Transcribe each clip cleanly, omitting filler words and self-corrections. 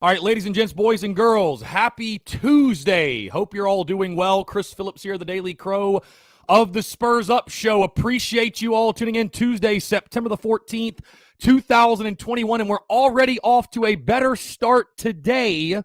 All right, ladies and gents, boys and girls, happy Tuesday. Hope you're all doing well. Chris Phillips here, the Daily Crow of the Spurs Up Show. Appreciate you all tuning in Tuesday, September the 14th, 2021, and we're already off to a better start today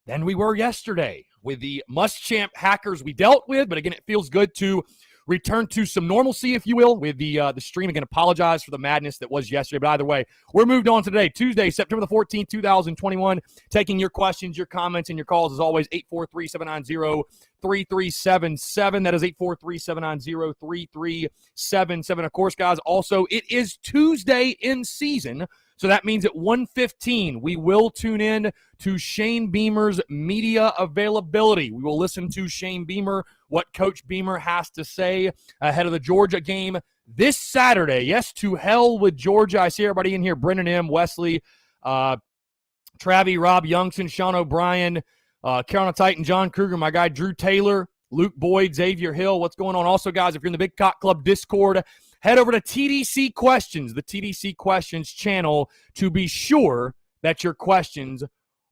than we were yesterday with the Muschamp hackers we dealt with. But again, it feels good to return to some normalcy, if you will, with the stream. Again, apologize for the madness that was yesterday. But either way, we're moved on to today, Tuesday, September the 14th, 2021. Taking your questions, your comments, and your calls, as always, 843-790-3377. That is 843-790-3377. Of course, guys, also, it is Tuesday in season. So that means at 1:15, we will tune in to Shane Beamer's media availability. We will listen to Shane Beamer, what Coach Beamer has to say ahead of the Georgia game this Saturday. Yes, to hell with Georgia. I see everybody in here, Brendan M., Wesley, Travie, Rob Youngson, Sean O'Brien, Carolina Titan, John Kruger, my guy Drew Taylor, Luke Boyd, Xavier Hill. What's going on? Also, guys, if you're in the Big Cock Club Discord, head over to TDC Questions, the TDC Questions channel, to be sure that your questions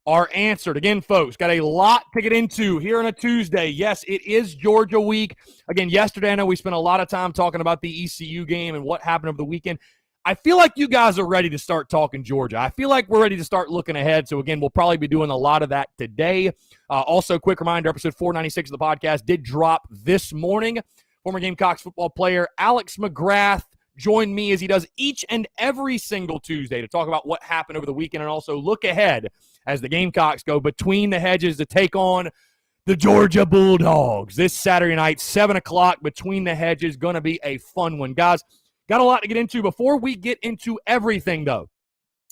are answered. Again, folks, got a lot to get into here on a Tuesday. Yes, it is Georgia week. Again, yesterday, I know we spent a lot of time talking about the ECU game and what happened over the weekend. I feel like you guys are ready to start talking Georgia. I feel like we're ready to start looking ahead. So, again, we'll probably be doing a lot of that today. Also, quick reminder, episode 496 of the podcast did drop this morning. Former Gamecocks football player Alex McGrath joined me as he does each and every single Tuesday to talk about what happened over the weekend and also look ahead as the Gamecocks go between the hedges to take on the Georgia Bulldogs this Saturday night, 7 o'clock, between the hedges. Going to be a fun one. Guys, got a lot to get into. Before we get into everything, though,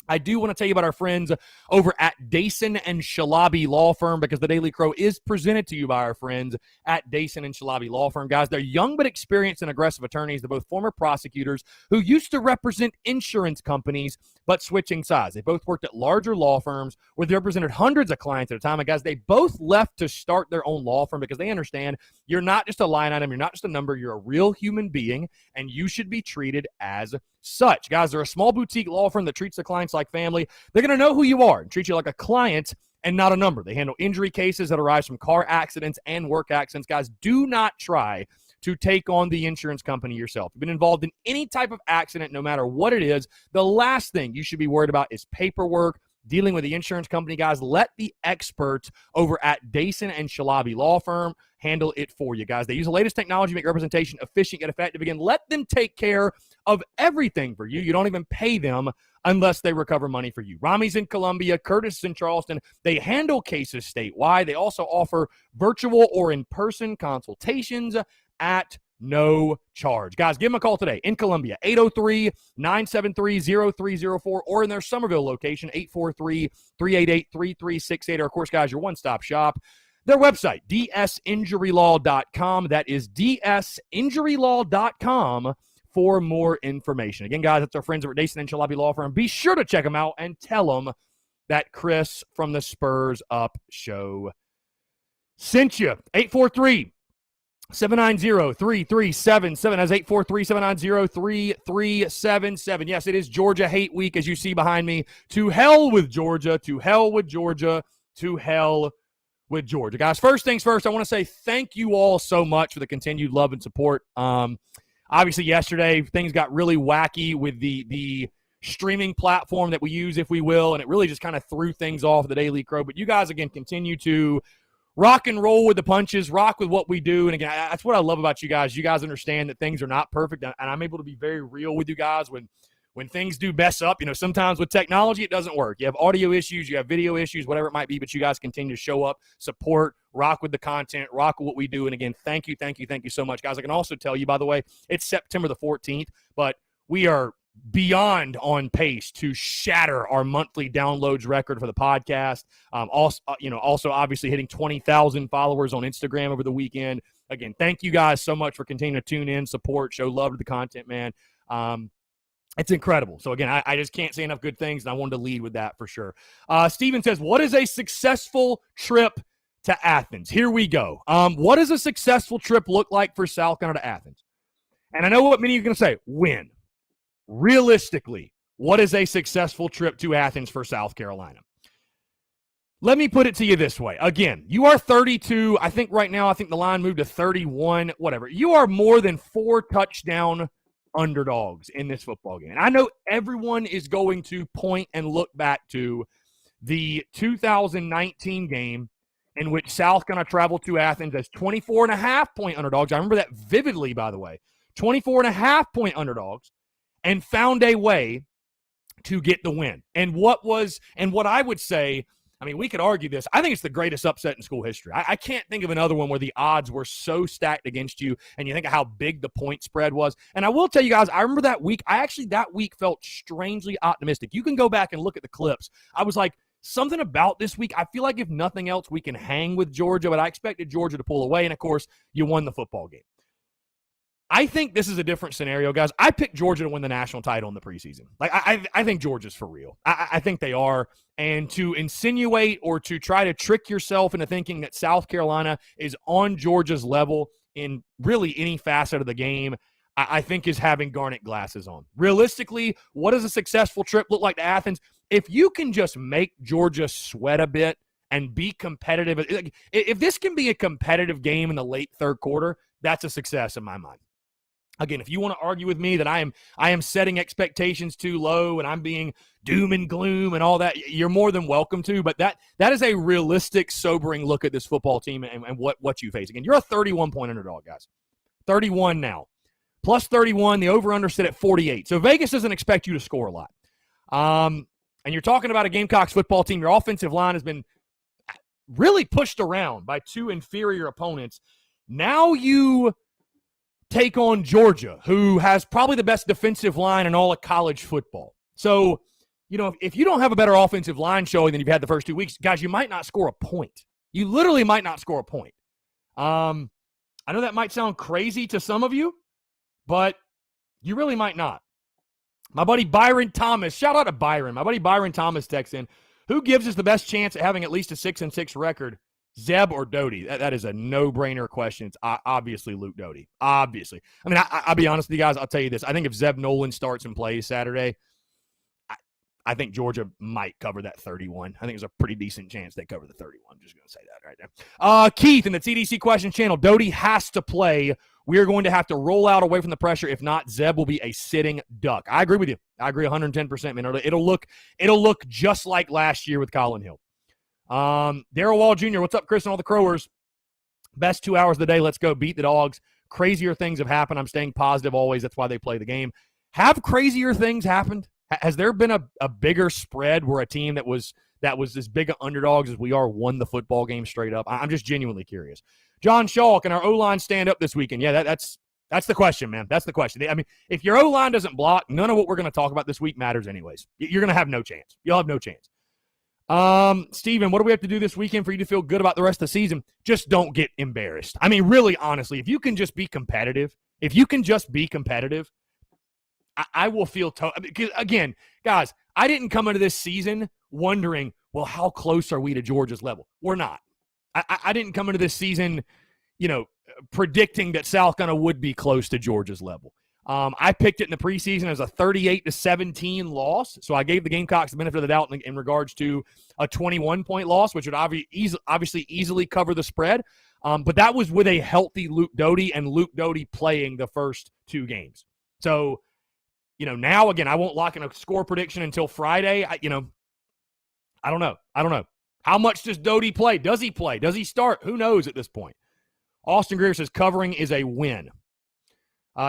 I do want to tell you about our friends over at Dason and Shalabi Law Firm, because the Daily Crow is presented to you by our friends at Dason and Shalabi Law Firm. Guys, they're young but experienced and aggressive attorneys. They're both former prosecutors who used to represent insurance companies but switching sides. They both worked at larger law firms where they represented hundreds of clients at a time. And guys, they both left to start their own law firm because they understand you're not just a line item, you're not just a number, you're a real human being, and you should be treated as such. Guys, they're a small boutique law firm that treats their clients like family. They're going to know who you are and treat you like a client and not a number. They handle injury cases that arise from car accidents and work accidents. Guys, do not try to take on the insurance company yourself. If you've been involved in any type of accident, no matter what it is, the last thing you should be worried about is paperwork, dealing with the insurance company. Guys, let the experts over at Dason and Shalabi Law Firm handle it for you, guys. They use the latest technology to make representation efficient yet effective. Again, let them take care of everything for you. You don't even pay them unless they recover money for you. Rami's in Columbia, Curtis is in Charleston. They handle cases statewide. They also offer virtual or in-person consultations at no charge. Guys, give them a call today in Columbia, 803-973-0304, or in their Somerville location, 843-388-3368. Or, of course, guys, your one-stop shop. Their website, dsinjurylaw.com. That is dsinjurylaw.com for more information. Again, guys, that's our friends over at Dason and Shalabi Law Firm. Be sure to check them out and tell them that Chris from the Spurs Up Show sent you. 843-790-3377. That's 843-790-3377. Yes, it is Georgia Hate Week, as you see behind me. To hell with Georgia, to hell with Georgia, to hell with Georgia. Guys, first things first, I want to say thank you all so much for the continued love and support. Obviously, yesterday, things got really wacky with the streaming platform that we use, if we will, and it really just kind of threw things off the Daily Crow. But you guys, again, continue to rock and roll with the punches, rock with what we do. And again, that's what I love about you guys. You guys understand that things are not perfect, and I'm able to be very real with you guys when things do mess up. You know, sometimes with technology, it doesn't work. You have audio issues, you have video issues, whatever it might be, but you guys continue to show up, support, rock with the content, rock with what we do. And again, thank you so much, guys. I can also tell you, by the way, it's September the 14th, but we are beyond on pace to shatter our monthly downloads record for the podcast. Also obviously hitting 20,000 followers on Instagram over the weekend. Again, thank you guys so much for continuing to tune in, support, show love to the content, man. It's incredible. So, again, I just can't say enough good things, and I wanted to lead with that for sure. Steven says, what is a successful trip to Athens? Here we go. What does a successful trip look like for South Carolina to Athens? And I know what many of you are going to say, win. Realistically, what is a successful trip to Athens for South Carolina? Let me put it to you this way. Again, you are 32. I think right now, the line moved to 31, whatever. You are more than 4 touchdown underdogs in this football game. And I know everyone is going to point and look back to the 2019 game in which South Carolina traveled to Athens as 24.5-point underdogs. I remember that vividly, by the way. 24.5-point underdogs, and found a way to get the win. And what I would say, I mean, we could argue this. I think it's the greatest upset in school history. I can't think of another one where the odds were so stacked against you, and you think of how big the point spread was. And I will tell you guys, I remember that week. That week felt strangely optimistic. You can go back and look at the clips. I was like, something about this week, I feel like if nothing else, we can hang with Georgia, but I expected Georgia to pull away, and of course, you won the football game. I think this is a different scenario, guys. I picked Georgia to win the national title in the preseason. Like, I think Georgia's for real. I think they are. And to insinuate or to try to trick yourself into thinking that South Carolina is on Georgia's level in really any facet of the game, I think is having garnet glasses on. Realistically, what does a successful trip look like to Athens? If you can just make Georgia sweat a bit and be competitive, if this can be a competitive game in the late third quarter, that's a success in my mind. Again, if you want to argue with me that I am setting expectations too low and I'm being doom and gloom and all that, you're more than welcome to. But that is a realistic, sobering look at this football team and what you face. Again, you're a 31-point underdog, guys. 31 now. Plus 31, the over-under sit at 48. So Vegas doesn't expect you to score a lot. And you're talking about a Gamecocks football team. Your offensive line has been really pushed around by 2 inferior opponents. Now you take on Georgia, who has probably the best defensive line in all of college football. So, if you don't have a better offensive line showing than you've had the first 2 weeks, guys, you might not score a point. You literally might not score a point. I know that might sound crazy to some of you, but you really might not. My buddy Byron Thomas, shout out to Byron. My buddy Byron Thomas texts in, who gives us the best chance at having at least a 6-6 record? Zeb or Doty? That is a no-brainer question. It's obviously Luke Doty. Obviously. I mean, I'll be honest with you guys. I'll tell you this. I think if Zeb Nolan starts and plays Saturday, I think Georgia might cover that 31. I think there's a pretty decent chance they cover the 31. I'm just going to say that right there. Keith in the TDC Questions channel, Doty has to play. We are going to have to roll out away from the pressure. If not, Zeb will be a sitting duck. I agree with you. I agree 110%, man. It'll look just like last year with Colin Hill. Darrell Wall Jr., what's up, Chris and all the Crowers? Best 2 hours of the day. Let's go beat the dogs. Crazier things have happened. I'm staying positive always. That's why they play the game. Have crazier things happened? Has there been a bigger spread where a team that was as big of underdogs as we are won the football game straight up? I'm just genuinely curious. John Shaw, can our O-line stand up this weekend? Yeah, that's the question, man. That's the question. I mean, if your O-line doesn't block, none of what we're going to talk about this week matters anyways. You're going to have no chance. You'll have no chance. Steven, what do we have to do this weekend for you to feel good about the rest of the season? Just don't get embarrassed. I mean, really, honestly, if you can just be competitive, I will feel because again, guys, I didn't come into this season wondering, well, how close are we to Georgia's level? We're not. I didn't come into this season, predicting that South Carolina would be close to Georgia's level. I picked it in the preseason as a 38-17 loss, so I gave the Gamecocks the benefit of the doubt in regards to a 21-point loss, which would obviously easily cover the spread. But that was with a healthy Luke Doty and Luke Doty playing the first 2 games. So, now, again, I won't lock in a score prediction until Friday. I don't know. How much does Doty play? Does he play? Does he start? Who knows at this point? Austin Greer says covering is a win.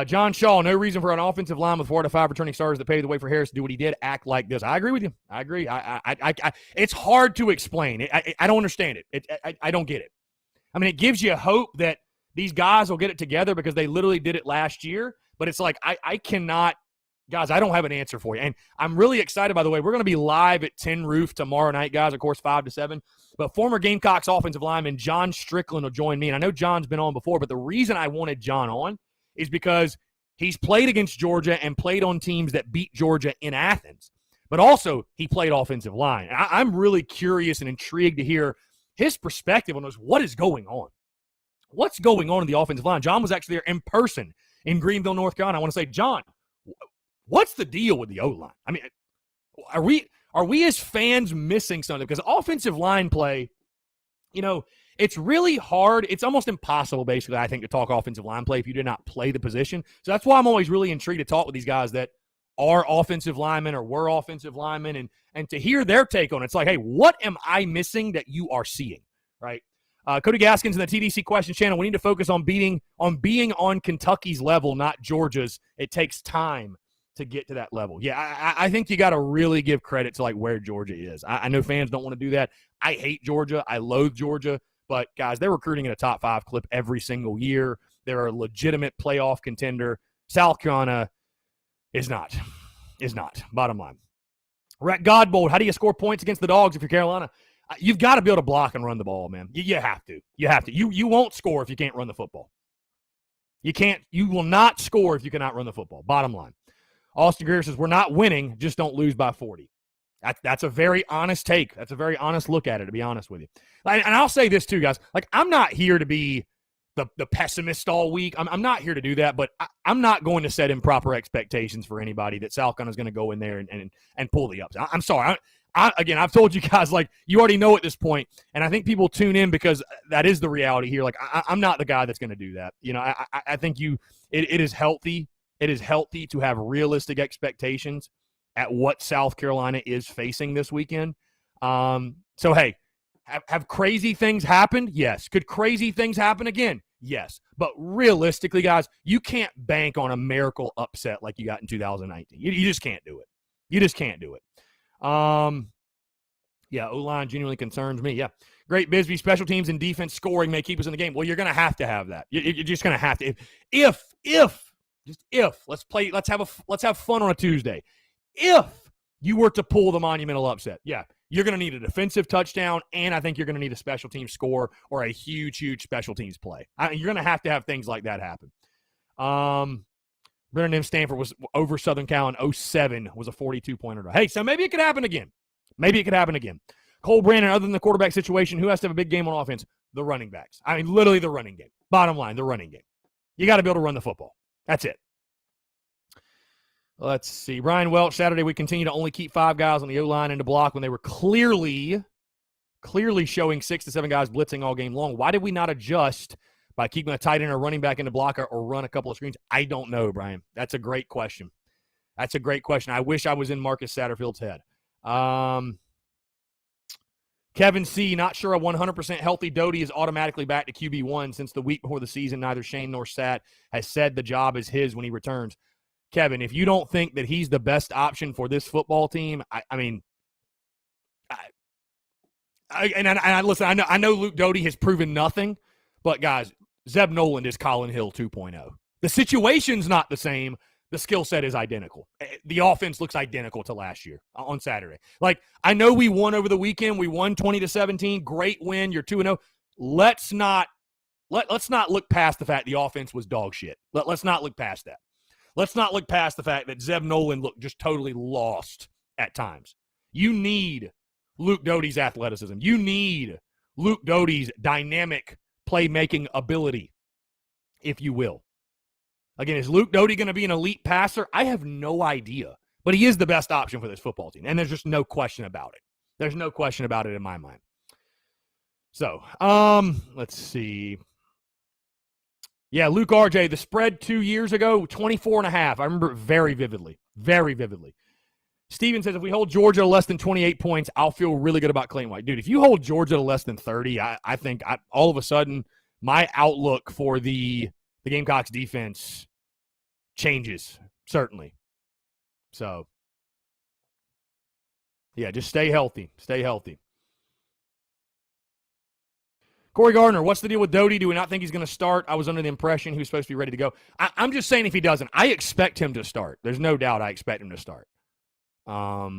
John Shaw, no reason for an offensive line with 4 to 5 returning starters that paved the way for Harris to do what he did, act like this. I agree with you. I agree. It's hard to explain. I don't understand it. I don't get it. I mean, it gives you hope that these guys will get it together because they literally did it last year. But it's like I cannot – guys, I don't have an answer for you. And I'm really excited, by the way. We're going to be live at Tin Roof tomorrow night, guys, of course, 5 to 7. But former Gamecocks offensive lineman John Strickland will join me. And I know John's been on before, but the reason I wanted John on is because he's played against Georgia and played on teams that beat Georgia in Athens. But also, he played offensive line. I'm really curious and intrigued to hear his perspective on what is going on. What's going on in the offensive line? John was actually there in person in Greenville, North Carolina. I want to say, John, what's the deal with the O-line? I mean, are Are we as fans missing something? Because offensive line play, it's really hard. It's almost impossible, basically, I think, to talk offensive line play if you did not play the position. So that's why I'm always really intrigued to talk with these guys that are offensive linemen or were offensive linemen and to hear their take on it. It's like, hey, what am I missing that you are seeing, right? Cody Gaskins in the TDC Questions channel, we need to focus on being on Kentucky's level, not Georgia's. It takes time to get to that level. Yeah, I think you got to really give credit to, like, where Georgia is. I know fans don't want to do that. I hate Georgia. I loathe Georgia. But, guys, they're recruiting at a top 5 clip every single year. They're a legitimate playoff contender. South Carolina is not. Bottom line. Rhett Godbold, how do you score points against the Dogs if you're Carolina? You've got to be able to block and run the ball, man. You have to. You won't score if you can't run the football. You will not score if you cannot run the football. Bottom line. Austin Greer says, we're not winning, just don't lose by 40. That's a very honest take. That's a very honest look at it, to be honest with you. And I'll say this too, guys. Like, I'm not here to be the pessimist all week. I'm not here to do that, but I'm not going to set improper expectations for anybody that South Carolina is going to go in there and pull the ups. I'm sorry. Again, I've told you guys, like, you already know at this point, and I think people tune in because that is the reality here. Like, I'm not the guy that's going to do that. I think it is healthy. It is healthy to have realistic expectations at what South Carolina is facing this weekend. So, hey, have crazy things happened? Yes. Could crazy things happen again? Yes. But realistically, guys, you can't bank on a miracle upset like you got in 2019. You just can't do it. You just can't do it. Yeah, O-line genuinely concerns me. Yeah. Great Bisbee, special teams and defense scoring may keep us in the game. Well, you're going to have that. You're just going to have to. If let's have fun on a Tuesday. If you were to pull the monumental upset, yeah, you're going to need a defensive touchdown, and I think you're going to need a special team score or a huge, huge special teams play. You're going to have things like that happen. Brennan M. Stanford was over Southern Cal in 2007, was a 42-pointer. Hey, so maybe it could happen again. Cole Brandon, other than the quarterback situation, who has to have a big game on offense? The running backs. Literally the running game. Bottom line, the running game. You got to be able to run the football. That's it. Let's see. Brian Welch, Saturday we continue to only keep 5 guys on the O-line and the block when they were clearly showing 6 to 7 guys blitzing all game long. Why did we not adjust by keeping a tight end or running back in the block or run a couple of screens? I don't know, Brian. That's a great question. I wish I was in Marcus Satterfield's head. Kevin C., not sure a 100% healthy Doty is automatically back to QB1 since the week before the season, neither Shane nor Sat has said the job is his when he returns. Kevin, if you don't think that he's the best option for this football team, listen, I know Luke Doty has proven nothing, but guys, Zeb Noland is Colin Hill 2.0. The situation's not the same. The skill set is identical. The offense looks identical to last year on Saturday. Like, I know we won over the weekend. We won 20-17. Great win. You're 2-0. Let's not look past the fact the offense was dog shit. Let's not look past that. Let's not look past the fact that Zeb Noland looked just totally lost at times. You need Luke Doty's athleticism. You need Luke Doty's dynamic playmaking ability, if you will. Again, is Luke Doty going to be an elite passer? I have no idea. But he is the best option for this football team, and there's just no question about it. There's no question about it in my mind. So, let's see. Yeah, Luke RJ, the spread 2 years ago, 24.5. I remember it very vividly. Very vividly. Steven says, if we hold Georgia to less than 28 points, I'll feel really good about Clayton White. Dude, if you hold Georgia to less than 30, I think all of a sudden my outlook for the Gamecocks defense changes, certainly. So, yeah, just stay healthy. Stay healthy. Corey Gardner, what's the deal with Doty? Do we not think he's going to start? I was under the impression he was supposed to be ready to go. I'm just saying if he doesn't, I expect him to start. There's no doubt I expect him to start. Yeah.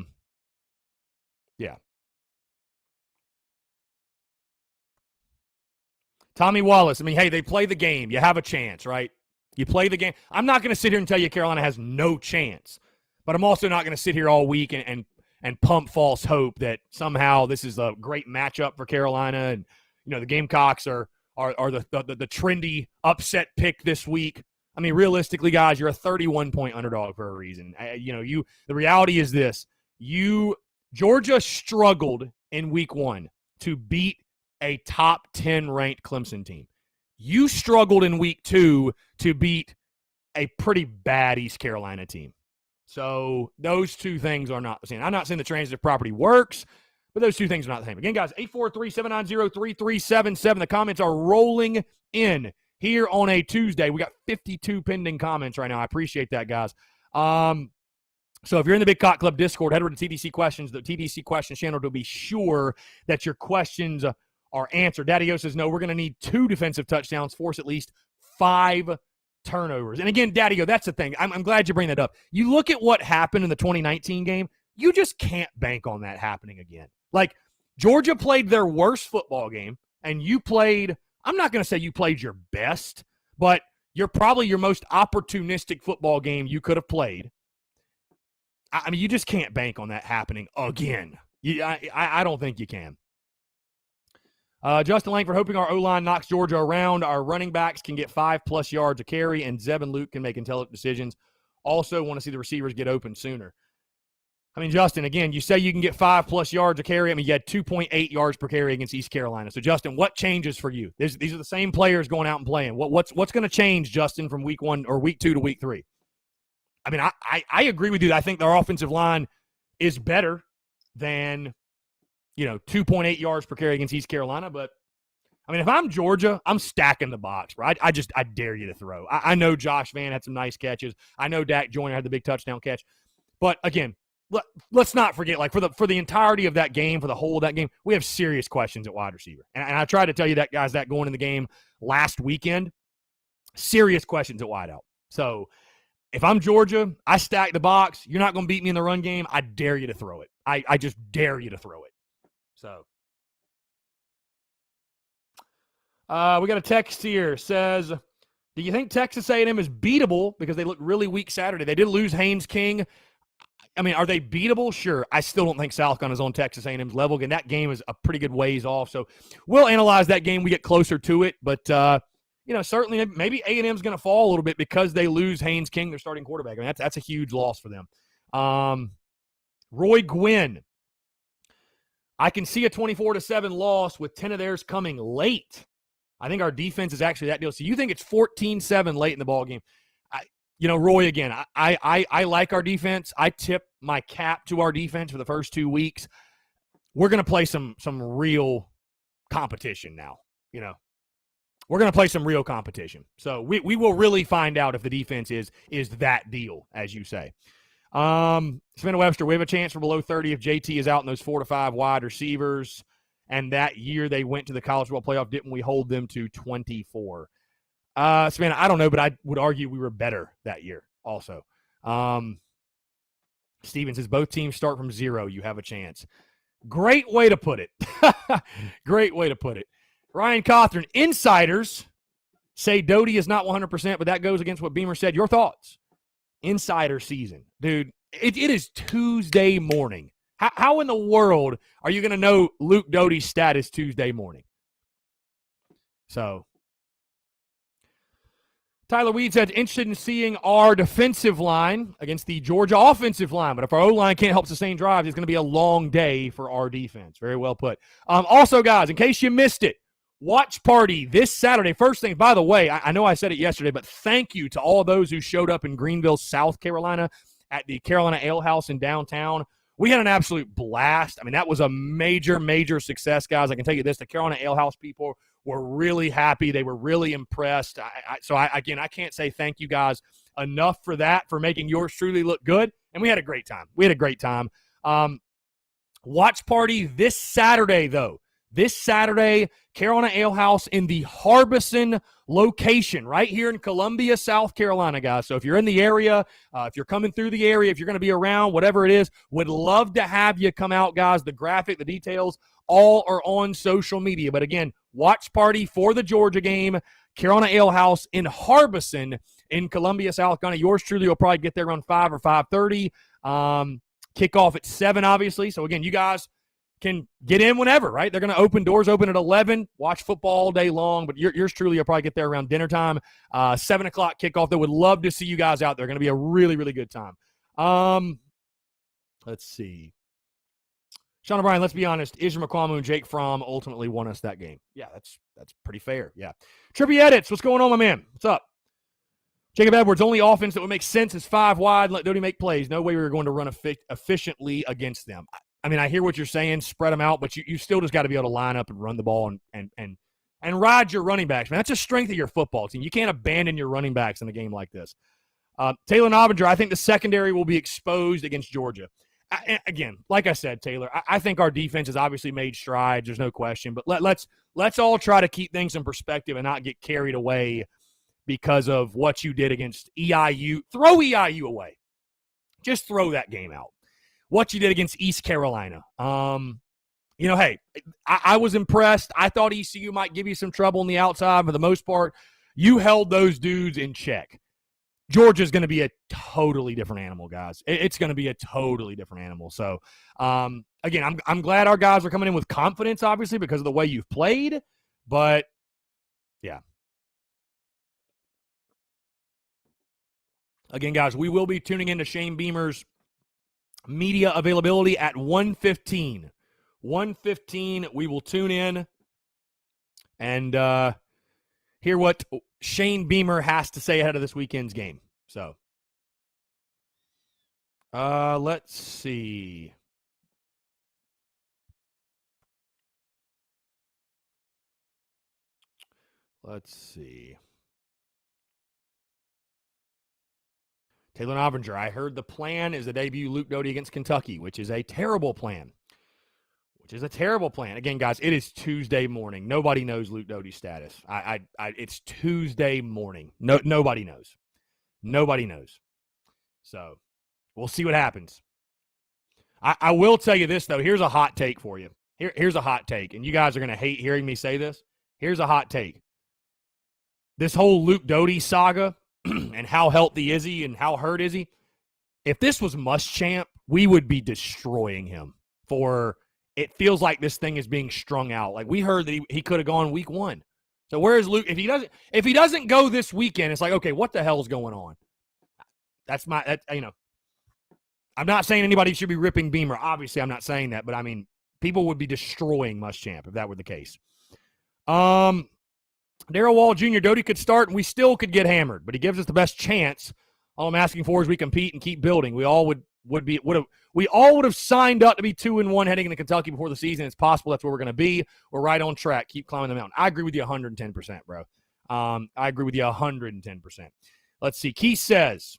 Tommy Wallace, hey, they play the game. You have a chance, right? You play the game. I'm not going to sit here and tell you Carolina has no chance, but I'm also not going to sit here all week and pump false hope that somehow this is a great matchup for Carolina and the Gamecocks are the trendy upset pick this week. Realistically, guys, you're a 31-point underdog for a reason. The reality is this: you Georgia struggled in week 1 to beat a top 10 ranked Clemson team. You struggled in week 2 to beat a pretty bad East Carolina team. So those two things are not the same. I'm not saying the transitive property works, but those two things are not the same. Again, guys, 843-790-3377. The comments are rolling in here on a Tuesday. We got 52 pending comments right now. I appreciate that, guys. So if you're in the Big Cock Club Discord, head over to TDC Questions, the TDC Questions channel, to be sure that your questions are answered. Daddy-O says, no, we're going to need 2 defensive touchdowns, force at least 5 turnovers. And again, Daddy-O, that's the thing. I'm glad you bring that up. You look at what happened in the 2019 game, you just can't bank on that happening again. Like, Georgia played their worst football game, and you played, I'm not going to say you played your best, but you're probably your most opportunistic football game you could have played. I mean, you just can't bank on that happening again. I don't think you can. Justin Langford hoping our O-line knocks Georgia around. Our running backs can get 5+ yards a carry, and Zeb and Luke can make intelligent decisions. Also want to see the receivers get open sooner. I mean, Justin, again, you say you can get 5+ yards a carry. I mean, you had 2.8 yards per carry against East Carolina. So, Justin, what changes for you? These are the same players going out and playing. What's going to change, Justin, from week 1 or week 2 to week 3? I mean, I agree with you. I think our offensive line is better than, 2.8 yards per carry against East Carolina. But, I mean, if I'm Georgia, I'm stacking the box, right? I dare you to throw. I know Josh Vann had some nice catches. I know Dak Joyner had the big touchdown catch. But, again, let's not forget, like, for the entirety of that game, for the whole of that game, we have serious questions at wide receiver. And I tried to tell you that, guys, that going in the game last weekend, serious questions at wide out. So, if I'm Georgia, I stack the box. You're not going to beat me in the run game. I dare you to throw it. I just dare you to throw it. So, we got a text here. Says, do you think Texas A&M is beatable because they looked really weak Saturday? They did lose Haynes King. I mean, are they beatable? Sure. I still don't think South Carolina is on Texas A&M's level. Again, that game is a pretty good ways off. So we'll analyze that game. We get closer to it. But, certainly maybe A&M's going to fall a little bit because they lose Haynes King, their starting quarterback. I mean, that's a huge loss for them. Roy Gwynn. I can see a 24-7 loss with 10 of theirs coming late. I think our defense is actually that deal. So you think it's 14-7 late in the ball game? Roy, again, I like our defense. I tip my cap to our defense for the first 2 weeks. We're going to play some real competition now. We're going to play some real competition. So we will really find out if the defense is that deal, as you say. Spencer Webster, we have a chance for below 30 if JT is out in those 4 to 5 wide receivers. And that year they went to the college football playoff, didn't we hold them to 24? Savannah, I don't know, but I would argue we were better that year also. Steven says, both teams start from 0. You have a chance. Great way to put it. Great way to put it. Ryan Cothran, insiders say Doty is not 100%, but that goes against what Beamer said. Your thoughts? Insider season. Dude, it is Tuesday morning. How in the world are you going to know Luke Doty's status Tuesday morning? So, Tyler Weed said, interested in seeing our defensive line against the Georgia offensive line. But if our O-line can't help sustain drives, it's going to be a long day for our defense. Very well put. Also, guys, in case you missed it, watch party this Saturday. First thing, by the way, I know I said it yesterday, but thank you to all those who showed up in Greenville, South Carolina at the Carolina Ale House in downtown. We had an absolute blast. I mean, that was a major, major success, guys. I can tell you this. The Carolina Ale House people were really happy. They were really impressed. I can't say thank you guys enough for that, for making yours truly look good. And we had a great time. Watch party this Saturday, though. This Saturday, Carolina Ale House in the Harbison location right here in Columbia, South Carolina, guys. So if you're in the area, if you're coming through the area, if you're going to be around, whatever it is, would love to have you come out, guys. The graphic, the details, all are on social media. But again, watch party for the Georgia game, Carolina Ale House in Harbison in Columbia, South Carolina. Yours truly will probably get there around 5 or 5:30. Kickoff at 7, obviously. So again, you guys can get in whenever, right? They're going to open doors open at 11, watch football all day long, but yours truly will probably get there around dinner time. 7 o'clock kickoff. They would love to see you guys out there. Going to be a really, really good time. Let's see. Sean O'Brien, let's be honest. Israel McClamu and Jake Fromm ultimately won us that game. Yeah, that's pretty fair. Yeah. Trippy Edits, what's going on, my man? What's up? Jacob Edwards, only offense that would make sense is 5 wide and let Doty make plays. No way we were going to run efficiently against them. I mean, I hear what you're saying, spread them out, but you still just got to be able to line up and run the ball and ride your running backs. Man, that's a strength of your football team. You can't abandon your running backs in a game like this. Taylor Nobbinger, I think the secondary will be exposed against Georgia. Again, like I said, Taylor, I think our defense has obviously made strides. There's no question. But let's all try to keep things in perspective and not get carried away because of what you did against EIU. Throw EIU away. Just throw that game out. What you did against East Carolina. Hey, I was impressed. I thought ECU might give you some trouble on the outside. For the most part, you held those dudes in check. Georgia's going to be a totally different animal, guys. It's going to be a totally different animal. So, again, I'm glad our guys are coming in with confidence, obviously, because of the way you've played. But, yeah. Again, guys, we will be tuning into Shane Beamer's media availability at 1:15. 1:15, we will tune in and hear what Shane Beamer has to say ahead of this weekend's game. So, let's see. Taylor Nobbinger, I heard the plan is to debut Luke Doty against Kentucky, which is a terrible plan. Again, guys, it is Tuesday morning. Nobody knows Luke Doty's status. It's Tuesday morning. Nobody knows. Nobody knows. So we'll see what happens. I will tell you this, though. Here's a hot take for you. Here's a hot take, and you guys are going to hate hearing me say this. Here's a hot take. This whole Luke Doty saga and how healthy is he and how hurt is he, if this was Muschamp, we would be destroying him for – it feels like this thing is being strung out. Like we heard that he could have gone week 1. So where is Luke? If he doesn't go this weekend, it's like, okay, what the hell's going on? I'm not saying anybody should be ripping Beamer. Obviously, I'm not saying that, but I mean, people would be destroying Muschamp if that were the case. Darrell Wall Jr. Doty could start and we still could get hammered, but he gives us the best chance. All I'm asking for is we compete and keep building. We all would have signed up to be 2-1 heading into Kentucky before the season. It's possible that's where we're going to be. We're right on track. Keep climbing the mountain. I agree with you 110%, bro. I agree with you 110%. Let's see. Keith says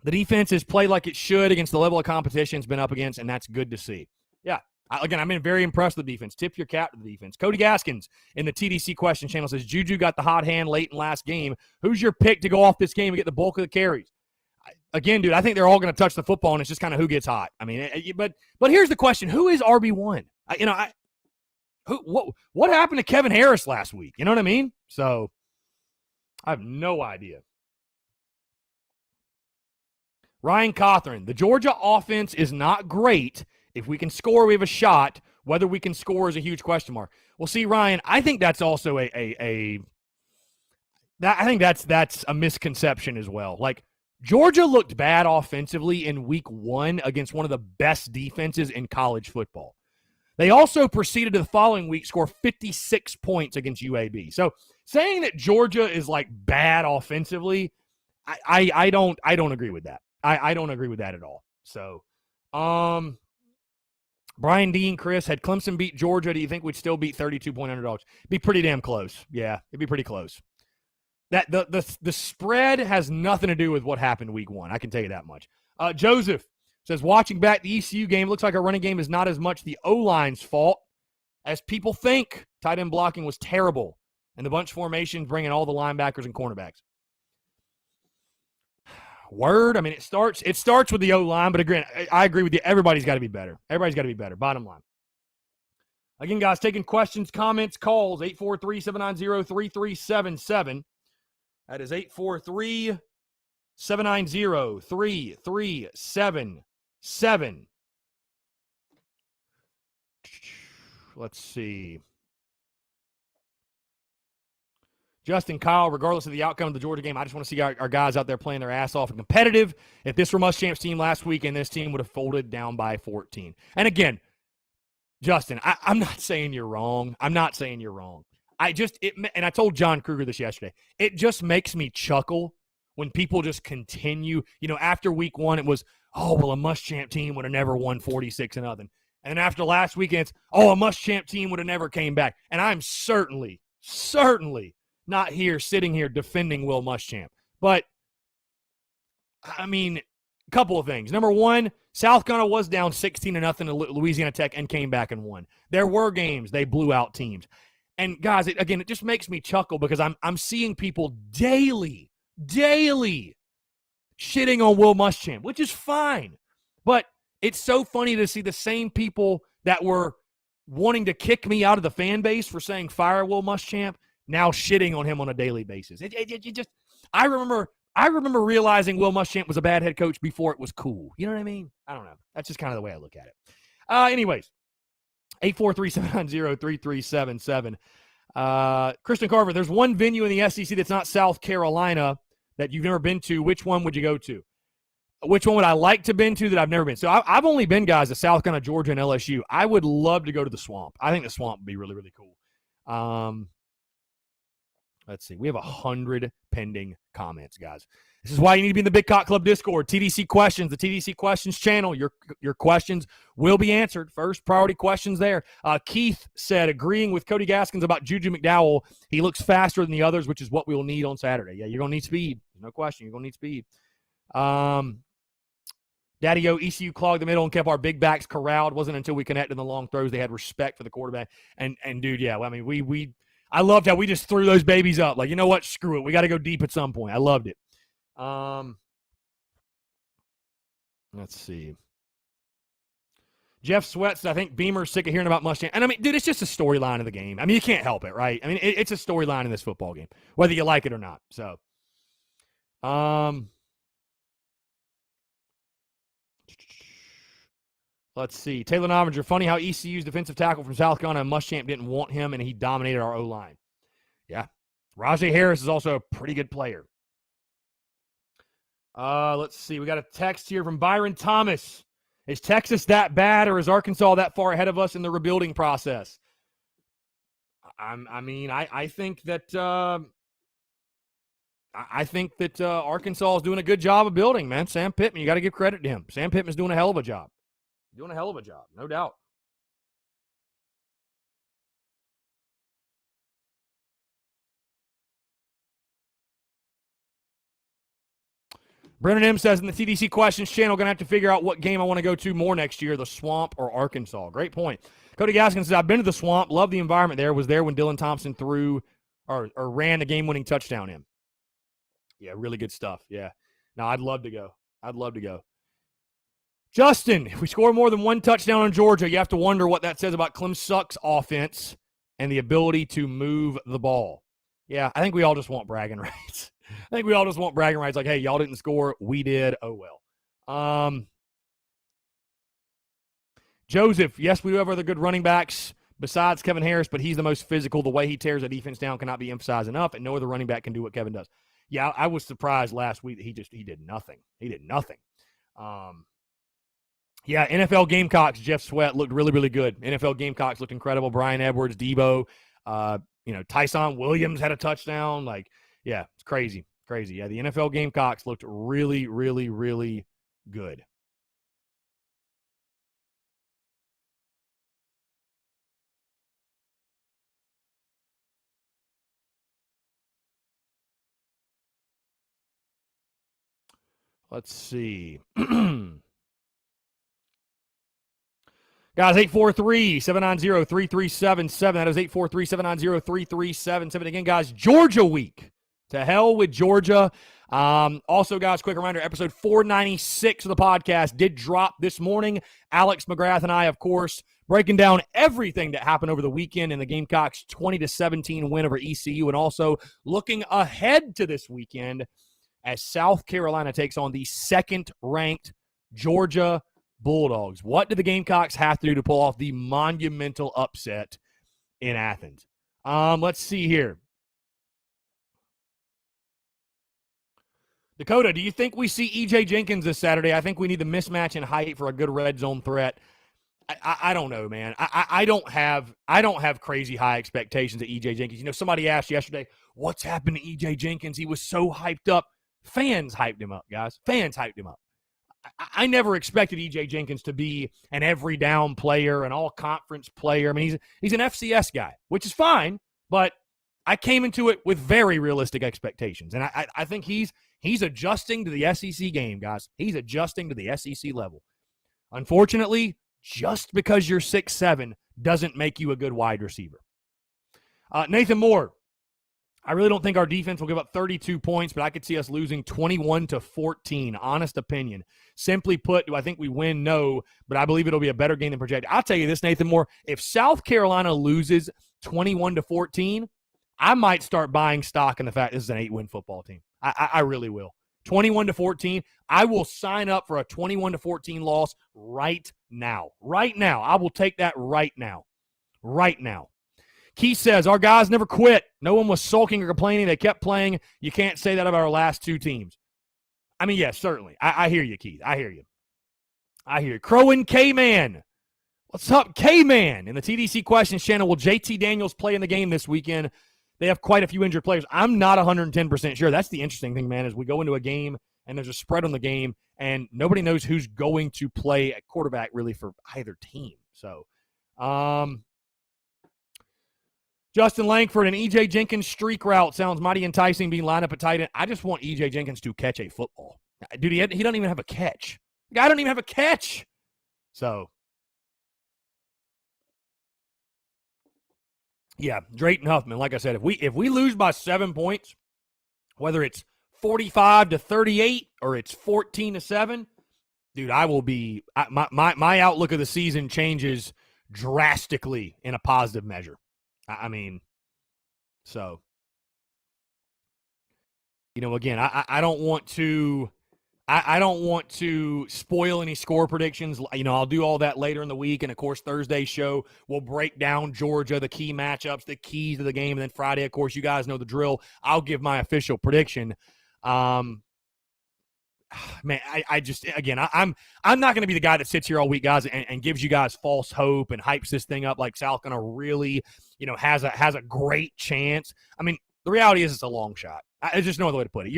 the defense has played like it should against the level of competition it's been up against, and that's good to see. Yeah. Again, I've been very impressed with the defense. Tip your cap to the defense. Cody Gaskins in the TDC question channel says, Juju got the hot hand late in last game. Who's your pick to go off this game and get the bulk of the carries? Again, dude, I think they're all going to touch the football, and it's just kind of who gets hot. I mean, but here's the question: who is RB1? What happened to Kevin Harris last week? You know what I mean? So I have no idea. Ryan Cothran, the Georgia offense is not great. If we can score, we have a shot. Whether we can score is a huge question mark. Well, see, Ryan, I think that's also I think that's a misconception as well. Like, Georgia looked bad offensively in week 1 against one of the best defenses in college football. They also proceeded to the following week, score 56 points against UAB. So saying that Georgia is like bad offensively, I don't agree with that. I don't agree with that at all. So, Brian Dean, Chris, had Clemson beat Georgia, do you think we'd still beat 32-point underdogs? Be pretty damn close. Yeah, it'd be pretty close. That the spread has nothing to do with what happened week 1. I can tell you that much. Joseph says, watching back the ECU game, looks like our running game is not as much the O-line's fault as people think. Tight end blocking was terrible, and the bunch formation bringing all the linebackers and cornerbacks. Word. I mean, it starts with the O-line, but again, I agree with you. Everybody's got to be better. Everybody's got to be better. Bottom line. Again, guys, taking questions, comments, calls, 843-790-3377. That is 843-790-3377. Let's see. Justin, Kyle, regardless of the outcome of the Georgia game, I just want to see our guys out there playing their ass off and competitive. If this were Muschamp's team last week, and this team would have folded down by 14. And again, Justin, I'm not saying you're wrong. I'm not saying you're wrong. And I told John Kruger this yesterday. It just makes me chuckle when people just continue. After week one, it was, oh, well, a Muschamp team would have never won 46-0. And after last weekend, it's, oh, a Muschamp team would have never came back. And I'm certainly not sitting here defending Will Muschamp. But, I mean, a couple of things. Number one, South Carolina was down 16-0 to Louisiana Tech and came back and won. There were games they blew out teams. And, guys, it just makes me chuckle because I'm seeing people daily shitting on Will Muschamp, which is fine. But it's so funny to see the same people that were wanting to kick me out of the fan base for saying fire Will Muschamp now shitting on him on a daily basis. I remember realizing Will Muschamp was a bad head coach before it was cool. You know what I mean? I don't know. That's just kind of the way I look at it. Anyways, 843-790-3377. Christian Carver, there's one venue in the SEC that's not South Carolina that you've never been to. Which one would you go to? Which one would I like to been to that I've never been? So I've only been, guys, to South Carolina, Georgia, and LSU. I would love to go to the Swamp. I think the Swamp would be really, really cool. Let's see. We have 100 pending comments, guys. This is why you need to be in the Big Cock Club Discord. TDC Questions, the TDC Questions channel. Your questions will be answered. First priority questions there. Keith said, agreeing with Cody Gaskins about Juju McDowell, he looks faster than the others, which is what we will need on Saturday. Yeah, you're going to need speed. No question. You're going to need speed. Daddy-O, ECU clogged the middle and kept our big backs corralled. Wasn't until we connected the long throws they had respect for the quarterback. And dude, yeah, I mean, I loved how we just threw those babies up. Like, you know what? Screw it. We got to go deep at some point. I loved it. Let's see. Jeff Sweats, I think Beamer's sick of hearing about Muschamp. And I mean, dude, it's just a storyline of the game. I mean, you can't help it, right? I mean, it's a storyline in this football game, whether you like it or not. So, let's see. Taylor Novinger, funny how ECU's defensive tackle from South Carolina and Muschamp didn't want him, and he dominated our O-line. Yeah. Rajay Harris is also a pretty good player. Let's see. We got a text here from Byron Thomas. Is Texas that bad, or is Arkansas that far ahead of us in the rebuilding process? I think that Arkansas is doing a good job of building, man. Sam Pittman, you got to give credit to him. Sam Pittman's doing a hell of a job. Doing a hell of a job, no doubt. Brennan M says in the TDC Questions channel, going to have to figure out what game I want to go to more next year, the Swamp or Arkansas. Great point. Cody Gaskins says, I've been to the Swamp. Love the environment there. Was there when Dylan Thompson threw or ran the game-winning touchdown in. Yeah, really good stuff. Yeah. No, I'd love to go. Justin, if we score more than one touchdown on Georgia, you have to wonder what that says about Clem Suck's offense and the ability to move the ball. Yeah, I think we all just want bragging rights. Like, hey, y'all didn't score. We did. Oh, well. Joseph, yes, we do have other good running backs besides Kevin Harris, but he's the most physical. The way he tears a defense down cannot be emphasized enough, and no other running back can do what Kevin does. Yeah, I was surprised last week that he did nothing. Yeah, NFL Gamecocks, Jeff Sweat looked really, really good. NFL Gamecocks looked incredible. Brian Edwards, Debo, Tyson Williams had a touchdown. Like, yeah, it's crazy. Yeah, the NFL Gamecocks looked really, really, really good. Let's see. Guys, 843-790-3377. That is 843-790-3377. Again, guys, Georgia week. To hell with Georgia. Also, guys, quick reminder, episode 496 of the podcast did drop this morning. Alex McGrath and I, of course, breaking down everything that happened over the weekend in the Gamecocks' 20-17 win over ECU, and also looking ahead to this weekend as South Carolina takes on the second-ranked Georgia Bulldogs. What do the Gamecocks have to do to pull off the monumental upset in Athens? Let's see here. Dakota, do you think we see E.J. Jenkins this Saturday? I think we need the mismatch in height for a good red zone threat. I don't know, man. I don't have crazy high expectations of EJ Jenkins. You know, somebody asked yesterday, what's happened to EJ Jenkins? He was so hyped up. Fans hyped him up, guys. Fans hyped him up. I never expected EJ Jenkins to be an every down player, an all conference player. I mean, he's an FCS guy, which is fine, but I came into it with very realistic expectations. And I think he's adjusting to the SEC game, guys. He's adjusting to the SEC level. Unfortunately, just because you're 6'7" doesn't make you a good wide receiver. Nathan Moore, I really don't think our defense will give up 32 points, but I could see us losing 21-14. Honest opinion. Simply put, do I think we win? No, but I believe it'll be a better game than projected. I'll tell you this, Nathan Moore. If South Carolina loses 21-14, I might start buying stock in the fact this is an 8-win football team. I really will. 21-14. I will sign up for a 21-14 loss right now. Right now. I will take that right now. Right now. Keith says, our guys never quit. No one was sulking or complaining. They kept playing. You can't say that about our last two teams. I mean, yes, certainly. I hear you, Keith. I hear you. Crow and K-Man. What's up, K-Man? In the TDC Questions channel, will JT Daniels play in the game this weekend? They have quite a few injured players. I'm not 110% sure. That's the interesting thing, man, is we go into a game and there's a spread on the game and nobody knows who's going to play at quarterback really for either team. So, Justin Langford, an EJ Jenkins streak route sounds mighty enticing being lined up at tight end. I just want EJ Jenkins to catch a football. Dude, he doesn't even have a catch. The guy doesn't even have a catch. So, yeah, Drayton Huffman, like I said, if we lose by 7 points, whether it's 45-38 or it's 14-7, dude, I will be my outlook of the season changes drastically in a positive measure. I mean, so, you know, again, I don't want to I don't want to spoil any score predictions. You know, I'll do all that later in the week. And, of course, Thursday's show, we'll break down Georgia, the key matchups, the keys to the game. And then Friday, of course, you guys know the drill. I'll give my official prediction. Man, I just, again, I'm not going to be the guy that sits here all week, guys, and gives you guys false hope and hypes this thing up like South Carolina really, you know, has a great chance. I mean, the reality is it's a long shot. There's just no other way to put it.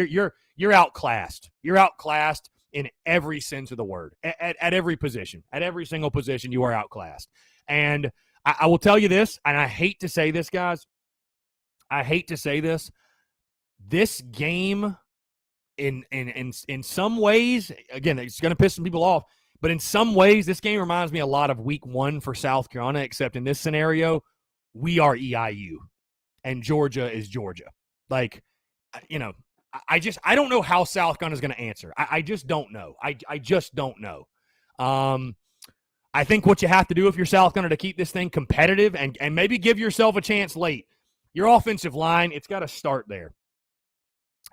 You're outclassed. You're outclassed in every sense of the word. At every position. At every single position, you are outclassed. And I will tell you this, and I hate to say this, guys. I hate to say this. This game, in some ways, again, it's going to piss some people off, but in some ways, this game reminds me a lot of week 1 for South Carolina, except in this scenario, we are EIU, and Georgia is Georgia. Like, you know, I don't know how South Carolina is going to answer. I just don't know. I just don't know. I think what you have to do if you're South Carolina to keep this thing competitive and maybe give yourself a chance late, your offensive line, it's got to start there.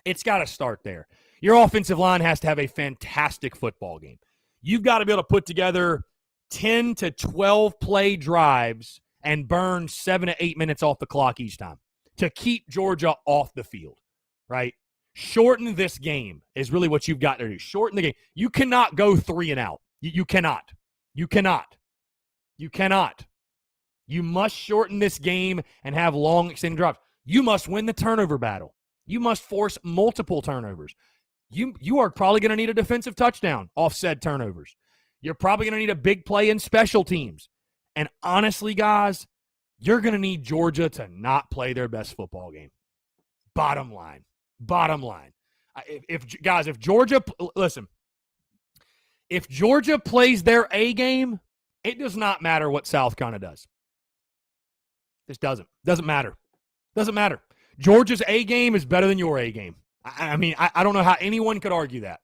It's got to start there. Your offensive line has to have a fantastic football game. You've got to be able to put together 10 to 12 play drives and burn 7 to 8 minutes off the clock each time to keep Georgia off the field, right? Shorten this game is really what you've got to do. Shorten the game. You cannot go 3 and out. You cannot. You cannot. You cannot. You must shorten this game and have long extended drives. You must win the turnover battle. You must force multiple turnovers. You are probably going to need a defensive touchdown off said turnovers. You're probably going to need a big play in special teams. And honestly, guys, you're going to need Georgia to not play their best football game. Bottom line. If Georgia, listen, if Georgia plays their A game, it does not matter what South Carolina does. This doesn't matter. Doesn't matter. Georgia's A game is better than your A game. I mean, I don't know how anyone could argue that.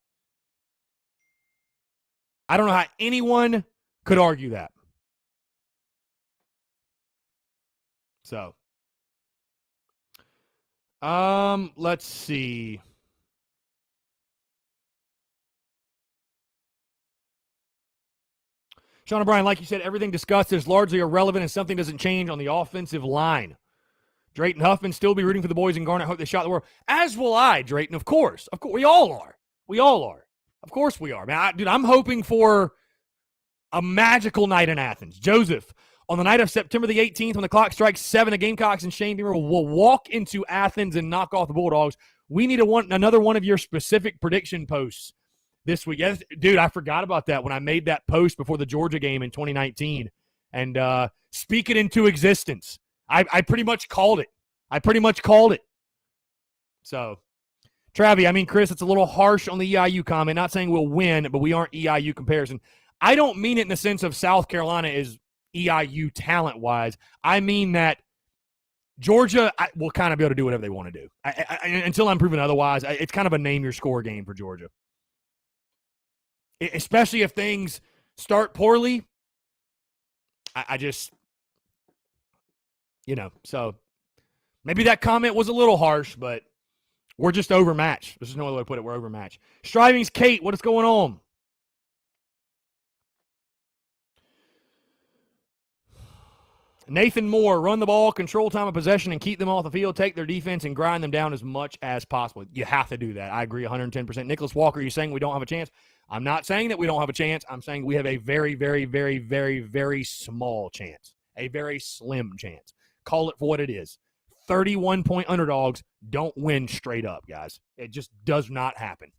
I don't know how anyone could argue that. So, let's see. Sean O'Brien, like you said, everything discussed is largely irrelevant and something doesn't change on the offensive line. Drayton Huffman still be rooting for the boys in Garnet. Hope they shot the world. As will I, Drayton, of course. Of course, we all are. Of course we are. Man, I'm hoping for A magical night in Athens. Joseph, on the night of September the 18th, when the clock strikes 7, the Gamecocks and Shane Beamer will walk into Athens and knock off the Bulldogs. We need another one of your specific prediction posts this week. Yes, dude, I forgot about that when I made that post before the Georgia game in 2019. And speak it into existence. I pretty much called it. So, Travi, I mean, Chris, it's a little harsh on the EIU comment. Not saying we'll win, but we aren't EIU comparison. I don't mean it in the sense of South Carolina is EIU talent-wise. I mean that Georgia will kind of be able to do whatever they want to do. Until I'm proven otherwise, it's kind of a name-your-score game for Georgia. Especially if things start poorly. I just, so maybe that comment was a little harsh, but we're just overmatched. There's no other way to put it. We're overmatched. Striving's Kate, what is going on? Nathan Moore, run the ball, control time of possession, and keep them off the field. Take their defense and grind them down as much as possible. You have to do that. I agree 110%. Nicholas Walker, you're saying we don't have a chance? I'm not saying that we don't have a chance. I'm saying we have a very, very, very, very, very small chance. A very slim chance. Call it for what it is. 31-point underdogs don't win straight up, guys. It just does not happen.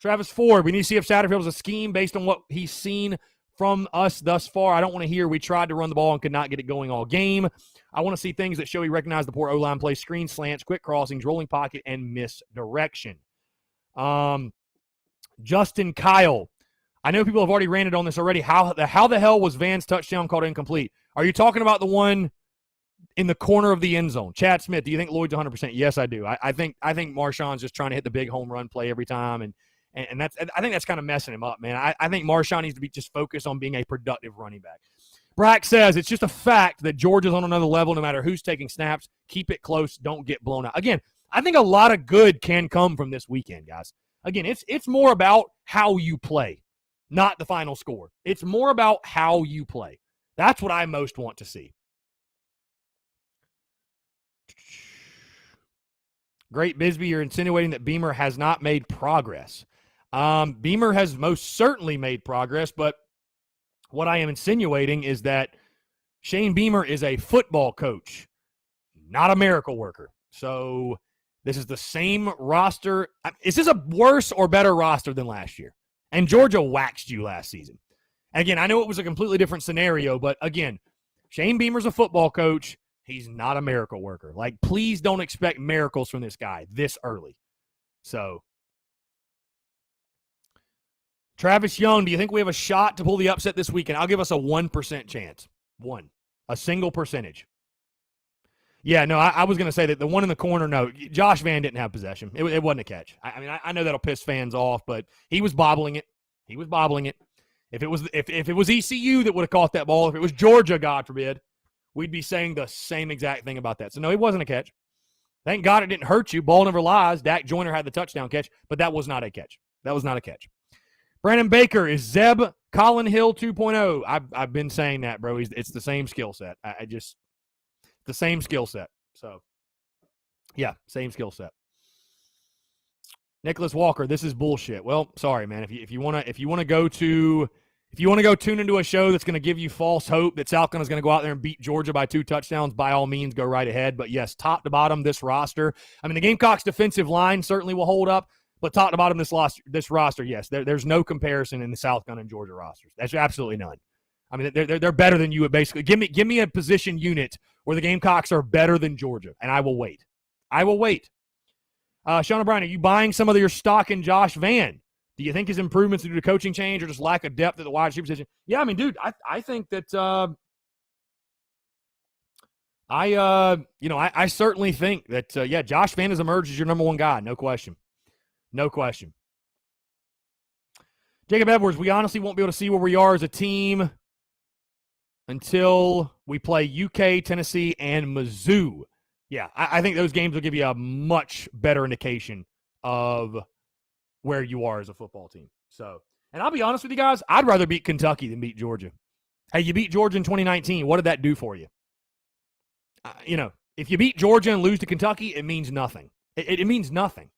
Travis Ford, we need to see if Satterfield is a scheme based on what he's seen from us thus far. I don't want to hear we tried to run the ball and could not get it going all game. I want to see things that show he recognized the poor O-line play, screen slants, quick crossings, rolling pocket, and misdirection. Justin Kyle, I know people have already ranted on this already. How the hell was Van's touchdown called incomplete? Are you talking about the one in the corner of the end zone? Chad Smith, do you think Lloyd's 100%? Yes, I do. I think Marshawn's just trying to hit the big home run play every time, and I think that's kind of messing him up, man. I think Marshawn needs to be just focused on being a productive running back. Brack says it's just a fact that Georgia's on another level no matter who's taking snaps. Keep it close. Don't get blown out. Again, I think a lot of good can come from this weekend, guys. Again, it's more about how you play, not the final score. It's more about how you play. That's what I most want to see. Great Bisbee, you're insinuating that Beamer has not made progress. Beamer has most certainly made progress, but what I am insinuating is that Shane Beamer is a football coach, not a miracle worker. So this is the same roster. Is this a worse or better roster than last year? And Georgia waxed you last season. Again, I know it was a completely different scenario, but again, Shane Beamer's a football coach. He's not a miracle worker. Like, please don't expect miracles from this guy this early. So, Travis Young, do you think we have a shot to pull the upset this weekend? I'll give us a 1% chance. A single percentage. Yeah, no, I was going to say that the one in the corner, no. Josh Van didn't have possession. It wasn't a catch. I know that'll piss fans off, but he was bobbling it. If it was ECU that would have caught that ball, if it was Georgia, God forbid, we'd be saying the same exact thing about that. So, no, it wasn't a catch. Thank God it didn't hurt you. Ball never lies. Dak Joyner had the touchdown catch, but that was not a catch. Brandon Baker, is Zeb Colin Hill 2.0? I've been saying that, bro. It's the same skill set. The same skill set. So, yeah, same skill set. Nicholas Walker, this is bullshit. Well, sorry, man. If you want to go tune into a show that's going to give you false hope that South Carolina's going to go out there and beat Georgia by 2 touchdowns, by all means, go right ahead. But yes, top to bottom, this roster. I mean, the Gamecocks' defensive line certainly will hold up. But top to bottom, this roster, yes, there's no comparison in the South Carolina and Georgia rosters. That's absolutely none. I mean, they're better than you at basically. Give me a position unit where the Gamecocks are better than Georgia, and I will wait. Sean O'Brien, are you buying some of your stock in Josh Van? Do you think his improvements are due to coaching change or just lack of depth at the wide receiver position? Yeah, I mean, dude, I think that I certainly think that Josh Van has emerged as your number one guy, no question. No question. Jacob Edwards, we honestly won't be able to see where we are as a team until we play UK, Tennessee, and Mizzou. Yeah, I think those games will give you a much better indication of where you are as a football team. So, and I'll be honest with you guys, I'd rather beat Kentucky than beat Georgia. Hey, you beat Georgia in 2019. What did that do for you? If you beat Georgia and lose to Kentucky, it means nothing. It means nothing.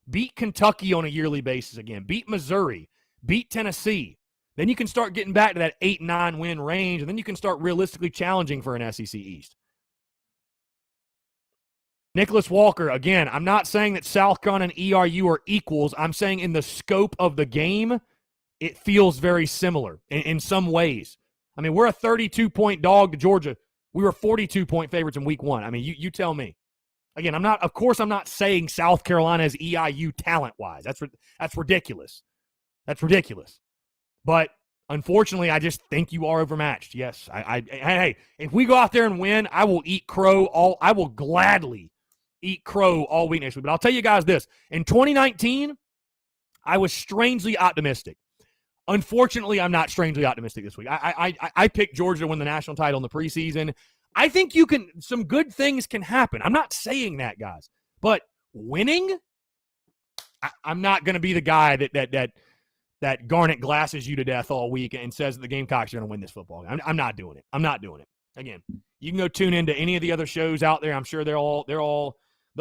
Beat Kentucky on a yearly basis again. Beat Missouri. Beat Tennessee. Then you can start getting back to that 8-9 win range, and then you can start realistically challenging for an SEC East. Nicholas Walker, again, I'm not saying that South Carolina and ERU are equals. I'm saying in the scope of the game, it feels very similar in some ways. I mean, we're a 32-point dog to Georgia. We were 42-point favorites in week 1. I mean, you tell me. Again, I'm not saying South Carolina is EIU talent-wise. That's ridiculous. That's ridiculous. But unfortunately, I just think you are overmatched. Yes. Hey, if we go out there and win, I will eat crow I will gladly eat crow all week next week. But I'll tell you guys this. In 2019, I was strangely optimistic. Unfortunately, I'm not strangely optimistic this week. I picked Georgia to win the national title in the preseason. I think some good things can happen. I'm not saying that, guys. But winning, I'm not going to be the guy that Garnet glasses you to death all week and says that the Gamecocks are going to win this football game. I'm not doing it. I'm not doing it. Again, you can go tune into any of the other shows out there. I'm sure they'll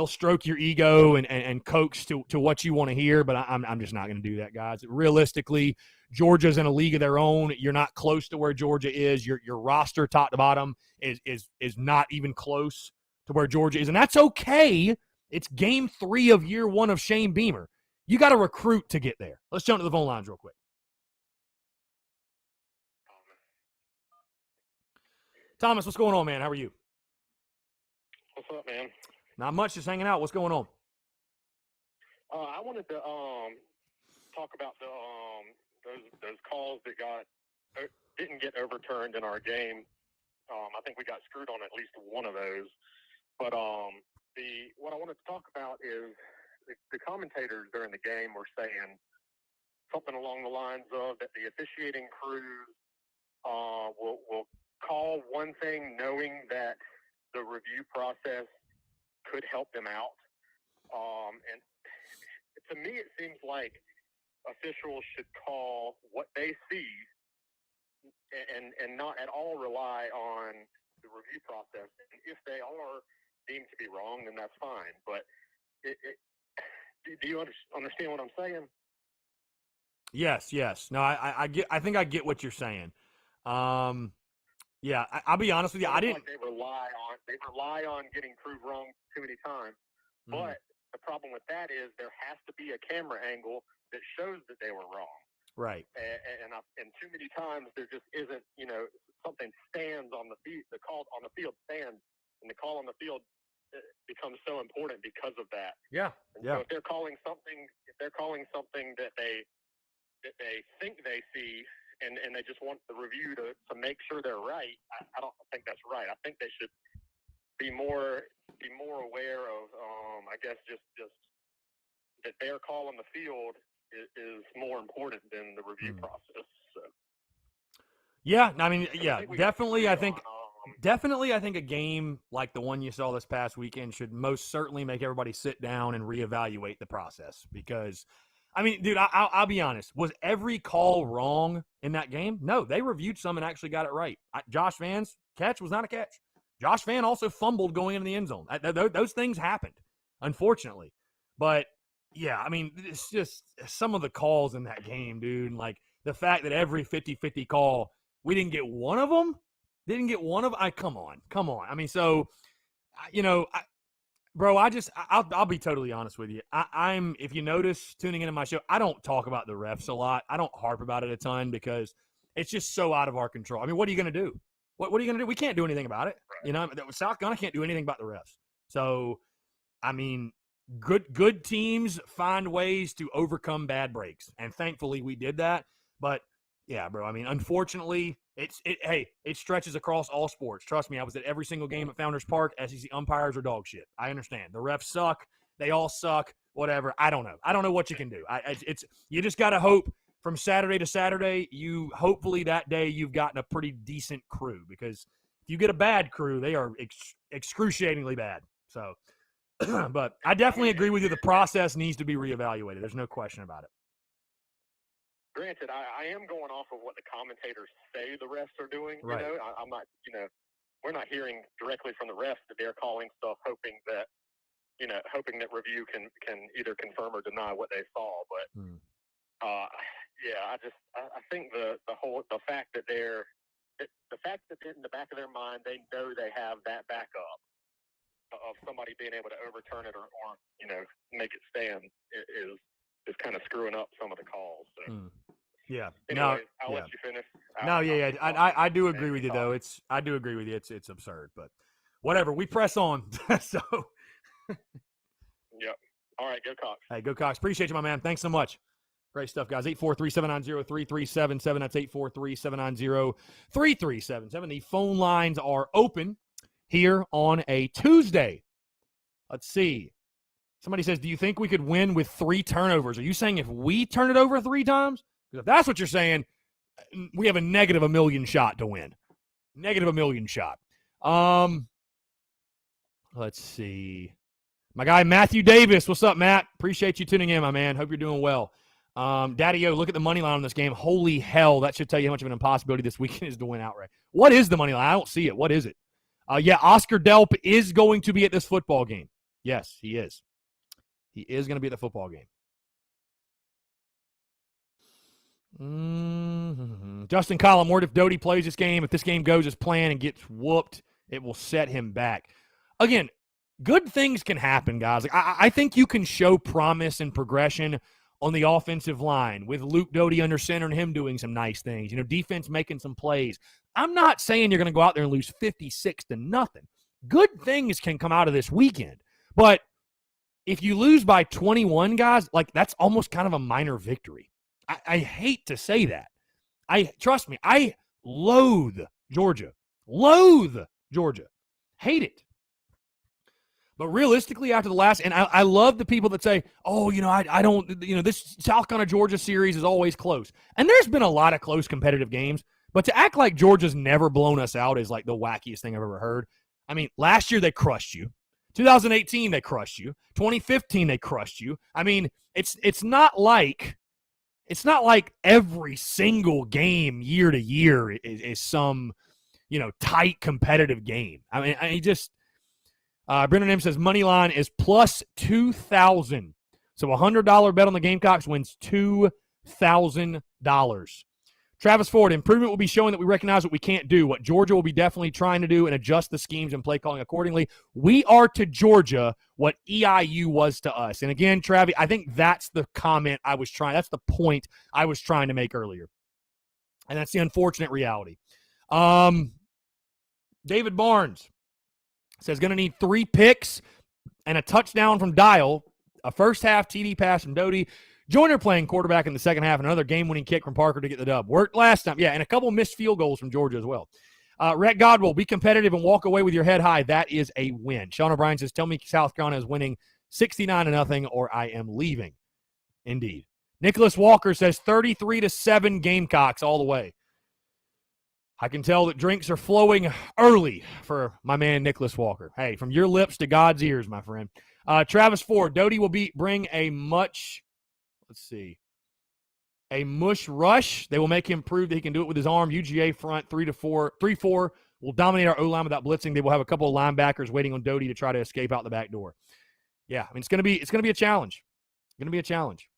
stroke your ego and coax to what you want to hear, but I'm just not going to do that, guys. Realistically, Georgia's in a league of their own. You're not close to where Georgia is. Your roster, top to bottom, is not even close to where Georgia is, and that's okay. It's game 3 of year 1 of Shane Beamer. You got to recruit to get there. Let's jump to the phone lines real quick. Thomas, what's going on, man? How are you? What's up, man? Not much, just hanging out. What's going on? I wanted to talk about those calls that didn't get overturned in our game. I think we got screwed on at least one of those. But what I wanted to talk about is the commentators during the game were saying something along the lines of that the officiating crews will call one thing knowing that the review process could help them out. And to me, it seems like officials should call what they see and not at all rely on the review process. And if they are deemed to be wrong, then that's fine. But do you understand what I'm saying? Yes. No, I think I get what you're saying. Yeah, I'll be honest with you. I didn't. Like they rely on getting proved wrong too many times. But the problem with that is there has to be a camera angle that shows that they were wrong. Right. And too many times there just isn't. Something stands on the field. The call on the field stands, and the call on the field becomes so important because of that. Yeah. So if they're calling something that they think they see. And they just want the review to make sure they're right. I don't think that's right. I think they should be more aware of, I guess, just that their call on the field is more important than the review process. So. Yeah, I mean, definitely. I think a game like the one you saw this past weekend should most certainly make everybody sit down and reevaluate the process because. I mean, dude, I'll be honest. Was every call wrong in that game? No, they reviewed some and actually got it right. Josh Van's catch was not a catch. Josh Van also fumbled going into the end zone. Those things happened, unfortunately. But, yeah, I mean, it's just some of the calls in that game, dude. Like, the fact that every 50-50 call, we didn't get one of them? Come on. I mean, so, bro, I'll be totally honest with you. I'm if you notice tuning into my show, I don't talk about the refs a lot. I don't harp about it a ton because it's just so out of our control. I mean, what are you going to do? What are you going to do? We can't do anything about it. South Carolina can't do anything about the refs. So, I mean, good teams find ways to overcome bad breaks, and thankfully we did that. But yeah, bro. I mean, unfortunately, it stretches across all sports. Trust me, I was at every single game at Founders Park. SEC umpires are dog shit. I understand. The refs suck. They all suck. Whatever. I don't know what you can do. You just got to hope from Saturday to Saturday. Hopefully that day you've gotten a pretty decent crew because if you get a bad crew, they are excruciatingly bad. So, but I definitely agree with you. The process needs to be reevaluated. There's no question about it. Granted, I am going off of what the commentators say the refs are doing. Right. I'm not. We're not hearing directly from the refs that they're calling stuff, hoping that review can either confirm or deny what they saw. But yeah, I think the fact that in the back of their mind they know they have that backup of somebody being able to overturn it or make it stand is kind of screwing up some of the calls. So. Yeah. Anyway, I'll let you finish. I do agree with you though. I do agree with you. It's absurd, but whatever. We press on. So. Yep. All right. Go Cox. Hey, go Cox. Appreciate you, my man. Thanks so much. Great stuff, guys. 843-790-3377. That's 843-790-3377. The phone lines are open here on a Tuesday. Let's see. Somebody says, do you think we could win with 3 turnovers? Are you saying if we turn it over 3 times? Because if that's what you're saying, we have a negative -1 million shot to win. Negative -1 million shot. Let's see. My guy, Matthew Davis. What's up, Matt? Appreciate you tuning in, my man. Hope you're doing well. Daddy-O, look at the money line on this game. Holy hell, that should tell you how much of an impossibility this weekend is to win outright. What is the money line? I don't see it. What is it? Yeah, Oscar Delp is going to be at this football game. Yes, he is. He is going to be at the football game. Justin Collin, what if Doty plays this game? If this game goes as planned and gets whooped, it will set him back. Again, good things can happen, guys. Like, I think you can show promise and progression on the offensive line with Luke Doty under center and him doing some nice things. Defense making some plays. I'm not saying you're going to go out there and lose 56-0. Good things can come out of this weekend. But if you lose by 21, guys, like that's almost kind of a minor victory. I hate to say that. Trust me, I loathe Georgia. Hate it. But realistically, after the last, and I love the people that say, oh, I don't, this South Carolina Georgia series is always close. And there's been a lot of close competitive games, but to act like Georgia's never blown us out is like the wackiest thing I've ever heard. I mean, last year they crushed you. 2018 they crushed you. 2015 they crushed you. I mean, it's not like every single game year to year is some, tight competitive game. I mean, Brendan M says money line is plus 2,000. So $100 bet on the Gamecocks wins $2,000. Travis Ford, improvement will be showing that we recognize what we can't do, what Georgia will be definitely trying to do and adjust the schemes and play calling accordingly. We are to Georgia what EIU was to us. And again, Travis, I think that's the that's the point I was trying to make earlier. And that's the unfortunate reality. David Barnes says going to need 3 picks and a touchdown from Dial, a first half TD pass from Doty, Joyner playing quarterback in the second half, and another game-winning kick from Parker to get the dub. Worked last time. Yeah, and a couple missed field goals from Georgia as well. Rhett Godwell, be competitive and walk away with your head high. That is a win. Sean O'Brien says, tell me South Carolina is winning 69-0 or I am leaving. Indeed. Nicholas Walker says 33-7 Gamecocks all the way. I can tell that drinks are flowing early for my man Nicholas Walker. Hey, from your lips to God's ears, my friend. Travis Ford, Doty will bring a mush rush. They will make him prove that he can do it with his arm. UGA front 3-4 will dominate our O-line without blitzing. They will have a couple of linebackers waiting on Doty to try to escape out the back door. Yeah, I mean it's gonna be a challenge. It's gonna be a challenge.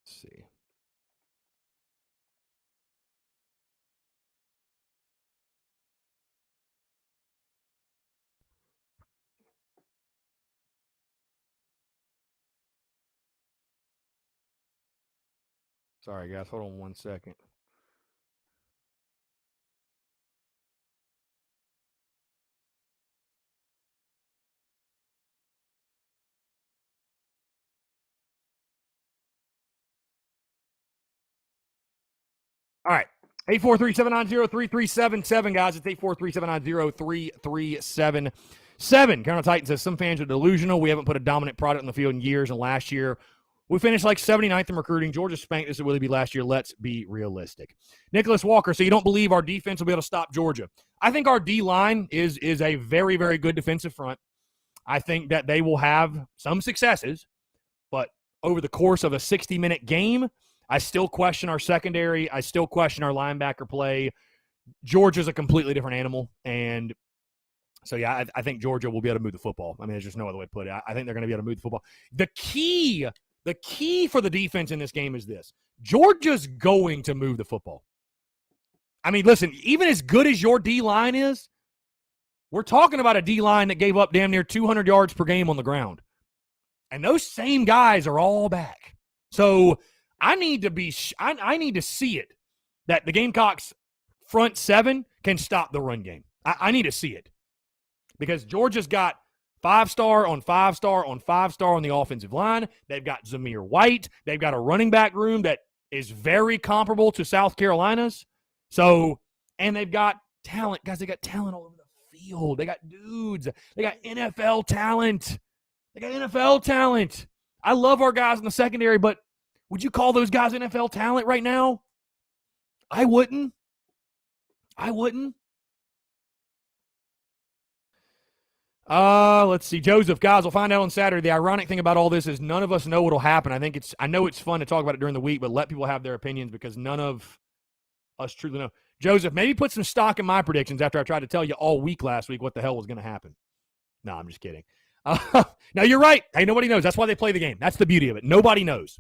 Let's see. Sorry, guys. Hold on 1 second. All right. 843-790-3377, guys. It's 843-790-3377. Carolina Titans says some fans are delusional. We haven't put a dominant product on the field in years, and last year we finished like 79th in recruiting. Georgia spanked us at Willie B last year. Let's be realistic. Nicholas Walker, so you don't believe our defense will be able to stop Georgia? I think our D-line is a very, very good defensive front. I think that they will have some successes, but over the course of a 60-minute game, I still question our secondary. I still question our linebacker play. Georgia's a completely different animal, and So, yeah, I think Georgia will be able to move the football. I mean, there's just no other way to put it. I think they're going to be able to move the football. The key for the defense in this game is this. Georgia's going to move the football. I mean, listen, even as good as your D-line is, we're talking about a D-line that gave up damn near 200 yards per game on the ground. And those same guys are all back. So I need to see it that the Gamecocks front seven can stop the run game. I need to see it. Because Georgia's got 5-star on 5-star on 5-star on the offensive line. They've got Zamir White. They've got a running back room that is very comparable to South Carolina's. So, and they've got talent. Guys, they got talent all over the field. They got dudes. They got NFL talent. I love our guys in the secondary, but would you call those guys NFL talent right now? I wouldn't. Let's see. Joseph, guys, we'll find out on Saturday. The ironic thing about all this is none of us know what'll happen. I know it's fun to talk about it during the week, but let people have their opinions because none of us truly know. Joseph, maybe put some stock in my predictions after I tried to tell you all week last week what the hell was going to happen. No, I'm just kidding. No, you're right. Hey, nobody knows. That's why they play the game. That's the beauty of it. Nobody knows.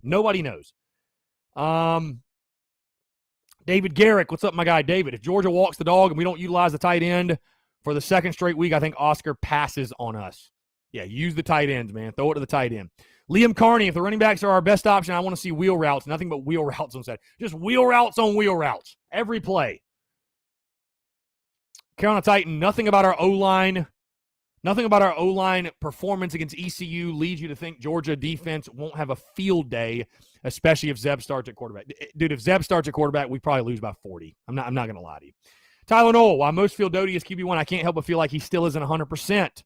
David Garrick, what's up, my guy? David, if Georgia walks the dog and we don't utilize the tight end for the second straight week, I think Oscar passes on us. Yeah, use the tight ends, man. Throw it to the tight end. Liam Carney, if the running backs are our best option, I want to see wheel routes. Nothing but wheel routes on Saturday. Just wheel routes on wheel routes. Every play. Carolina Titan, nothing about our O-line performance against ECU leads you to think Georgia defense won't have a field day, especially if Zeb starts at quarterback. Dude, if Zeb starts at quarterback, we probably lose by 40. I'm not going to lie to you. Tyler Noel, while most feel Doty is QB1, I can't help but feel like he still isn't 100%.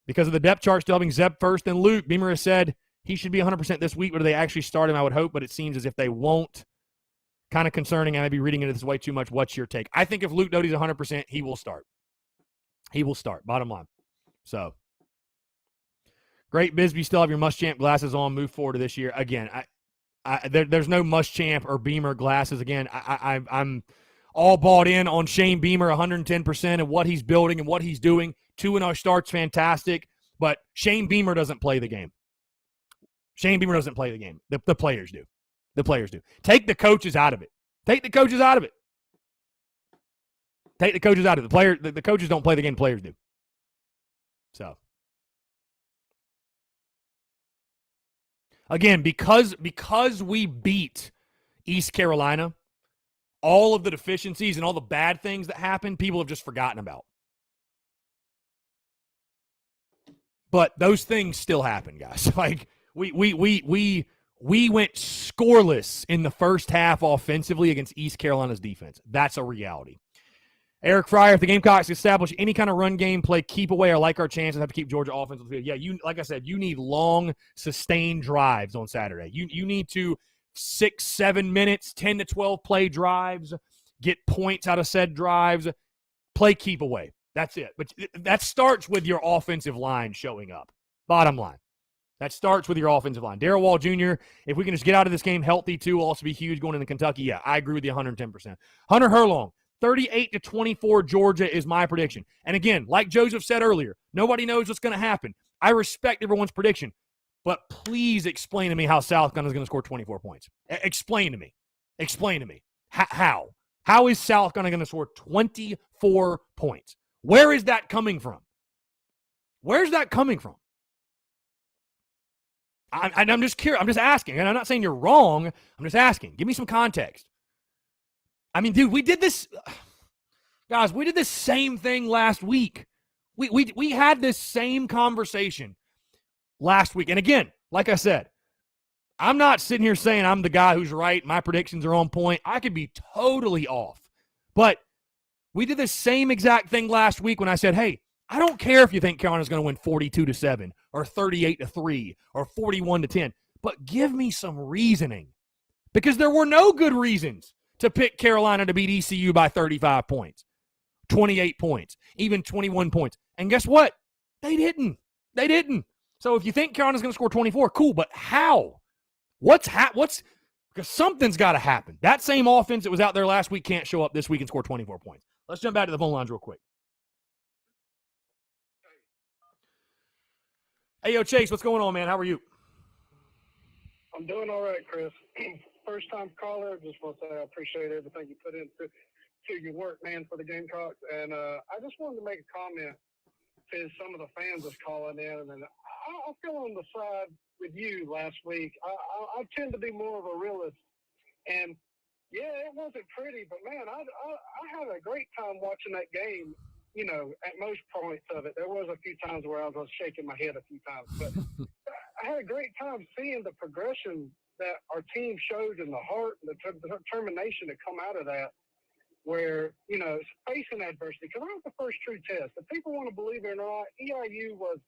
Because of the depth chart still having Zeb first and Luke, Beamer has said he should be 100% this week, but do they actually start him? I would hope, but it seems as if they won't. Kind of concerning. I may be reading into this way too much. What's your take? I think if Luke Doty's 100%, he will start. Bottom line. So, great Bisbee, still have your Muschamp glasses on. Move forward to this year. Again, there's no Muschamp or Beamer glasses. Again, I'm all bought in on Shane Beamer 110% and what he's building and what he's doing. 2-0 start's fantastic, but Shane Beamer doesn't play the game. The players do. Take the coaches out of it. The coaches don't play the game, players do. So, again, because we beat East Carolina, all of the deficiencies and all the bad things that happened, people have just forgotten about. But those things still happen, guys. Like we went scoreless in the first half offensively against East Carolina's defense. That's a reality. Eric Fryer, if the Gamecocks establish any kind of run game, play keep away, or like our chances, have to keep Georgia offense on the field. Yeah, like I said, you need long, sustained drives on Saturday. You need to 6-7 minutes, 10 to 12 play drives, get points out of said drives, play keep away. That's it. But that starts with your offensive line showing up. Bottom line. That starts with your offensive line. Darrell Wall Jr., if we can just get out of this game healthy too, will also be huge going into Kentucky. Yeah, I agree with you 110%. Hunter Herlong, 38-24 Georgia is my prediction. And again, like Joseph said earlier, nobody knows what's going to happen. I respect everyone's prediction, but please explain to me how South Carolina is going to score 24 points. Explain to me. How? How is South Carolina going to score 24 points? Where is that coming from? I'm just curious. I'm just asking. And I'm not saying you're wrong. I'm just asking. Give me some context. I mean, dude, we did this. Guys, we did this same thing last week. We had this same conversation last week. And again, like I said, I'm not sitting here saying I'm the guy who's right. My predictions are on point. I could be totally off. But we did the same exact thing last week when I said, hey, I don't care if you think Carolina's going to win 42-7 or 38-3 or 41-10, but give me some reasoning. Because there were no good reasons to pick Carolina to beat ECU by 35 points, 28 points, even 21 points. And guess what? They didn't. So if you think Carolina's going to score 24, cool, but how? Because something's got to happen. That same offense that was out there last week can't show up this week and score 24 points. Let's jump back to the phone lines real quick. Hey, yo, Chase, what's going on, man? How are you? I'm doing all right, Chris. First time caller. Just want to say I appreciate everything you put into your work, man, for the Gamecocks. And I just wanted to make a comment to some of the fans that's calling in. And I feel on the side with you last week. I tend to be more of a realist. And, yeah, it wasn't pretty, but, man, I had a great time watching that game, you know, at most points of it. There was a few times where I was shaking my head a few times. But I had a great time seeing the progression that our team showed and the heart and the determination to come out of that where, you know, facing adversity. Because that was the first true test. If people want to believe it or not, EIU was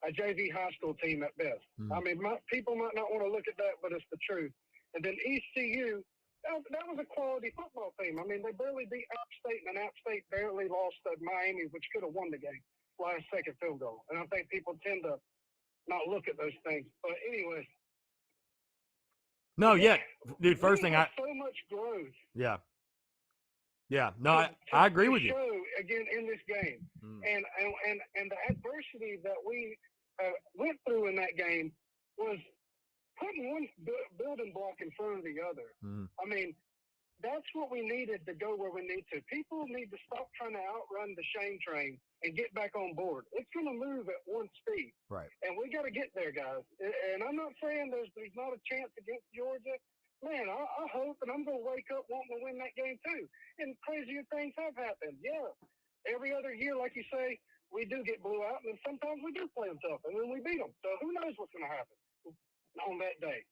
a JV high school team at best. I mean, people might not want to look at that, but it's the truth. And then ECU, that was a quality football team. I mean, they barely beat App State, and App State barely lost to Miami, which could have won the game. Last second field goal. And I think people tend to not look at those things. But anyway. No, yeah. Dude, first thing so much growth. Yeah. Yeah. No, I agree with you. Show again in this game. And the adversity that we went through in that game was putting one building block in front of the other. I mean, that's what we needed to go where we need to. People need to stop trying to outrun the Shane train and get back on board. It's going to move at one speed. Right. And we got to get there, guys. And I'm not saying there's not a chance against Georgia. Man, I hope, and I'm going to wake up wanting to win that game too. And crazier things have happened. Yeah. Every other year, like you say, we do get blew out, and then sometimes we do play them tough, and then we beat them. So who knows what's going to happen on that day.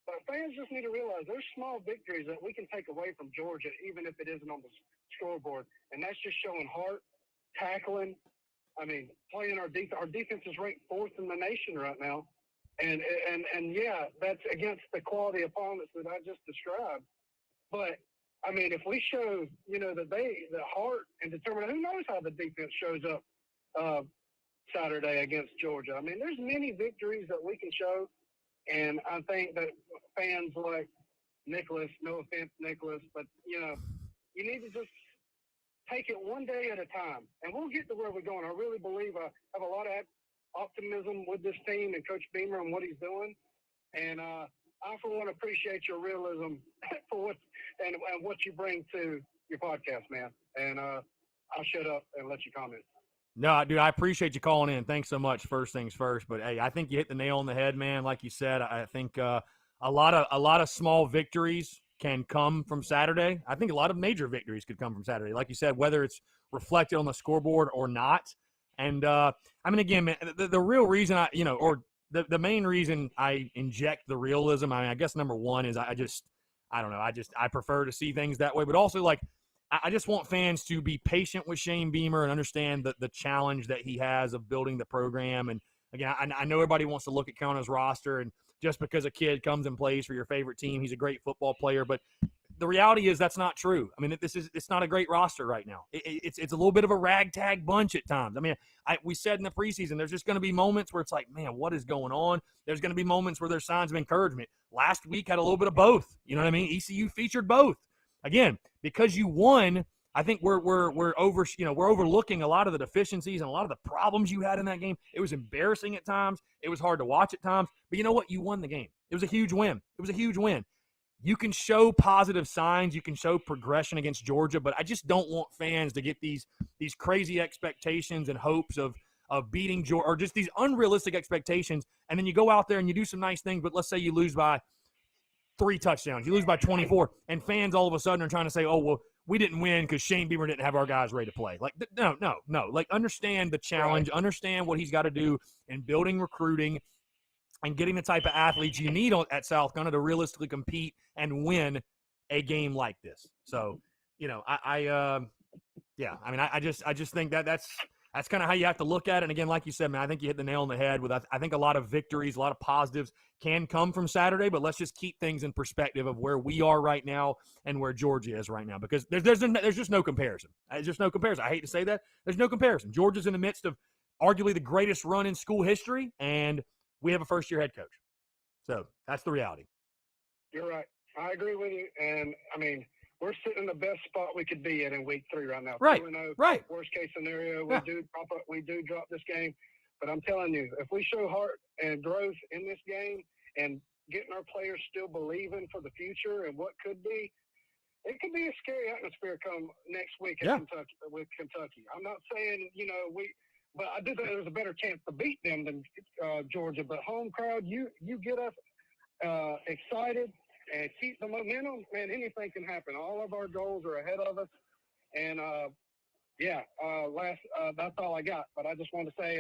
But fans just need to realize there's small victories that we can take away from Georgia, even if it isn't on the scoreboard. And that's just showing heart, tackling. I mean, playing our defense. Our defense is ranked 4th in the nation right now. And yeah, that's against the quality opponents that I just described. But, I mean, if we show, you know, the heart and determination, who knows how the defense shows up Saturday against Georgia. I mean, there's many victories that we can show. And I think that fans like Nicholas, no offense, Nicholas, but, you know, you need to just take it one day at a time. And we'll get to where we're going. I really believe I have a lot of optimism with this team and Coach Beamer and what he's doing. And I, for one, appreciate your realism for what you bring to your podcast, man. And I'll shut up and let you comment. No, dude, I appreciate you calling in. Thanks so much. First things first, but hey, I think you hit the nail on the head, man. Like you said, I think a lot of small victories can come from Saturday. I think a lot of major victories could come from Saturday. Like you said, whether it's reflected on the scoreboard or not. And I mean, again, man, the real reason the main reason I inject the realism, I mean, I guess number one is I don't know. I prefer to see things that way, but also like. I just want fans to be patient with Shane Beamer and understand the challenge that he has of building the program. And, again, I know everybody wants to look at Kona's roster, and just because a kid comes and plays for your favorite team, he's a great football player. But the reality is that's not true. I mean, it's not a great roster right now. It's a little bit of a ragtag bunch at times. I mean, we said in the preseason there's just going to be moments where it's like, man, what is going on? There's going to be moments where there's signs of encouragement. Last week had a little bit of both. You know what I mean? ECU featured both. Again, because you won, I think we're overlooking a lot of the deficiencies and a lot of the problems you had in that game. It was embarrassing at times. It was hard to watch at times. But you know what? You won the game. It was a huge win. You can show positive signs. You can show progression against Georgia, but I just don't want fans to get these crazy expectations and hopes of beating Georgia, or just these unrealistic expectations, and then you go out there and you do some nice things, but let's say you lose by 3 touchdowns. You lose by 24, and fans all of a sudden are trying to say, oh, well, we didn't win because Shane Beamer didn't have our guys ready to play. Like, no. Like, understand the challenge, understand what he's got to do in building recruiting and getting the type of athletes you need at South Carolina to realistically compete and win a game like this. So, you know, I just think that's kind of how you have to look at it. And again, like you said, man, I think you hit the nail on the head with, I think a lot of victories, a lot of positives can come from Saturday, but let's just keep things in perspective of where we are right now and where Georgia is right now, because there's just no comparison. There's just no comparison. I hate to say that. There's no comparison. Georgia's in the midst of arguably the greatest run in school history, and we have a first-year head coach. So that's the reality. You're right. I agree with you. And, I mean, we're sitting in the best spot we could be in week 3 right now. Right. 2-0, right. Worst case scenario, we do drop this game. But I'm telling you, if we show heart and growth in this game and getting our players still believing for the future and what could be, it could be a scary atmosphere come next week in Kentucky with Kentucky. I'm not saying, but I do think there's a better chance to beat them than Georgia. But home crowd, you get us excited and keep the momentum, man, anything can happen. All of our goals are ahead of us. And, that's all I got. But I just want to say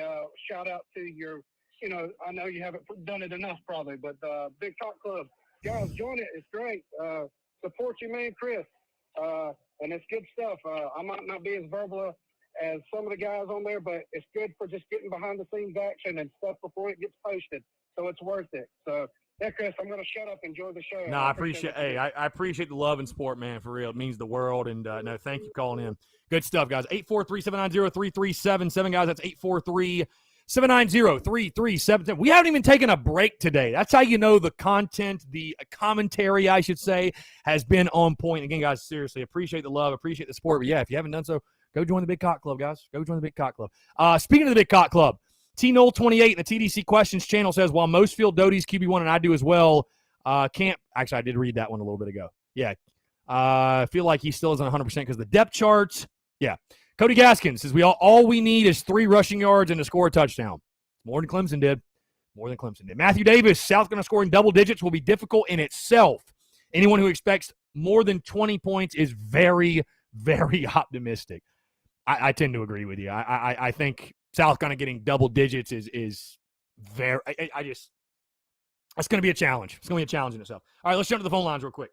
shout out to your, I know you haven't done it enough probably, but Big Talk Club, guys, join it. It's great. Support your man, Chris. And it's good stuff. I might not be as verbal as some of the guys on there, but it's good for just getting behind the scenes action and stuff before it gets posted. So it's worth it. So, yeah, Chris, I'm going to shut up. Enjoy the show. No, I appreciate I appreciate the love and support, man, for real. It means the world. And, no, thank you for calling in. Good stuff, guys. 843-790-3377, guys. That's 843-790-3377. We haven't even taken a break today. That's how you know the content, the commentary, I should say, has been on point. Again, guys, seriously, appreciate the love, appreciate the support. But, yeah, if you haven't done so, go join the Big Cock Club, guys. Go join the Big Cock Club. Speaking of the Big Cock Club, T-Knoll28 in the TDC Questions channel says, while most feel Doty's QB1, and I do as well, actually, I did read that one a little bit ago. Yeah. I feel like he still isn't 100% because the depth charts. Yeah. Cody Gaskins says, all we need is 3 rushing yards and to score a touchdown. More than Clemson did. Matthew Davis, South going to score in double digits will be difficult in itself. Anyone who expects more than 20 points is very, very optimistic. I tend to agree with you. I think South kind of getting double digits is very – that's going to be a challenge. It's going to be a challenge in itself. All right, let's jump to the phone lines real quick.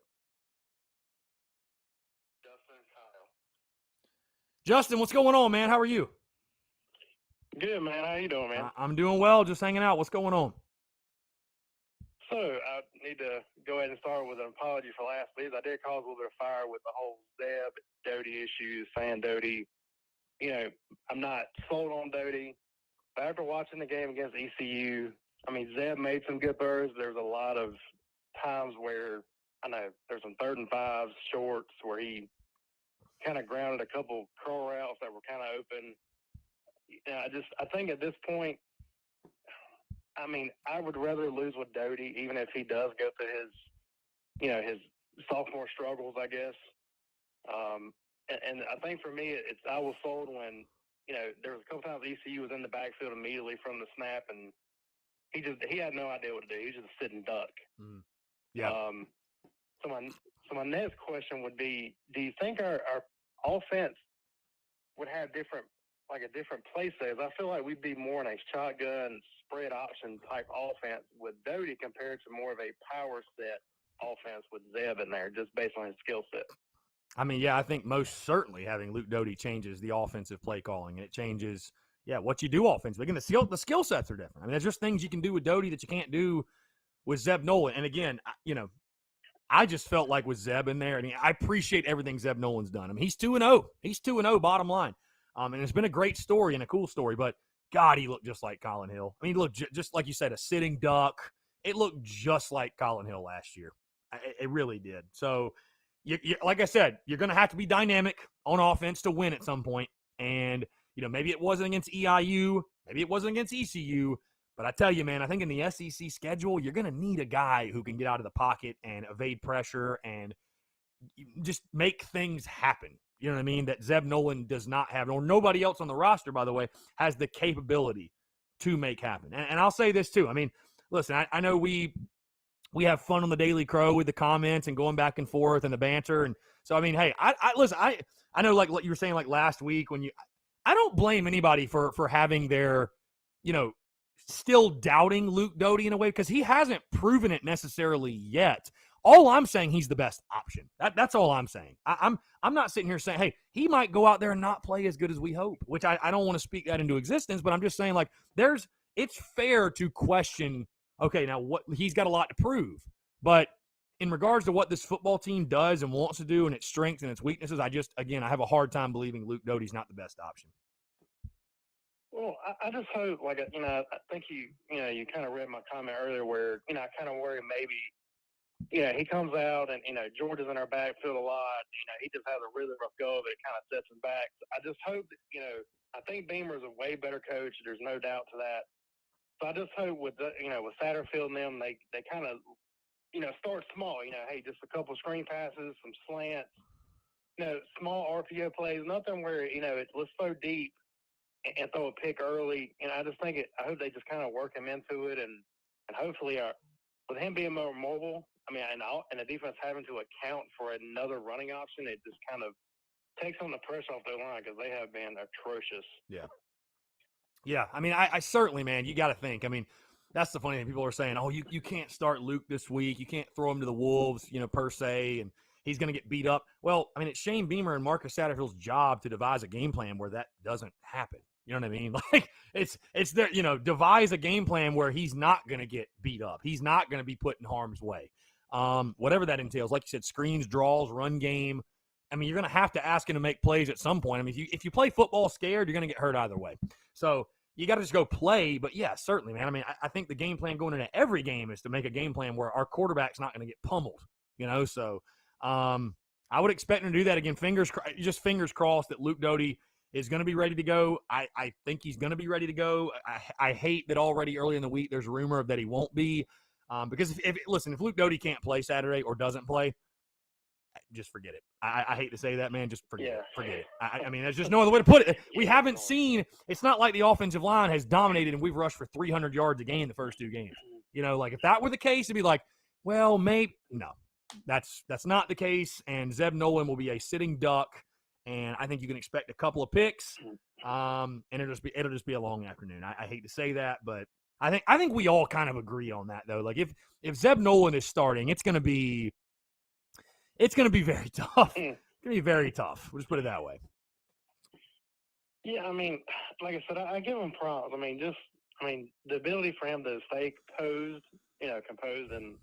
Justin, what's going on, man? How are you? Good, man. How you doing, man? I'm doing well, just hanging out. What's going on? So I need to go ahead and start with an apology for last week. I did cause a little bit of fire with the whole Zeb Doty issues, saying Doty. I'm not sold on Doty. But after watching the game against ECU, Zeb made some good throws. There's a lot of times where I know there's some 3rd and 5s shorts where he kind of grounded a couple curl routes that were kind of open. I think at this point, I would rather lose with Doty, even if he does go through his sophomore struggles, I guess. And I think for me, I was sold when, there was a couple times ECU was in the backfield immediately from the snap, and he had no idea what to do. He was just a sitting duck. Yeah. So my next question would be, do you think our offense would have a different play save? I feel like we'd be more in a shotgun spread option type offense with Doty compared to more of a power set offense with Zeb in there, just based on his skill set. I think most certainly having Luke Doty changes the offensive play calling, and it changes, what you do offensively. Again, the skill sets are different. There's just things you can do with Doty that you can't do with Zeb Nolan. And again, I just felt like with Zeb in there, I appreciate everything Zeb Nolan's done. He's 2-0. He's 2-0, bottom line. And it's been a great story and a cool story, but God, he looked just like Colin Hill. He looked just like you said, a sitting duck. It looked just like Colin Hill last year. It really did. So, you like I said, you're going to have to be dynamic on offense to win at some point. And, maybe it wasn't against EIU. Maybe it wasn't against ECU. But I tell you, man, I think in the SEC schedule, you're going to need a guy who can get out of the pocket and evade pressure and just make things happen. You know what I mean? That Zeb Nolan does not have, or nobody else on the roster, by the way, has the capability to make happen. And I'll say this, too. Listen, I know we have fun on the Daily Crow with the comments and going back and forth and the banter. And so, hey, listen, I know like what you were saying like last week I don't blame anybody for having their, still doubting Luke Doty in a way because he hasn't proven it necessarily yet. All I'm saying, he's the best option. That's all I'm saying. I'm not sitting here saying, hey, he might go out there and not play as good as we hope, which I don't want to speak that into existence, but I'm just saying like it's fair to question, okay, now what he's got a lot to prove. But in regards to what this football team does and wants to do and its strengths and its weaknesses, I have a hard time believing Luke Doty's not the best option. Well, I just hope, I think you kind of read my comment earlier where, I kind of worry maybe he comes out and, Georgia's in our backfield a lot. He just has a really rough go of it. It kind of sets him back. So I just hope that, I think Beamer's a way better coach. There's no doubt to that. So I just hope with Satterfield and them, they kind of, start small. Hey, just a couple screen passes, some slants, small RPO plays, nothing where, let's throw deep and throw a pick early. I just think I hope they just kind of work him into it and hopefully with him being more mobile, and the defense having to account for another running option, it just kind of takes on the pressure off their line because they have been atrocious. Yeah. Yeah. I certainly, man, you got to think. That's the funny thing. People are saying, oh, you can't start Luke this week. You can't throw him to the Wolves, per se, and he's going to get beat up. Well, it's Shane Beamer and Marcus Satterfield's job to devise a game plan where that doesn't happen. You know what I mean? Like it's there, devise a game plan where he's not going to get beat up. He's not going to be put in harm's way. Whatever that entails, like you said, screens, draws, run game. You're going to have to ask him to make plays at some point. If you play football scared, you're going to get hurt either way. So you got to just go play. But yeah, certainly, man. I think the game plan going into every game is to make a game plan where our quarterback's not going to get pummeled. So I would expect him to do that again. Fingers crossed that Luke Doty is going to be ready to go. I think he's going to be ready to go. I hate that already early in the week there's a rumor that he won't be. Because if Luke Doty can't play Saturday or doesn't play, just forget it. I hate to say that, man. Just forget it. Forget it. There's just no other way to put it. We haven't seen – it's not like the offensive line has dominated and we've rushed for 300 yards a game the first two games. Like if that were the case, it'd be like, well, maybe – no. That's not the case, and Zeb Nolan will be a sitting duck, and I think you can expect a couple of picks, and it'll just be a long afternoon. I hate to say that, but I think we all kind of agree on that though. Like if Zeb Nolan is starting, it's gonna be very tough. It's gonna be very tough. We'll just put it that way. Yeah, like I said, I give him props. The ability for him to stay composed, and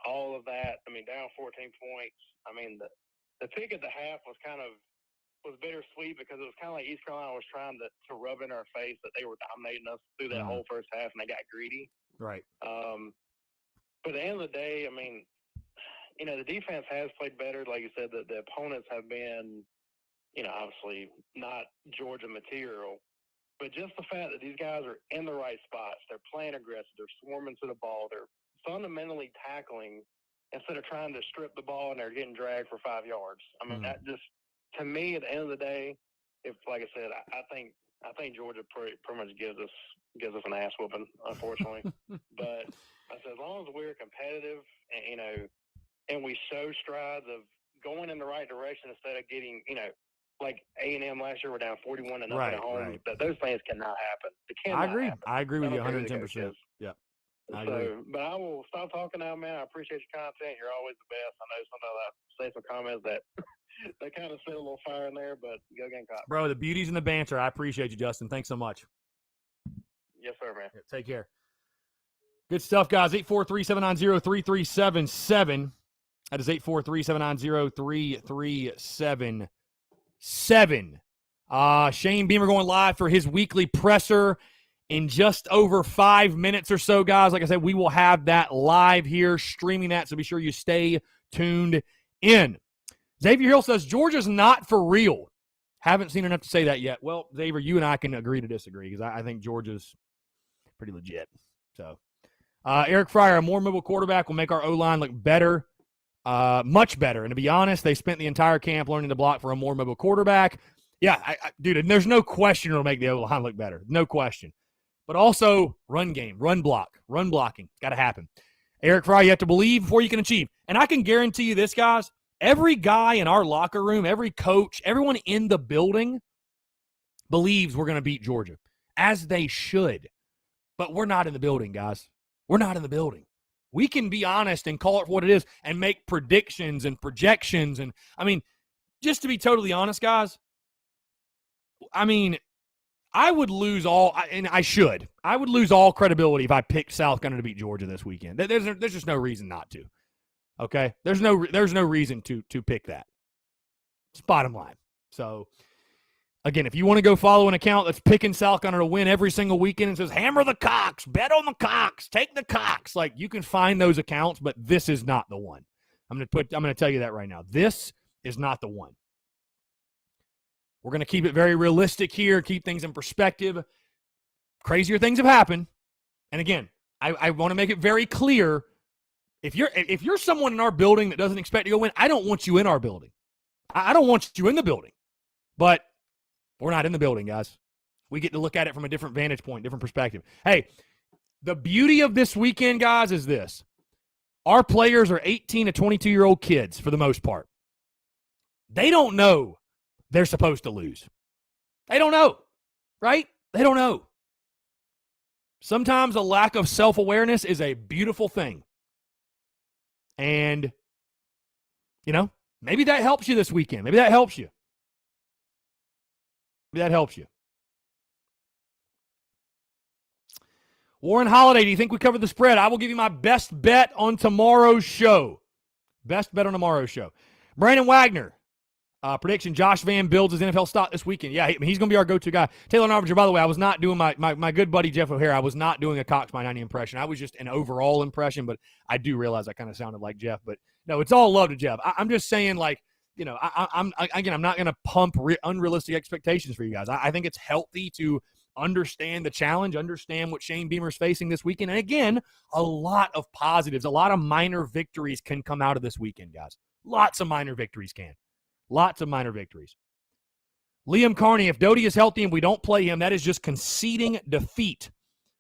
all of that. Down 14 points. The pick at the half was bittersweet because it was kind of like East Carolina was trying to rub in our face that they were dominating us through that whole first half, and they got greedy. Right. But at the end of the day, the defense has played better. Like you said, the opponents have been, obviously not Georgia material. But just the fact that these guys are in the right spots, they're playing aggressive, they're swarming to the ball, they're fundamentally tackling instead of trying to strip the ball and they're getting dragged for 5 yards. That just, to me, at the end of the day, if like I said, I think Georgia pretty much gives us an ass whooping, unfortunately. But I said as long as we're competitive and we show strides of going in the right direction instead of getting like A&M last year, we're down 41-0 at home. Right. Those things cannot happen. It cannot happen. I agree with you 110%. Yeah. But I will stop talking now, man. I appreciate your content. You're always the best. I know sometimes I say some comments that they kind of set a little fire in there, but go Gamecock. Bro, the beauty's in the banter. I appreciate you, Justin. Thanks so much. Yes, sir, man. Yeah, take care. Good stuff, guys. 843-790-3377. That is 843-790-3377. Shane Beamer going live for his weekly presser in just over 5 minutes or so, guys. Like I said, we will have that live here, streaming that, so be sure you stay tuned in. Xavier Hill says, Georgia's not for real. Haven't seen enough to say that yet. Well, Xavier, you and I can agree to disagree because I think Georgia's pretty legit. So, Eric Fryer, a more mobile quarterback will make our O-line look better, much better. And to be honest, they spent the entire camp learning to block for a more mobile quarterback. Yeah, dude, and there's no question it'll make the O-line look better. No question. But also run game, run blocking. Got to happen. Eric Fry, you have to believe before you can achieve. And I can guarantee you this, guys, every guy in our locker room, every coach, everyone in the building believes we're going to beat Georgia, as they should. But we're not in the building, guys. We're not in the building. We can be honest and call it for what it is and make predictions and projections. And, just to be totally honest, guys, I would lose all, and I should. I would lose all credibility if I picked South Carolina to beat Georgia this weekend. There's just no reason not to. Okay, there's no reason to pick that. It's bottom line. So Again, if you want to go follow an account that's picking South Carolina to win every single weekend and says, hammer the Cox, bet on the Cox, take the Cox, like you can find those accounts, but this is not the one. I'm going to tell you that right now. This is not the one. We're going to keep it very realistic here, keep things in perspective. Crazier things have happened. And again, I want to make it very clear. If you're someone in our building that doesn't expect to go win, I don't want you in our building. I don't want you in the building. But we're not in the building, guys. We get to look at it from a different vantage point, different perspective. Hey, the beauty of this weekend, guys, is this. Our players are 18 to 22-year-old kids for the most part. They don't know they're supposed to lose. They don't know, right? They don't know. Sometimes a lack of self-awareness is a beautiful thing. And, maybe that helps you this weekend. Maybe that helps you. Maybe that helps you. Warren Holiday, do you think we covered the spread? I will give you my best bet on tomorrow's show. Best bet on tomorrow's show. Brandon Wagner, prediction, Josh Vann builds his NFL stock this weekend. Yeah, he's going to be our go-to guy. Taylor Narvinger, by the way, I was not doing my good buddy Jeff O'Hare. I was not doing a Cox by 90 impression. I was just an overall impression, but I do realize I kind of sounded like Jeff. But no, it's all love to Jeff. I'm just saying, like, I'm not going to pump unrealistic expectations for you guys. I think it's healthy to understand the challenge, understand what Shane Beamer's facing this weekend. And again, a lot of positives, a lot of minor victories can come out of this weekend, guys. Lots of minor victories can. Lots of minor victories. Liam Carney, if Doty is healthy and we don't play him, that is just conceding defeat.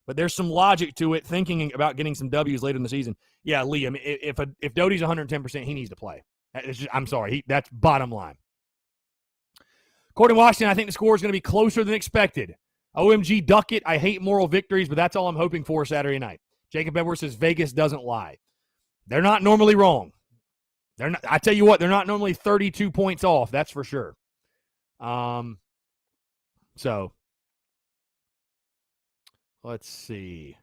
But there's some logic to it, thinking about getting some W's later in the season. Yeah, Liam, if Doty's 110%, he needs to play. I'm sorry, that's bottom line. Courtney Washington, I think the score is going to be closer than expected. OMG, duck it. I hate moral victories, but that's all I'm hoping for Saturday night. Jacob Edwards says Vegas doesn't lie. They're not normally wrong. They're not. I tell you what, they're not normally 32 points off. That's for sure. So let's see.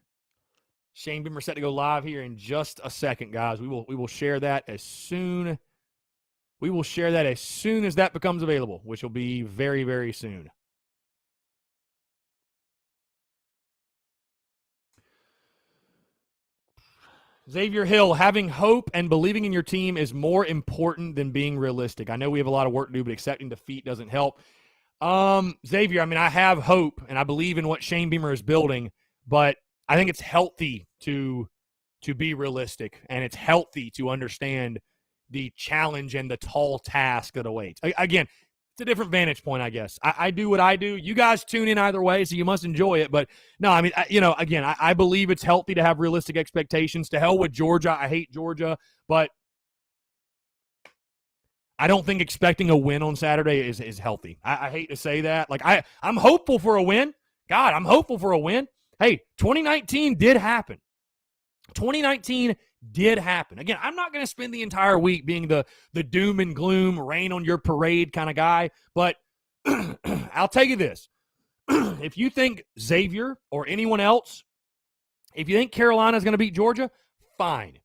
Shane Beamer set to go live here in just a second, guys. We will share that as soon. We will share that as soon as that becomes available, which will be very, very soon. Xavier Hill, having hope and believing in your team is more important than being realistic. I know we have a lot of work to do, but accepting defeat doesn't help. Xavier, I have hope, and I believe in what Shane Beamer is building, but I think it's healthy to be realistic, and it's healthy to understand the challenge and the tall task that awaits. Again, it's a different vantage point, I guess. I do what I do. You guys tune in either way, so you must enjoy it. But, no, I believe it's healthy to have realistic expectations. To hell with Georgia. I hate Georgia. But I don't think expecting a win on Saturday is healthy. I hate to say that. Like, I'm hopeful for a win. God, I'm hopeful for a win. Hey, 2019 did happen. 2019 did happen. Again, I'm not going to spend the entire week being the doom and gloom, rain on your parade kind of guy, but I'll tell you this. If you think Xavier or anyone else, if you think Carolina is going to beat Georgia, fine.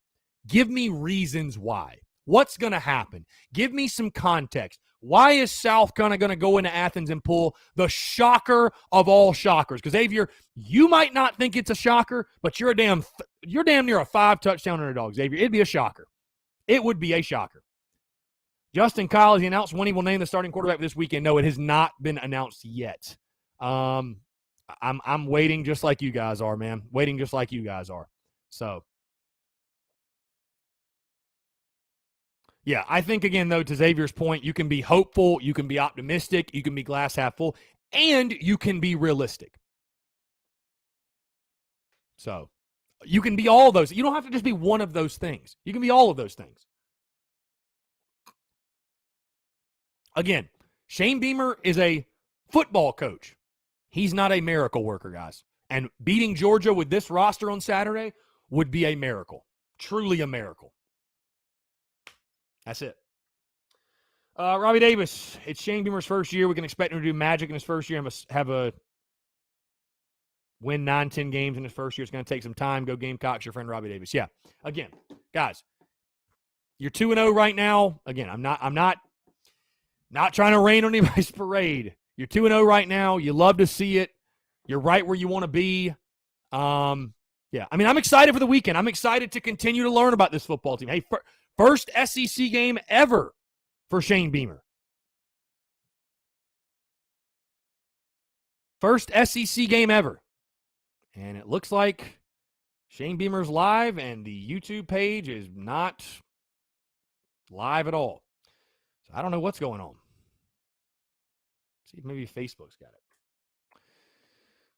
Give me reasons why. What's going to happen? Give me some context. Why is South Carolina going to go into Athens and pull the shocker of all shockers? Because, Xavier, you might not think it's a shocker, but you're damn near a 5-touchdown underdog, Xavier. It'd be a shocker. It would be a shocker. Justin Kyle, he announced when he will name the starting quarterback this weekend. No, it has not been announced yet. I'm waiting just like you guys are, man. Waiting just like you guys are. So, yeah, I think, again, though, to Xavier's point, you can be hopeful, you can be optimistic, you can be glass half full, and you can be realistic. So, you can be all those. You don't have to just be one of those things. You can be all of those things. Again, Shane Beamer is a football coach. He's not a miracle worker, guys. And beating Georgia with this roster on Saturday would be a miracle. Truly a miracle. That's it. Robbie Davis, it's Shane Beamer's first year. We can expect him to do magic in his first year and have a win 9-10 games in his first year. It's going to take some time. Go Gamecocks, your friend Robbie Davis. Yeah. Again, guys, you're 2-0 right now. Again, I'm not trying to rain on anybody's parade. You're 2-0 right now. You love to see it. You're right where you want to be. Yeah, I mean, I'm excited for the weekend. I'm excited to continue to learn about this football team. Hey, first SEC game ever for Shane Beamer. First SEC game ever. And it looks like Shane Beamer's live, and the YouTube page is not live at all. So I don't know what's going on. See if maybe Facebook's got it.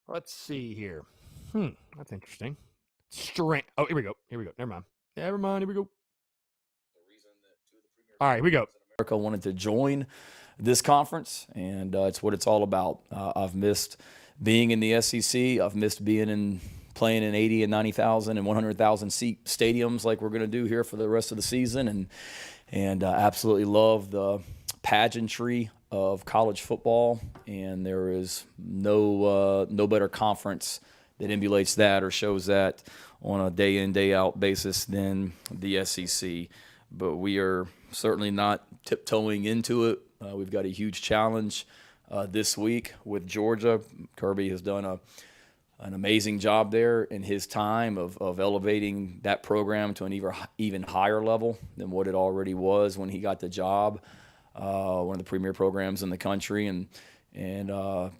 Let's see here. That's interesting. Oh, here we go. Never mind. Here we go. All right, here we go. America wanted to join this conference, and it's what it's all about. I've missed being in the SEC. I've missed playing in 80 and 90,000 and 100,000 seat stadiums like we're going to do here for the rest of the season, and absolutely love the pageantry of college football. And there is no better conference that emulates that or shows that on a day in, day out basis than the SEC. But we are certainly not tiptoeing into it. We've got a huge challenge this week with Georgia. Kirby has done an amazing job there in his time of elevating that program to an even higher level than what it already was when he got the job. One of the premier programs in the country, and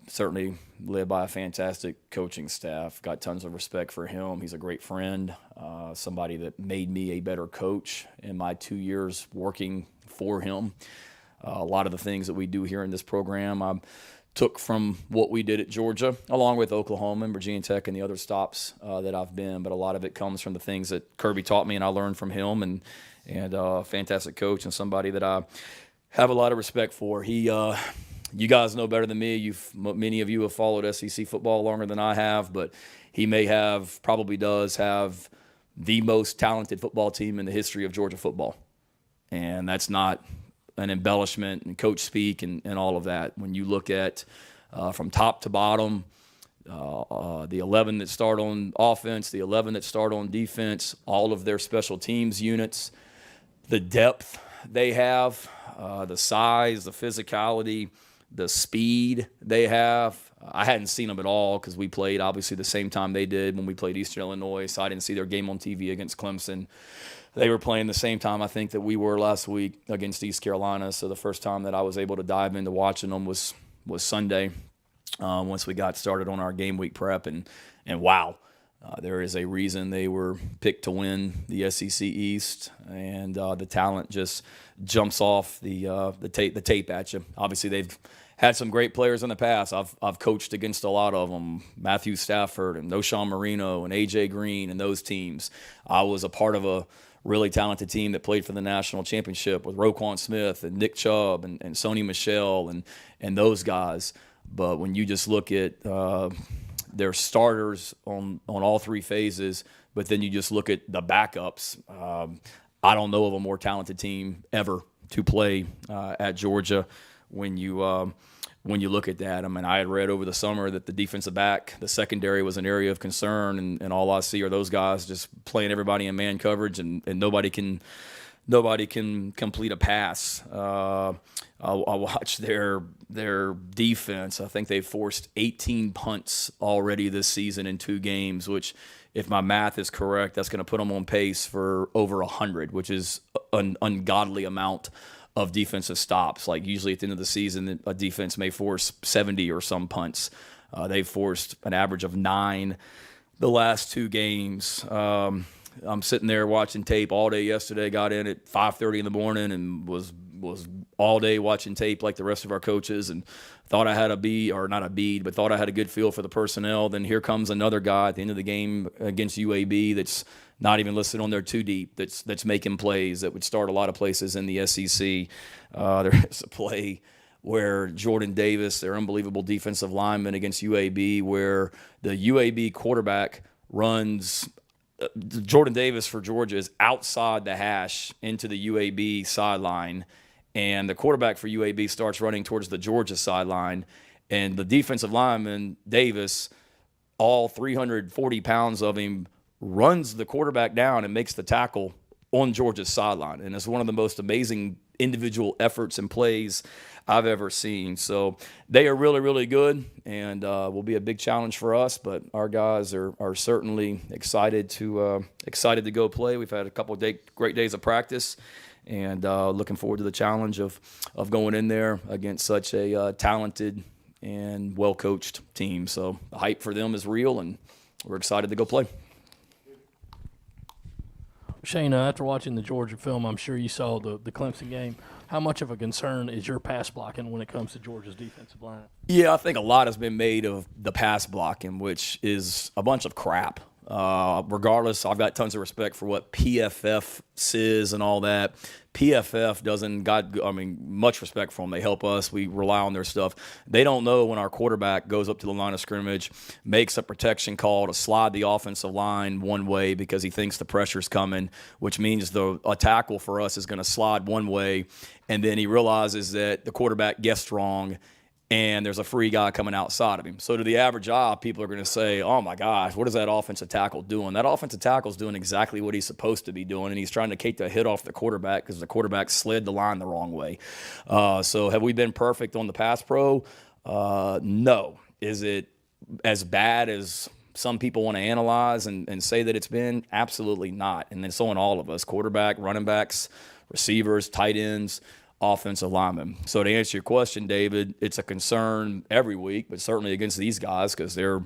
certainly led by a fantastic coaching staff. Got tons of respect for him. He's a great friend, somebody that made me a better coach in my 2 years working for him. A lot of the things that we do here in this program I took from what we did at Georgia, along with Oklahoma and Virginia Tech and the other stops that I've been. But a lot of it comes from the things that Kirby taught me and I learned from him, and a fantastic coach and somebody that I have a lot of respect for. You guys know better than me. Many of you have followed SEC football longer than I have, but he probably does have the most talented football team in the history of Georgia football. And that's not an embellishment and coach speak and all of that. When you look at from top to bottom, the 11 that start on offense, the 11 that start on defense, all of their special teams units, the depth they have, the size, the physicality, the speed they have. I hadn't seen them at all because we played obviously the same time they did when we played Eastern Illinois, so I didn't see their game on TV against Clemson. They were playing the same time I think that we were last week against East Carolina, so the first time that I was able to dive into watching them was Sunday once we got started on our game week prep, and wow. There is a reason they were picked to win the SEC East, and the talent just jumps off the tape at you. Obviously, they've had some great players in the past. I've coached against a lot of them, Matthew Stafford and Noshawn Marino and A.J. Green and those teams. I was a part of a really talented team that played for the national championship with Roquan Smith and Nick Chubb and Sony Michel and those guys. But when you just look at their starters on all three phases, but then you just look at the backups. I don't know of a more talented team ever to play at Georgia. When you look at that, I mean, I had read over the summer that the defensive back, the secondary was an area of concern, and all I see are those guys just playing everybody in man coverage, and nobody can complete a pass. I watched their defense. I think they forced 18 punts already this season in 2 games, which, if my math is correct, that's going to put them on pace for over 100, which is an ungodly amount of defensive stops. Like usually at the end of the season, a defense may force 70 or some punts. They've forced an average of 9 the last 2 games. I'm sitting there watching tape all day yesterday, got in at 5:30 in the morning and was all day watching tape like the rest of our coaches, and thought I had thought I had a good feel for the personnel. Then here comes another guy at the end of the game against UAB that's not even listed on their 2 deep, that's making plays that would start a lot of places in the SEC. There's a play where Jordan Davis, their unbelievable defensive lineman against UAB, where the UAB quarterback runs Jordan Davis for Georgia is outside the hash into the UAB sideline, and the quarterback for UAB starts running towards the Georgia sideline, and the defensive lineman, Davis, all 340 pounds of him, runs the quarterback down and makes the tackle on Georgia's sideline. And it's one of the most amazing individual efforts and plays I've ever seen. So they are really, really good, and will be a big challenge for us. But our guys are certainly excited to go play. We've had a couple of great days of practice, and looking forward to the challenge of going in there against such a talented and well-coached team. So the hype for them is real, and we're excited to go play. Shane, after watching the Georgia film, I'm sure you saw the Clemson game. How much of a concern is your pass blocking when it comes to Georgia's defensive line? Yeah, I think a lot has been made of the pass blocking, which is a bunch of crap. Regardless, I've got tons of respect for what PFF says and all that. PFF doesn't much respect for them. They help us. We rely on their stuff. They don't know when our quarterback goes up to the line of scrimmage, makes a protection call to slide the offensive line one way because he thinks the pressure's coming, which means a tackle for us is going to slide one way, and then he realizes that the quarterback guessed wrong, and there's a free guy coming outside of him. So to the average eye, people are going to say, oh, my gosh, what is that offensive tackle doing? That offensive tackle is doing exactly what he's supposed to be doing, and he's trying to take the hit off the quarterback because the quarterback slid the line the wrong way. So have we been perfect on the pass pro? No. Is it as bad as some people want to analyze and say that it's been? Absolutely not. And it's on all of us, quarterback, running backs, receivers, tight ends, offensive linemen. So to answer your question, David, it's a concern every week, but certainly against these guys because they're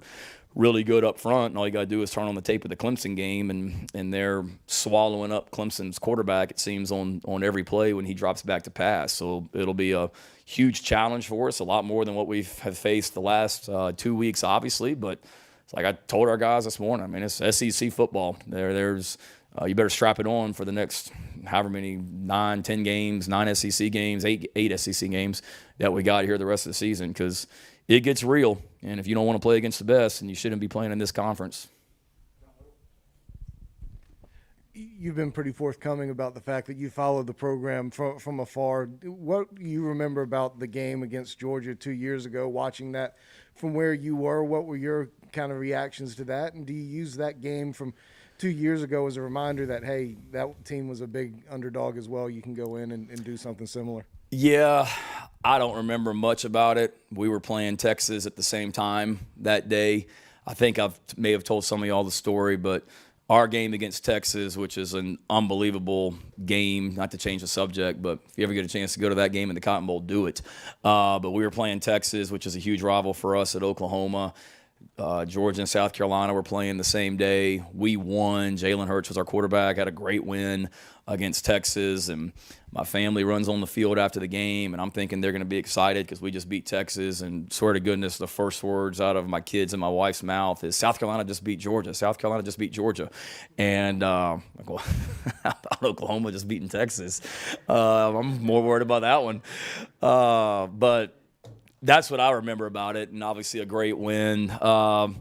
really good up front, and all you got to do is turn on the tape of the Clemson game, and they're swallowing up Clemson's quarterback, it seems, on every play when he drops back to pass. So it'll be a huge challenge for us, a lot more than what we have faced the last 2 weeks, obviously. But it's like I told our guys this morning, I mean, it's SEC football. There's you better strap it on for the next however many 9, 10 games, 9 SEC games, 8 SEC games that we got here the rest of the season, because it gets real. And if you don't want to play against the best, then you shouldn't be playing in this conference. You've been pretty forthcoming about the fact that you followed the program from afar. What do you remember about the game against Georgia 2 years ago, watching that from where you were? What were your kind of reactions to that? And do you use that game from 2 years ago as a reminder that, hey, that team was a big underdog as well? You can go in and do something similar. Yeah, I don't remember much about it. We were playing Texas at the same time that day. I think I may have told some of y'all the story, but our game against Texas, which is an unbelievable game, not to change the subject, but if you ever get a chance to go to that game in the Cotton Bowl, do it. But we were playing Texas, which is a huge rival for us at Oklahoma. Georgia and South Carolina were playing the same day. We won. Jalen Hurts was our quarterback, had a great win against Texas, and my family runs on the field after the game, and I'm thinking they're going to be excited because we just beat Texas, and swear to goodness, the first words out of my kids and my wife's mouth is, South Carolina just beat Georgia. South Carolina just beat Georgia. And I go, I thought Oklahoma just beating Texas. I'm more worried about that one. But that's what I remember about it, and obviously a great win. I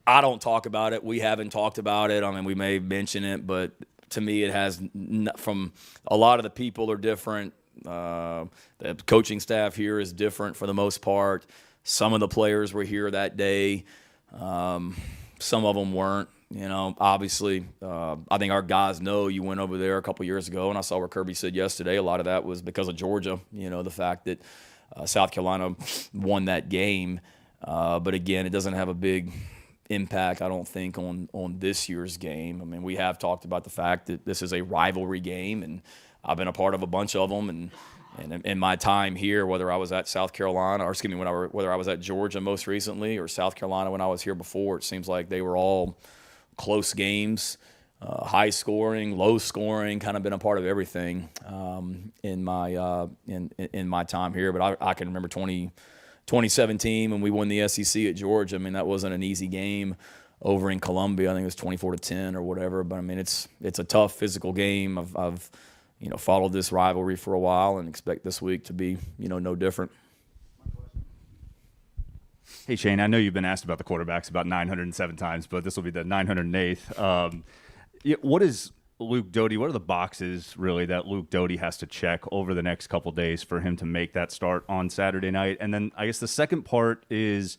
don't talk about it. We haven't talked about it. I mean, we may mention it, but to me it has from a lot of the people are different. The coaching staff here is different for the most part. Some of the players were here that day. Some of them weren't. You know, obviously, I think our guys know you went over there a couple years ago, and I saw where Kirby said yesterday a lot of that was because of Georgia, you know, the fact that South Carolina won that game. But again, it doesn't have a big impact, I don't think, on this year's game. I mean, we have talked about the fact that this is a rivalry game, and I've been a part of a bunch of them. And in my time here, whether I was at South Carolina, or excuse me, whether I was at Georgia most recently or South Carolina when I was here before, it seems like they were all close games, high scoring, low scoring, kind of been a part of everything in my time here. But I can remember 2017 when we won the SEC at Georgia. I mean, that wasn't an easy game over in Columbia. I think it was 24-10 or whatever. But I mean, it's a tough physical game. I've followed this rivalry for a while and expect this week to be no different. Hey, Shane, I know you've been asked about the quarterbacks about 907 times, but this will be the 908th. What is Luke Doty? What are the boxes really that Luke Doty has to check over the next couple of days for him to make that start on Saturday night? And then I guess the second part is,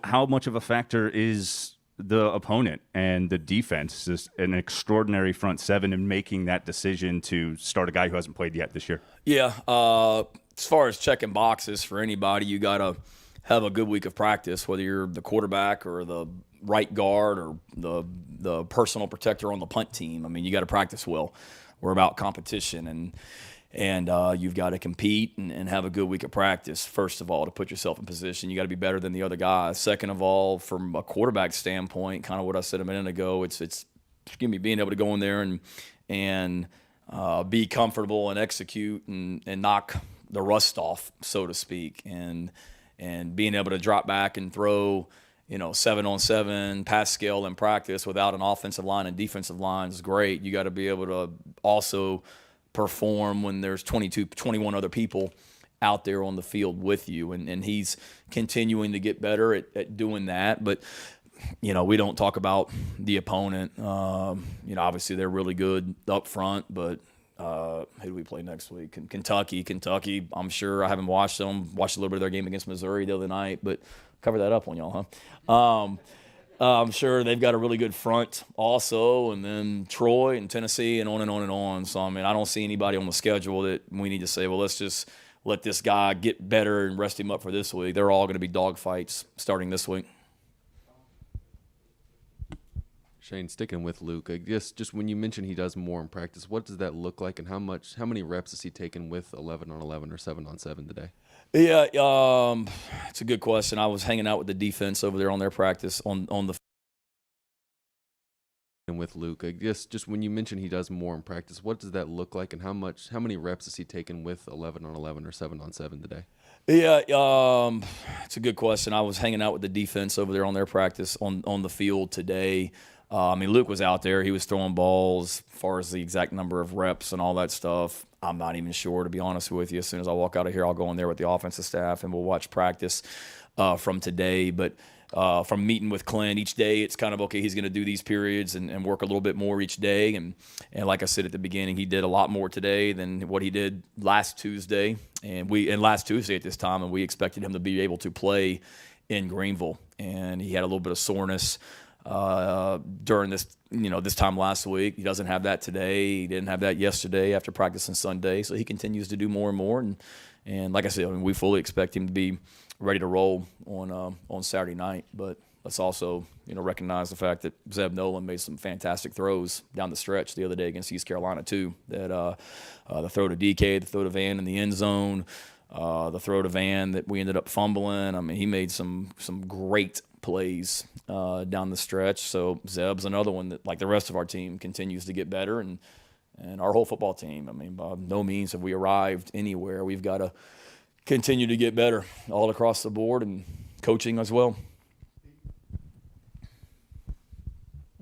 how much of a factor is the opponent and the defense is an extraordinary front seven in making that decision to start a guy who hasn't played yet this year? Yeah. As far as checking boxes for anybody, you got to have a good week of practice, whether you're the quarterback or the right guard or the personal protector on the punt team. I mean, you got to practice well. We're about competition, and you've got to compete and have a good week of practice, first of all, to put yourself in position. You got to be better than the other guys. Second of all, from a quarterback standpoint, kind of what I said a minute ago, it's being able to go in there and be comfortable and execute and knock the rust off, so to speak, and being able to drop back and throw, 7-on-7 pass scale in practice without an offensive line and defensive line is great. You got to be able to also perform when there's 21 other people out there on the field with you, and he's continuing to get better at doing that. But we don't talk about the opponent. Obviously they're really good up front, but who do we play next week? Kentucky. I'm sure I haven't watched them. Watched a little bit of their game against Missouri the other night, but cover that up on y'all, huh? I'm sure they've got a really good front also, and then Troy and Tennessee and on and on and on. So, I mean, I don't see anybody on the schedule that we need to say, well, let's just let this guy get better and rest him up for this week. They're all going to be dogfights starting this week. Shane, sticking with Luke, I guess just when you mention he does more in practice, what does that look like, and how many reps is he taking with 11-on-11 or 7-on-7 today? Yeah, it's a good question. I was hanging out with the defense over there on their practice on the. And with Luke, I guess just when you mention he does more in practice, what does that look like, and how many reps is he taking with 11-on-11 or 7-on-7 today? Yeah, it's a good question. I was hanging out with the defense over there on their practice on the field today. Luke was out there. He was throwing balls. As far as the exact number of reps and all that stuff, I'm not even sure, to be honest with you. As soon as I walk out of here, I'll go in there with the offensive staff, and we'll watch practice from today. But from meeting with Clint each day, it's kind of, okay, he's going to do these periods and work a little bit more each day. And like I said at the beginning, he did a lot more today than what he did last Tuesday. And last Tuesday at this time, and we expected him to be able to play in Greenville. And he had a little bit of soreness during this time last week. He doesn't have that today. He didn't have that yesterday after practicing Sunday. So he continues to do more and more. And like I said, we fully expect him to be ready to roll on Saturday night. But let's also recognize the fact that Zeb Nolan made some fantastic throws down the stretch the other day against East Carolina too. That the throw to DK, the throw to Van in the end zone, the throw to Van that we ended up fumbling. I mean, he made some great plays down the stretch. So Zeb's another one that, like the rest of our team, continues to get better, and our whole football team. I mean, by no means have we arrived anywhere. We've got to continue to get better all across the board, and coaching as well.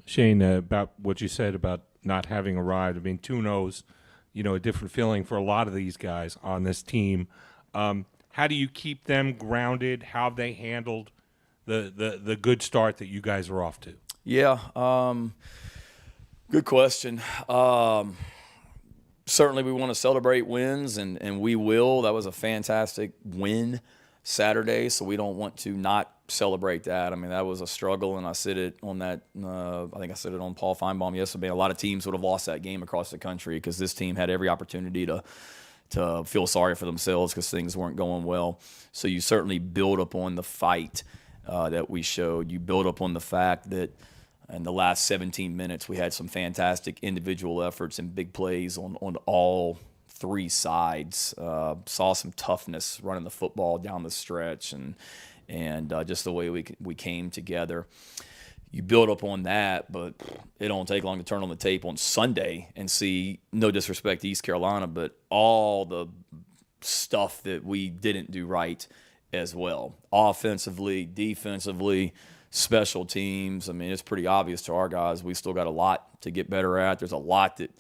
Shane, about what you said about not having arrived. I mean, 2-0's, a different feeling for a lot of these guys on this team. How do you keep them grounded? How have they handled the good start that you guys are off to? Yeah, good question. Certainly we want to celebrate wins, and we will. That was a fantastic win Saturday, so we don't want to not celebrate that. I mean, that was a struggle, and I said it on that. I think I said it on Paul Feinbaum yesterday. A lot of teams would have lost that game across the country because this team had every opportunity to feel sorry for themselves because things weren't going well. So you certainly build upon the fight that we showed. You build upon the fact that in the last 17 minutes, we had some fantastic individual efforts and big plays on all three sides. Saw some toughness running the football down the stretch, and just the way we came together. You build up on that, but it don't take long to turn on the tape on Sunday and see, no disrespect to East Carolina, but all the stuff that we didn't do right as well. Offensively, defensively, special teams. I mean, it's pretty obvious to our guys we still got a lot to get better at. There's a lot that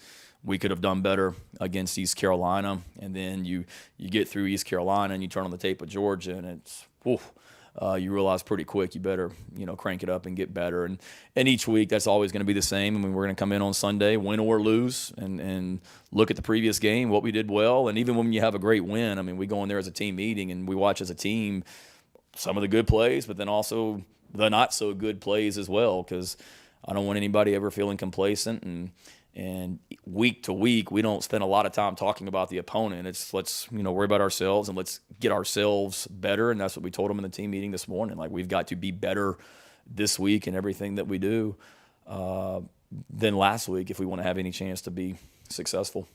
we could have done better against East Carolina. And then you get through East Carolina and you turn on the tape with Georgia, and it's you realize pretty quick you better crank it up and get better. And each week that's always going to be the same. I mean, we're going to come in on Sunday, win or lose, and look at the previous game, what we did well. And even when you have a great win, I mean, we go in there as a team meeting and we watch as a team some of the good plays, but then also the not so good plays as well, because I don't want anybody ever feeling complacent. And week to week, we don't spend a lot of time talking about the opponent. It's let's worry about ourselves and let's get ourselves better. And that's what we told them in the team meeting this morning. Like, we've got to be better this week in everything that we do than last week if we want to have any chance to be successful.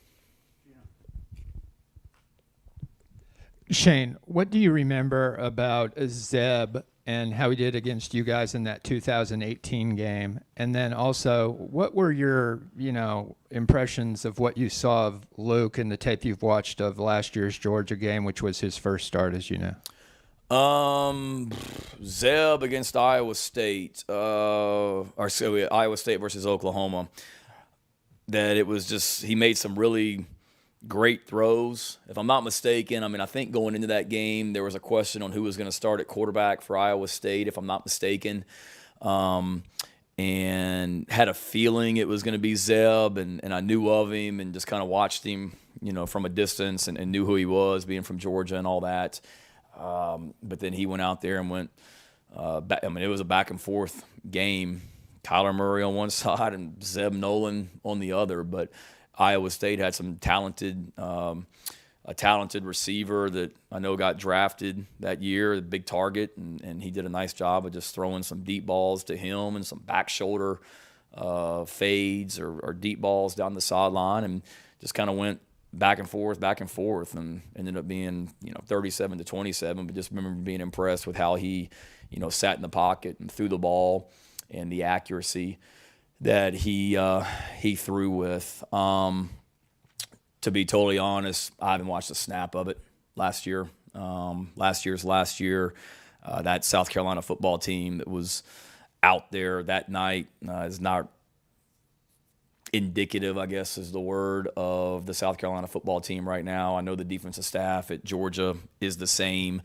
Shane, what do you remember about Zeb and how he did against you guys in that 2018 game? And then also, what were your, impressions of what you saw of Luke in the tape you've watched of last year's Georgia game, which was his first start, as you know? Zeb against Iowa State, Iowa State versus Oklahoma, that it was just, he made some really great throws. If I'm not mistaken, I think going into that game, there was a question on who was going to start at quarterback for Iowa State, if I'm not mistaken, and had a feeling it was going to be Zeb, and I knew of him and just kind of watched him, from a distance and knew who he was, being from Georgia and all that. But then he went out there and went back. It was a back and forth game. Kyler Murray on one side and Zeb Nolan on the other. But Iowa State had some a talented receiver that I know got drafted that year, a big target, and he did a nice job of just throwing some deep balls to him and some back shoulder fades or deep balls down the sideline, and just kind of went back and forth, and ended up being 37-27. But just remember being impressed with how he sat in the pocket and threw the ball and the accuracy that he threw with. To be totally honest, I haven't watched a snap of it last year. Last year, that South Carolina football team that was out there that night is not indicative, I guess is the word, of the South Carolina football team right now. I know the defensive staff at Georgia is the same.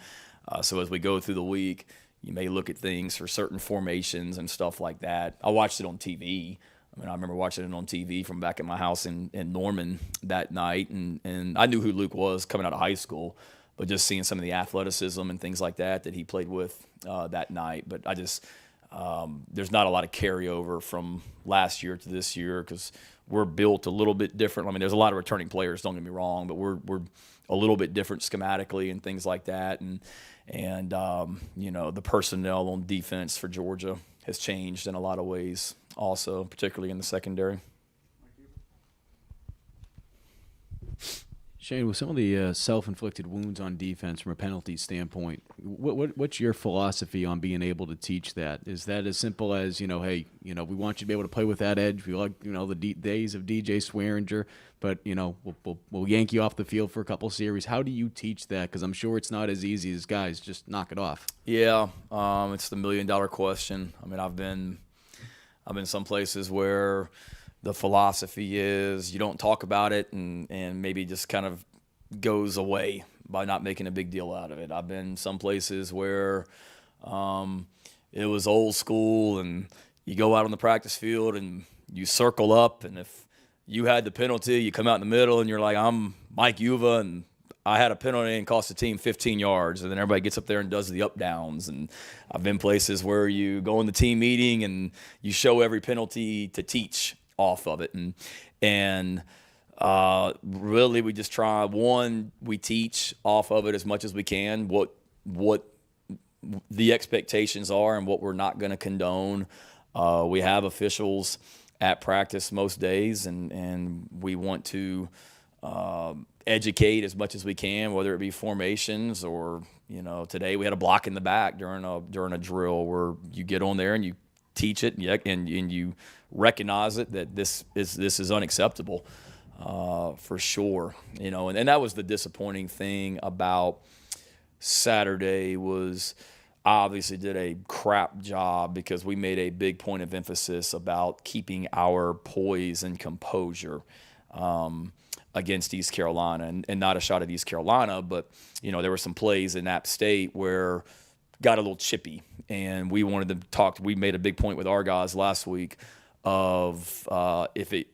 So as we go through the week, you may look at things for certain formations and stuff like that. I watched it on TV. I remember watching it on TV from back at my house in Norman that night, and I knew who Luke was coming out of high school, but just seeing some of the athleticism and things like that he played with that night. But I just there's not a lot of carryover from last year to this year because we're built a little bit different. There's a lot of returning players, don't get me wrong, but we're a little bit different schematically and things like that. And the personnel on defense for Georgia has changed in a lot of ways also, particularly in the secondary. Shane, with some of the self-inflicted wounds on defense from a penalty standpoint, what's your philosophy on being able to teach that? Is that as simple as, hey, we want you to be able to play with that edge. We like, the days of DJ Swearinger, but, we'll yank you off the field for a couple series. How do you teach that? Because I'm sure it's not as easy as guys just knock it off. Yeah, it's the $1 million question. I've been some places where the philosophy is you don't talk about it and maybe just kind of goes away by not making a big deal out of it. I've been some places where it was old school and you go out on the practice field and you circle up, and if you had the penalty, you come out in the middle and you're like, I'm Mike Uva and I had a penalty and cost the team 15 yards, and then everybody gets up there and does the up downs. And I've been places where you go in the team meeting and you show every penalty to teach off of it, and really we just try, we teach off of it as much as we can what the expectations are and what we're not going to condone. We have officials at practice most days, and we want to educate as much as we can, whether it be formations or today we had a block in the back during a drill where you get on there and you teach it and you recognize it that this is unacceptable for sure. And that was the disappointing thing about Saturday was I obviously did a crap job because we made a big point of emphasis about keeping our poise and composure against East Carolina, and not a shot at East Carolina, but there were some plays in App State where got a little chippy, and we wanted to talk. We made a big point with our guys last week of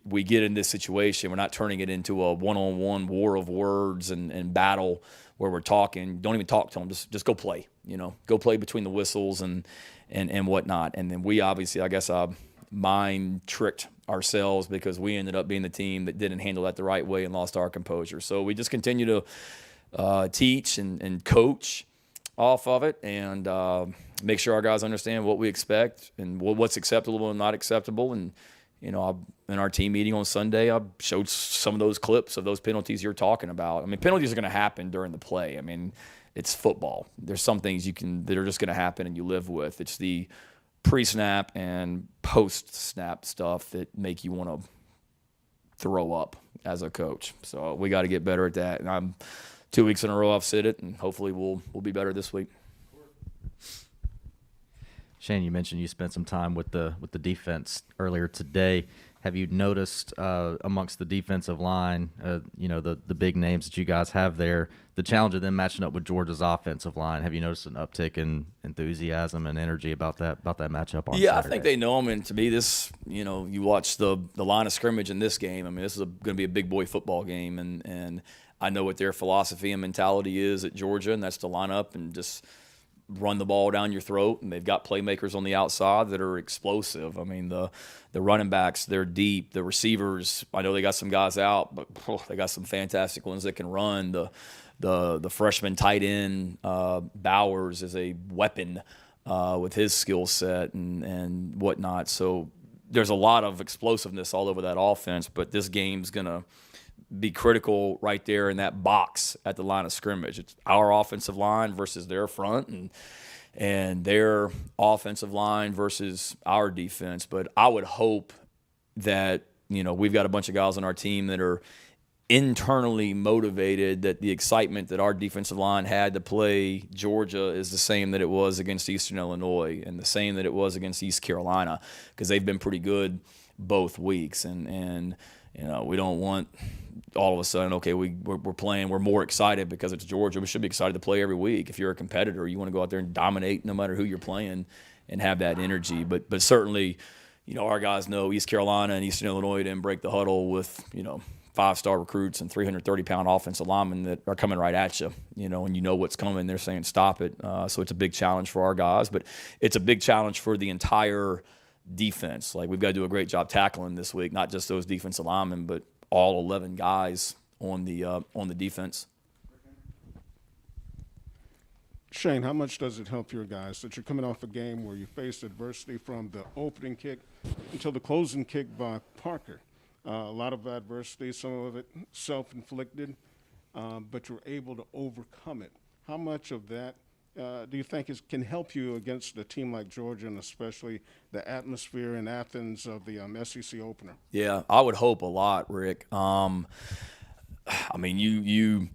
we get in this situation, we're not turning it into a one-on-one war of words and battle where we're talking. Don't even talk to them. Just go play. Go play between the whistles and whatnot. And then we obviously, I guess, mind tricked ourselves because we ended up being the team that didn't handle that the right way and lost our composure. So we just continue to teach and coach off of it and make sure our guys understand what we expect and what's acceptable and not acceptable. And in our team meeting on Sunday, I showed some of those clips of those penalties you're talking about. I mean, penalties are going to happen during the play. I mean, it's football. There's some things that are just going to happen and you live with. It's the pre-snap and post-snap stuff that make you want to throw up as a coach. So we got to get better at that. And I'm 2 weeks in a row I've said it, and hopefully we'll be better this week. Shane, you mentioned you spent some time with the defense earlier today. Have you noticed amongst the defensive line, the big names that you guys have there, the challenge of them matching up with Georgia's offensive line? Have you noticed an uptick in enthusiasm and energy about that matchup on Saturday? I think they know them. And to me, this, you watch the line of scrimmage in this game. I mean, this is going to be a big boy football game, and I know what their philosophy and mentality is at Georgia, and that's to line up and just run the ball down your throat, and they've got playmakers on the outside that are explosive. I mean, the running backs, they're deep. The receivers, I know they got some guys out, but they got some fantastic ones that can run. The freshman tight end, Bowers, is a weapon with his skill set and whatnot. So there's a lot of explosiveness all over that offense, but this game's going to be critical right there in that box at the line of scrimmage. It's our offensive line versus their front and their offensive line versus our defense. But I would hope that, we've got a bunch of guys on our team that are internally motivated, that the excitement that our defensive line had to play Georgia is the same that it was against Eastern Illinois and the same that it was against East Carolina, because they've been pretty good both weeks. And we don't want all of a sudden, okay, we're playing, we're more excited because it's Georgia. We should be excited to play every week. If you're a competitor, you want to go out there and dominate no matter who you're playing and have that energy. But certainly, our guys know East Carolina and Eastern Illinois didn't break the huddle with, 5-star recruits and 330-pound offensive linemen that are coming right at you, and what's coming. They're saying stop it. So it's a big challenge for our guys, but it's a big challenge for the entire defense. Like, we've got to do a great job tackling this week, not just those defensive linemen, but all 11 guys on the defense. Shane, how much does it help your guys that you're coming off a game where you faced adversity from the opening kick until the closing kick by Parker? A lot of adversity, some of it self-inflicted, but you're able to overcome it. How much of that do you think can help you against a team like Georgia, and especially the atmosphere in Athens of the SEC opener? Yeah, I would hope a lot, Rick. I mean, you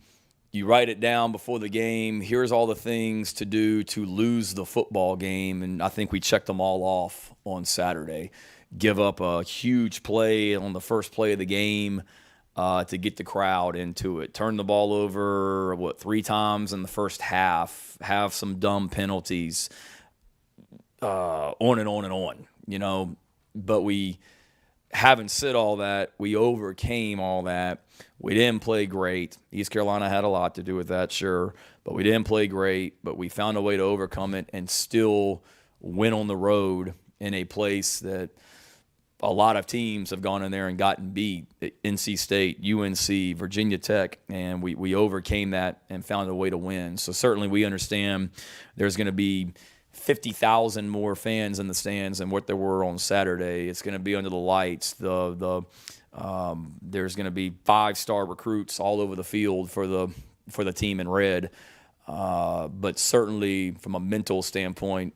write it down before the game. Here's all the things to do to lose the football game, and I think we checked them all off on Saturday. Give up a huge play on the first play of the game to get the crowd into it. Turn the ball over, 3 times in the first half. Have some dumb penalties. On and on and on, But we haven't said all that. We overcame all that. We didn't play great. East Carolina had a lot to do with that, sure. But we didn't play great. But we found a way to overcome it and still win on the road in a place that a lot of teams have gone in there and gotten beat. NC State, UNC, Virginia Tech, and we overcame that and found a way to win. So certainly we understand there's going to be 50,000 more fans in the stands than what there were on Saturday. It's going to be under the lights. There's going to be 5-star recruits all over the field for the team in red. But certainly from a mental standpoint,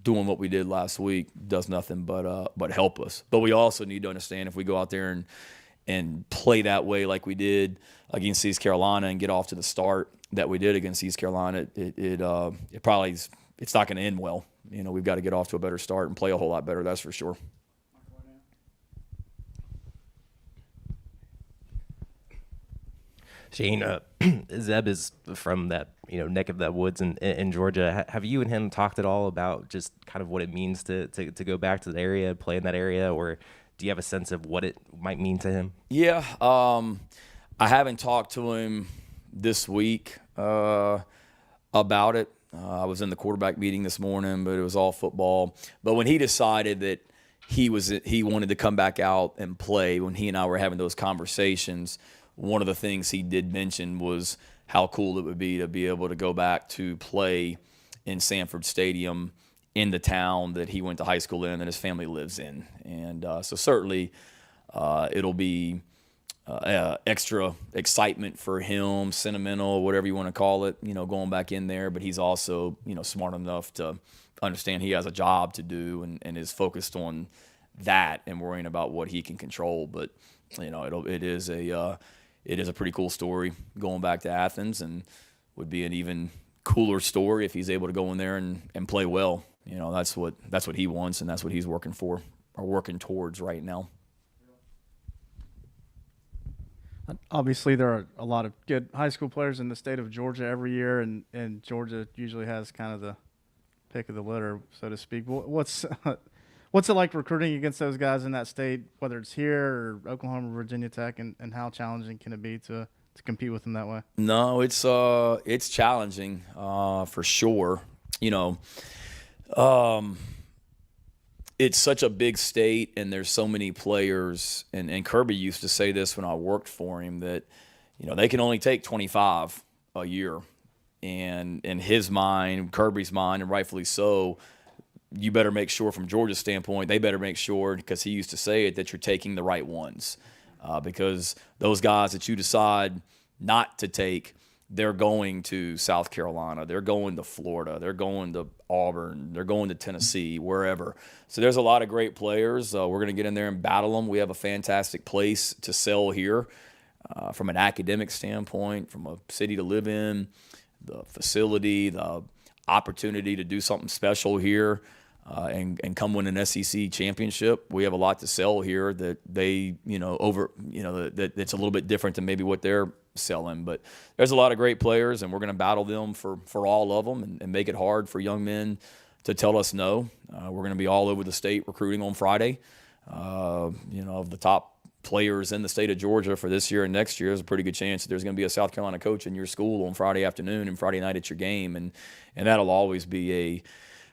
doing what we did last week does nothing but help us. But we also need to understand, if we go out there and play that way like we did against East Carolina and get off to the start that we did against East Carolina, it probably it's not going to end well. We've got to get off to a better start and play a whole lot better. That's for sure. Shane, Zeb is from that neck of that woods in Georgia. Have you and him talked at all about just kind of what it means to go back to the area, play in that area, or do you have a sense of what it might mean to him? Yeah, I haven't talked to him this week. about it. I was in the quarterback meeting this morning, but it was all football. But when he decided that he wanted to come back out and play, when he and I were having those conversations, one of the things he did mention was how cool it would be to be able to go back to play in Sanford Stadium in the town that he went to high school in and his family lives in. And so certainly it'll be extra excitement for him, sentimental, whatever you want to call it, going back in there. But he's also, smart enough to understand he has a job to do and is focused on that and worrying about what he can control. But, it is a pretty cool story going back to Athens, and would be an even cooler story if he's able to go in there and play well. That's what he wants, and that's what he's working for or working towards right now. Obviously, there are a lot of good high school players in the state of Georgia every year, and Georgia usually has kind of the pick of the litter, so to speak. What's it like recruiting against those guys in that state, whether it's here or Oklahoma, Virginia Tech, and how challenging can it be to compete with them that way? No, it's challenging for sure. It's such a big state, and there's so many players. And Kirby used to say this when I worked for him, that they can only take 25 a year. And in his mind, Kirby's mind, and rightfully so, you better make sure from Georgia's standpoint, they better make sure, because he used to say it, that you're taking the right ones. Because those guys that you decide not to take, they're going to South Carolina, they're going to Florida, they're going to Auburn, they're going to Tennessee, wherever. So there's a lot of great players. We're going to get in there and battle them. We have a fantastic place to sell here from an academic standpoint, from a city to live in, the facility, the opportunity to do something special here. And come win an SEC championship. We have a lot to sell here that they, that it's a little bit different than maybe what they're selling. But there's a lot of great players, and we're going to battle them for all of them and make it hard for young men to tell us no. We're going to be all over the state recruiting on Friday. Of the top players in the state of Georgia for this year and next year, there's a pretty good chance that there's going to be a South Carolina coach in your school on Friday afternoon and Friday night at your game. And that'll always be a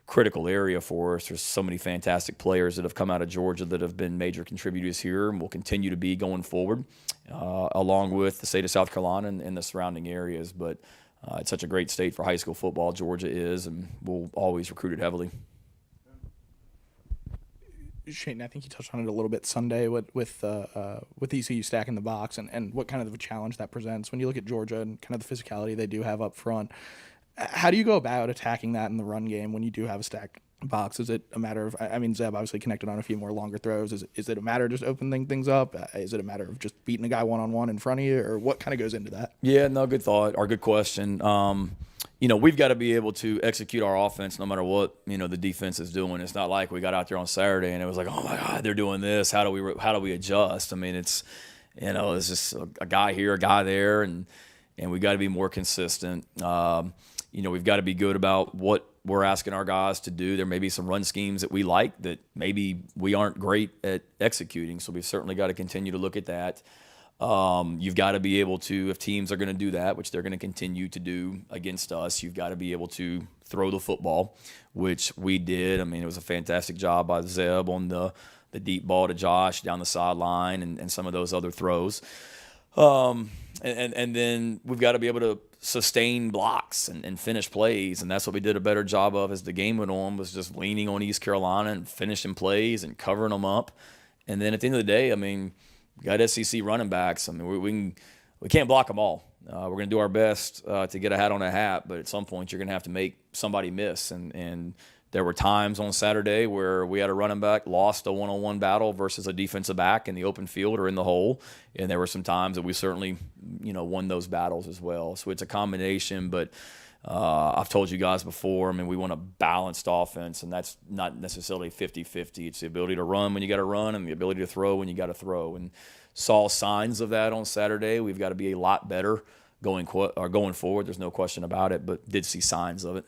critical area for us. There's so many fantastic players that have come out of Georgia that have been major contributors here and will continue to be going forward, along with the state of South Carolina and the surrounding areas. But it's such a great state for high school football, Georgia is, and we'll always recruit it heavily. Shane, I think you touched on it a little bit Sunday with ECU stacking the box and what kind of a challenge that presents when you look at Georgia and kind of the physicality they do have up front. How do you go about attacking that in the run game when you do have a stacked box? Is it a matter of, Zeb obviously connected on a few more longer throws. Is it a matter of just opening things up? Is it a matter of just beating a guy one-on-one in front of you, or what kind of goes into that? Yeah, no, good thought or good question. We've got to be able to execute our offense no matter what, the defense is doing. It's not like we got out there on Saturday and it was like, oh my God, they're doing this. How do we adjust? It's just a guy here, a guy there, and we got to be more consistent. We've got to be good about what we're asking our guys to do. There may be some run schemes that we like that maybe we aren't great at executing, so we've certainly got to continue to look at that. You've got to be able to, if teams are going to do that, which they're going to continue to do against us, you've got to be able to throw the football, which we did. It was a fantastic job by Zeb on the deep ball to Josh down the sideline and some of those other throws. And then we've got to be able to sustain blocks and finish plays, and that's what we did a better job of as the game went on, was just leaning on East Carolina and finishing plays and covering them up. And then at the end of the day, we got SEC running backs. We can't block them all. We're going to do our best to get a hat on a hat, but at some point you're going to have to make somebody miss. And there were times on Saturday where we had a running back lost a one-on-one battle versus a defensive back in the open field or in the hole, and there were some times that we certainly, won those battles as well. So it's a combination, but I've told you guys before, we want a balanced offense, and that's not necessarily 50-50. It's the ability to run when you got to run and the ability to throw when you got to throw. And saw signs of that on Saturday. We've got to be a lot better going forward. There's no question about it, but did see signs of it.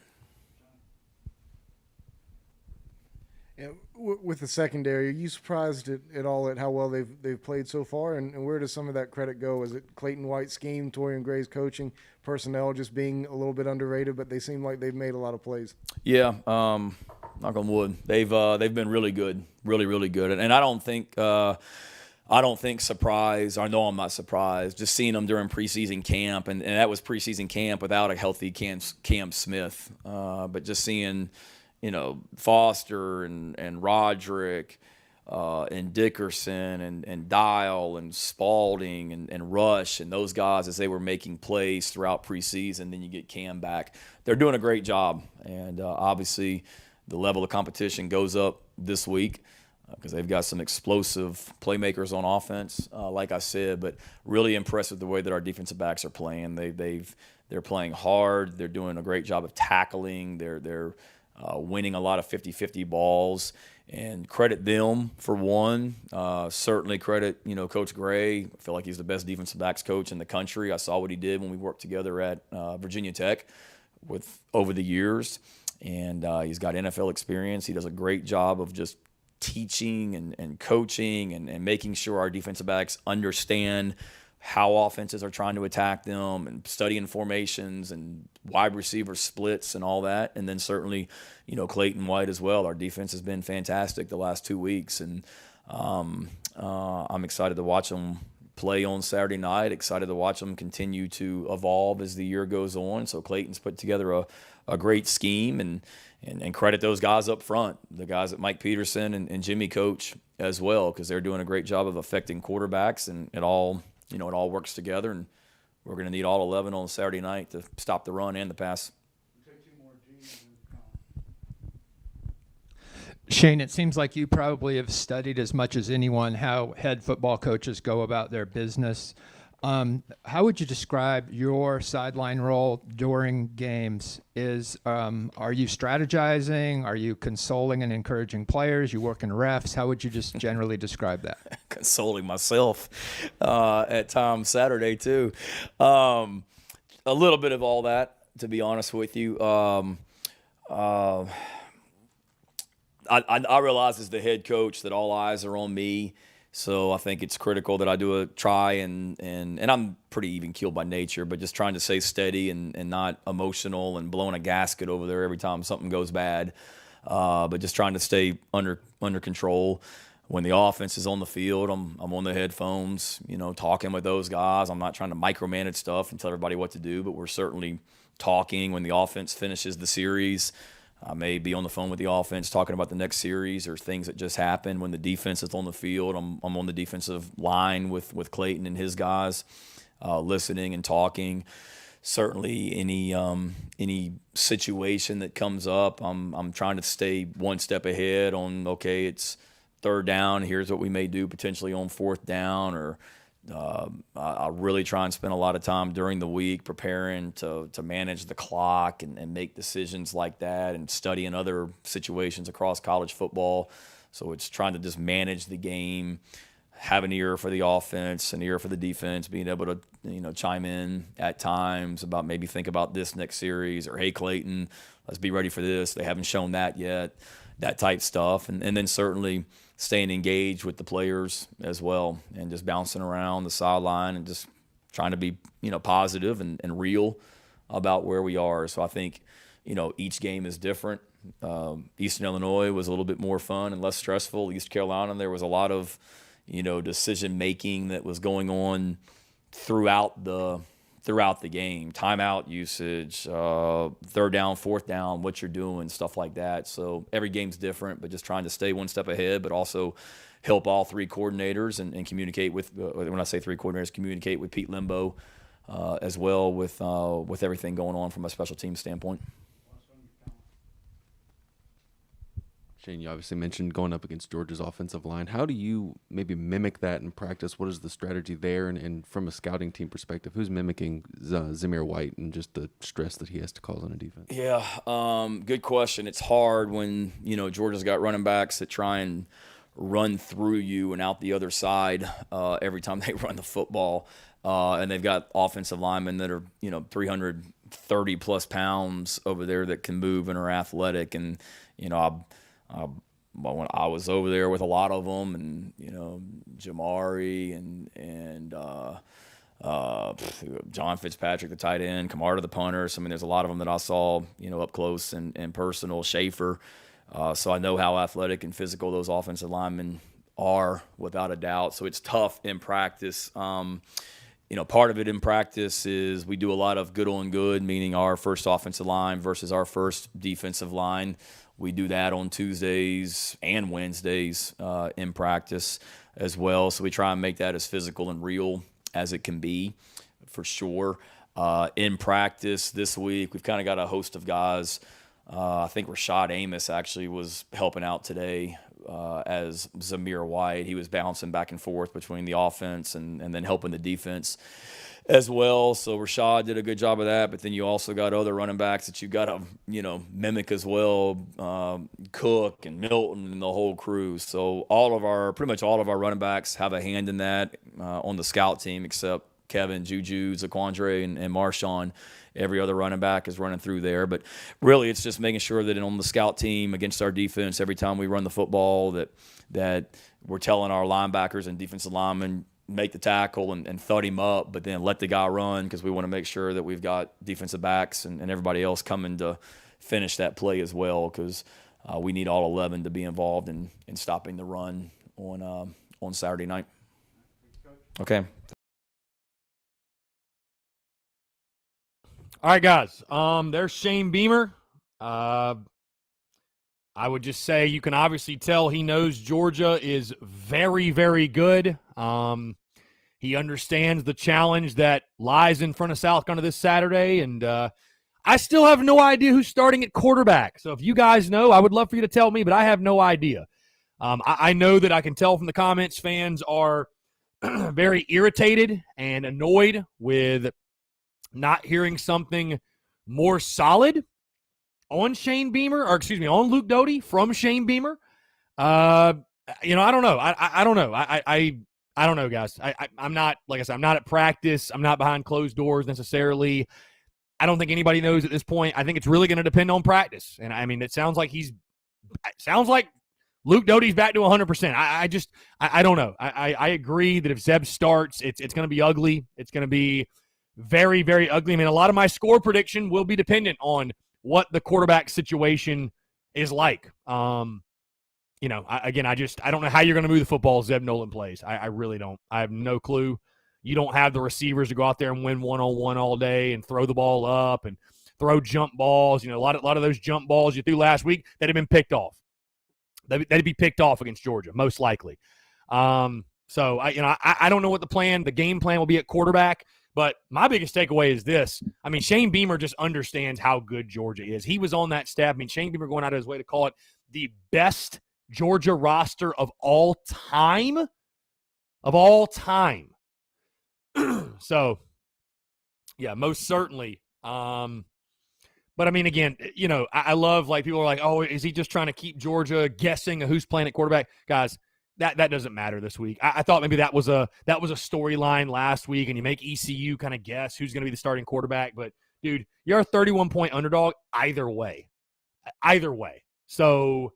Yeah, with the secondary, are you surprised at all at how well they've played so far? And where does some of that credit go? Is it Clayton White's scheme, Torian Gray's coaching, personnel just being a little bit underrated, but they seem like they've made a lot of plays? Yeah, knock on wood. They've been really good, really good. And I don't think surprise. I know I'm not surprised. Just seeing them during preseason camp, and that was preseason camp without a healthy Cam Smith. But just seeing, Foster and Roderick and Dickerson and Dial and Spalding and Rush and those guys as they were making plays throughout preseason. Then you get Cam back. They're doing a great job. And obviously the level of competition goes up this week because they've got some explosive playmakers on offense, like I said, but really impressed with the way that our defensive backs are playing. They're playing hard. They're doing a great job of tackling. They're winning a lot of 50-50 balls, and credit them for one. Certainly credit, Coach Gray. I feel like he's the best defensive backs coach in the country. I saw what he did when we worked together at Virginia Tech over the years, and he's got NFL experience. He does a great job of just teaching and coaching and making sure our defensive backs understand how offenses are trying to attack them and studying formations and wide receiver splits and all that. And then certainly, Clayton White as well. Our defense has been fantastic the last 2 weeks. And I'm excited to watch them play on Saturday night, excited to watch them continue to evolve as the year goes on. So Clayton's put together a great scheme, and credit those guys up front, the guys that Mike Peterson and Jimmy coach as well, because they're doing a great job of affecting quarterbacks, and it all works together, and we're going to need all 11 on Saturday night to stop the run and the pass. Shane, it seems like you probably have studied as much as anyone how head football coaches go about their business. How would you describe your sideline role during games? Are you strategizing? Are you consoling and encouraging players? You working refs? How would you just generally describe that? Consoling myself at times Saturday too. A little bit of all that, to be honest with you. I realize as the head coach that all eyes are on me. So I think it's critical that I do a try and I'm pretty even keeled by nature, but just trying to stay steady and not emotional and blowing a gasket over there every time something goes bad. But just trying to stay under control. When the offense is on the field, I'm on the headphones, talking with those guys. I'm not trying to micromanage stuff and tell everybody what to do, but we're certainly talking when the offense finishes the series. I may be on the phone with the offense talking about the next series or things that just happened. When the defense is on the field, I'm on the defensive line with Clayton and his guys, listening and talking. Certainly any situation that comes up, I'm trying to stay one step ahead on, okay, it's third down, here's what we may do potentially on fourth down, or I really try and spend a lot of time during the week preparing to manage the clock and make decisions like that, and studying other situations across college football. So it's trying to just manage the game, have an ear for the offense, an ear for the defense, being able to chime in at times about maybe think about this next series, or hey Clayton, let's be ready for this. They haven't shown that yet, that type stuff, and then certainly staying engaged with the players as well, and just bouncing around the sideline and just trying to be, positive and real about where we are. So I think, each game is different. Eastern Illinois was a little bit more fun and less stressful. East Carolina, there was a lot of, decision making that was going on throughout the game, timeout usage, third down, fourth down, what you're doing, stuff like that. So every game's different, but just trying to stay one step ahead, but also help all three coordinators and communicate with, when I say three coordinators, communicate with Pete Limbo as well with everything going on from a special team standpoint. Shane, you obviously mentioned going up against Georgia's offensive line. How do you maybe mimic that in practice? What is the strategy there? And from a scouting team perspective, who's mimicking Zamir White and just the stress that he has to cause on a defense? Yeah, good question. It's hard when, Georgia's got running backs that try and run through you and out the other side every time they run the football. And they've got offensive linemen that are, 330-plus pounds over there that can move and are athletic. And, when I was over there with a lot of them, and Jamari and John Fitzpatrick, the tight end, Camarda, the punter. So, I mean, there's a lot of them that I saw, up close and personal. Schaefer. So I know how athletic and physical those offensive linemen are, without a doubt. So it's tough in practice. Part of it in practice is we do a lot of good on good, meaning our first offensive line versus our first defensive line. We do that on Tuesdays and Wednesdays in practice as well. So we try and make that as physical and real as it can be, for sure. In practice this week, we've kind of got a host of guys. I think Rashad Amos actually was helping out today as Zamir White. He was bouncing back and forth between the offense and then helping the defense as well. So Rashad did a good job of that. But then you also got other running backs that you got to, mimic as well. Cook and Milton and the whole crew. So pretty much all of our running backs have a hand in that on the scout team, except Kevin, Juju, Zaquandre, and Marshawn. Every other running back is running through there. But really, it's just making sure that on the scout team against our defense, every time we run the football, that we're telling our linebackers and defensive linemen, make the tackle and thud him up, but then let the guy run, because we want to make sure that we've got defensive backs and everybody else coming to finish that play as well, because we need all 11 to be involved in stopping the run on Saturday night. Okay. All right, guys. There's Shane Beamer. I would just say you can obviously tell he knows Georgia is very, very good. He understands the challenge that lies in front of South Carolina this Saturday, and I still have no idea who's starting at quarterback. So if you guys know, I would love for you to tell me, but I have no idea. I know that I can tell from the comments fans are very irritated and annoyed with not hearing something more solid on Shane Beamer, on Luke Doty from Shane Beamer. I don't know. I don't know. I don't know, guys. I'm not, like I said, I'm not at practice. I'm not behind closed doors necessarily. I don't think anybody knows at this point. I think it's really going to depend on practice. And I mean, it sounds like Luke Doty's back to 100%. I don't know. I agree that if Zeb starts, it's going to be ugly. It's going to be very, very ugly. I mean, a lot of my score prediction will be dependent on what the quarterback situation is like. I don't know how you're going to move the football as Zeb Nolan plays. I really don't. I have no clue. You don't have the receivers to go out there and win one-on-one all day and throw the ball up and throw jump balls. A lot of those jump balls you threw last week that have been picked off. That'd be picked off against Georgia, most likely. So I don't know what the game plan will be at quarterback. But my biggest takeaway is this. I mean, Shane Beamer just understands how good Georgia is. He was on that staff. I mean, Shane Beamer going out of his way to call it the best Georgia roster of all time. Of all time. So, yeah, most certainly. But, I mean, again, I love, like, people are like, oh, is he just trying to keep Georgia guessing who's playing at quarterback? Guys, that doesn't matter this week. I thought maybe that was a storyline last week, and you make ECU kind of guess who's going to be the starting quarterback. But, dude, you're a 31-point underdog either way. Either way. So,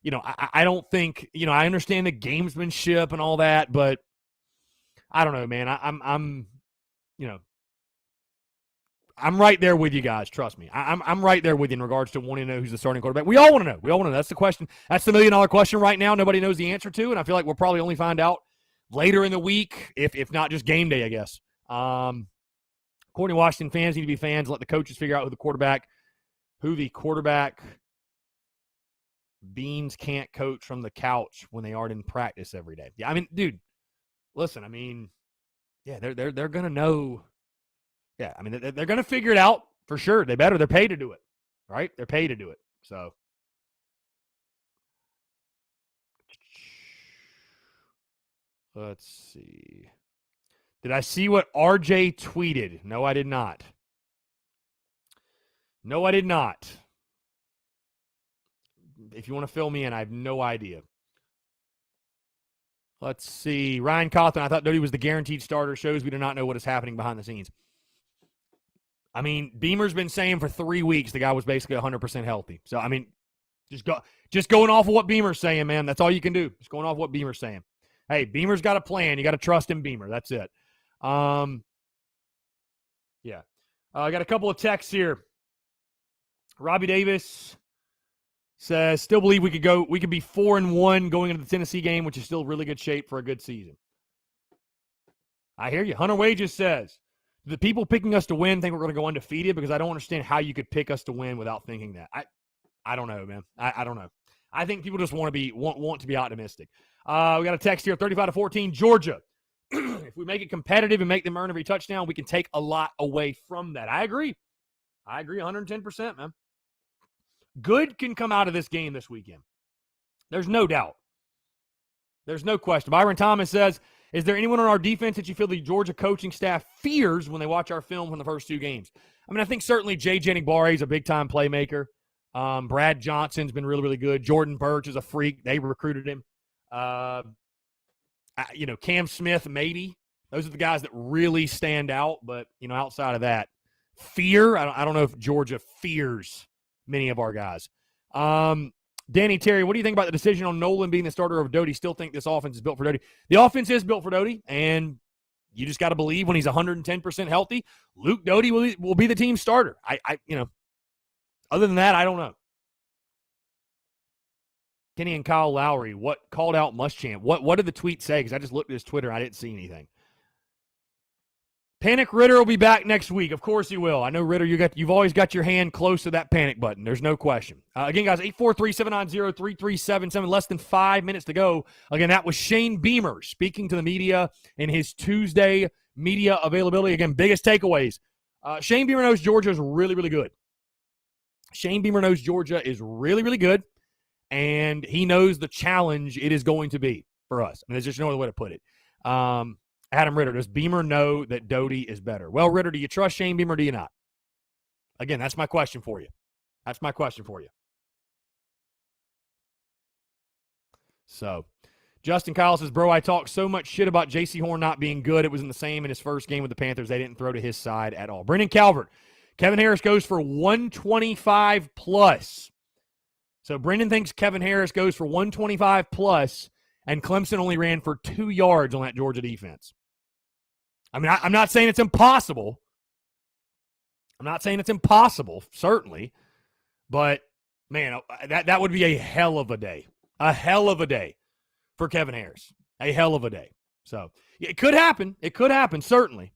I don't think, I understand the gamesmanship and all that, but I don't know, man. I'm right there with you guys. Trust me. I'm right there with you in regards to wanting to know who's the starting quarterback. We all want to know. That's the question. That's the million-dollar question right now. Nobody knows the answer to, and I feel like we'll probably only find out later in the week, if not just game day, I guess. According to Washington, fans need to be fans. Let the coaches figure out who the quarterback Beans can't coach from the couch when they aren't in practice every day. Yeah, I mean, dude, listen. I mean, yeah, they're gonna know. Yeah, I mean, they're going to figure it out for sure. They better. They're paid to do it, right? They're paid to do it. So, let's see. Did I see what RJ tweeted? No, I did not. If you want to fill me in, I have no idea. Let's see. Ryan Cawthon, I thought Doty was the guaranteed starter. Shows we do not know what is happening behind the scenes. I mean, Beamer's been saying for 3 weeks the guy was basically 100% healthy. So, I mean, Just going off of what Beamer's saying, man. That's all you can do. Just going off what Beamer's saying. Hey, Beamer's got a plan. You got to trust in Beamer. That's it. Yeah. I got a couple of texts here. Robbie Davis says, still believe we could be 4-1 going into the Tennessee game, which is still really good shape for a good season. I hear you. Hunter Wages says, the people picking us to win think we're going to go undefeated? Because I don't understand how you could pick us to win without thinking that. I don't know, man. I don't know. I think people just want to be optimistic. We got a text here, 35-14, Georgia. If we make it competitive and make them earn every touchdown, we can take a lot away from that. I agree 110%, man. Good can come out of this game this weekend. There's no doubt. There's no question. Byron Thomas says, is there anyone on our defense that you feel the Georgia coaching staff fears when they watch our film from the first two games? I mean, I think certainly J.J. Enagbare is a big-time playmaker. Brad Johnson's been really, really good. Jordan Birch is a freak. They recruited him. Cam Smith, maybe. Those are the guys that really stand out. But, outside of that, fear, I don't know if Georgia fears many of our guys. Danny Terry, what do you think about the decision on Nolan being the starter over Doty? Still think this offense is built for Doty? The offense is built for Doty, and you just got to believe when he's 110% healthy, Luke Doty will be the team starter. Other than that, I don't know. Kenny and Kyle Lowry, what called out Muschamp? What did the tweet say? Because I just looked at his Twitter. I didn't see anything. Panic Ritter will be back next week. Of course he will. I know, Ritter, you've always got your hand close to that panic button. There's no question. Again, guys, 843-790-3377. Less than 5 minutes to go. Again, that was Shane Beamer speaking to the media in his Tuesday media availability. Again, biggest takeaways. Shane Beamer knows Georgia is really, really good. Shane Beamer knows Georgia is really, really good, and he knows the challenge it is going to be for us. I mean, there's just no other way to put it. Adam Ritter, does Beamer know that Doty is better? Well, Ritter, do you trust Shane Beamer or do you not? Again, that's my question for you. So, Justin Kyle says, bro, I talked so much shit about J.C. Horn not being good. It was in the same in his first game with the Panthers. They didn't throw to his side at all. Brendan Calvert, Kevin Harris goes for 125 plus. So, Brendan thinks Kevin Harris goes for 125 plus, and Clemson only ran for 2 yards on that Georgia defense. I mean, I'm not saying it's impossible. Certainly. But, man, that would be a hell of a day. A hell of a day for Kevin Harris. A hell of a day. So, it could happen. Certainly.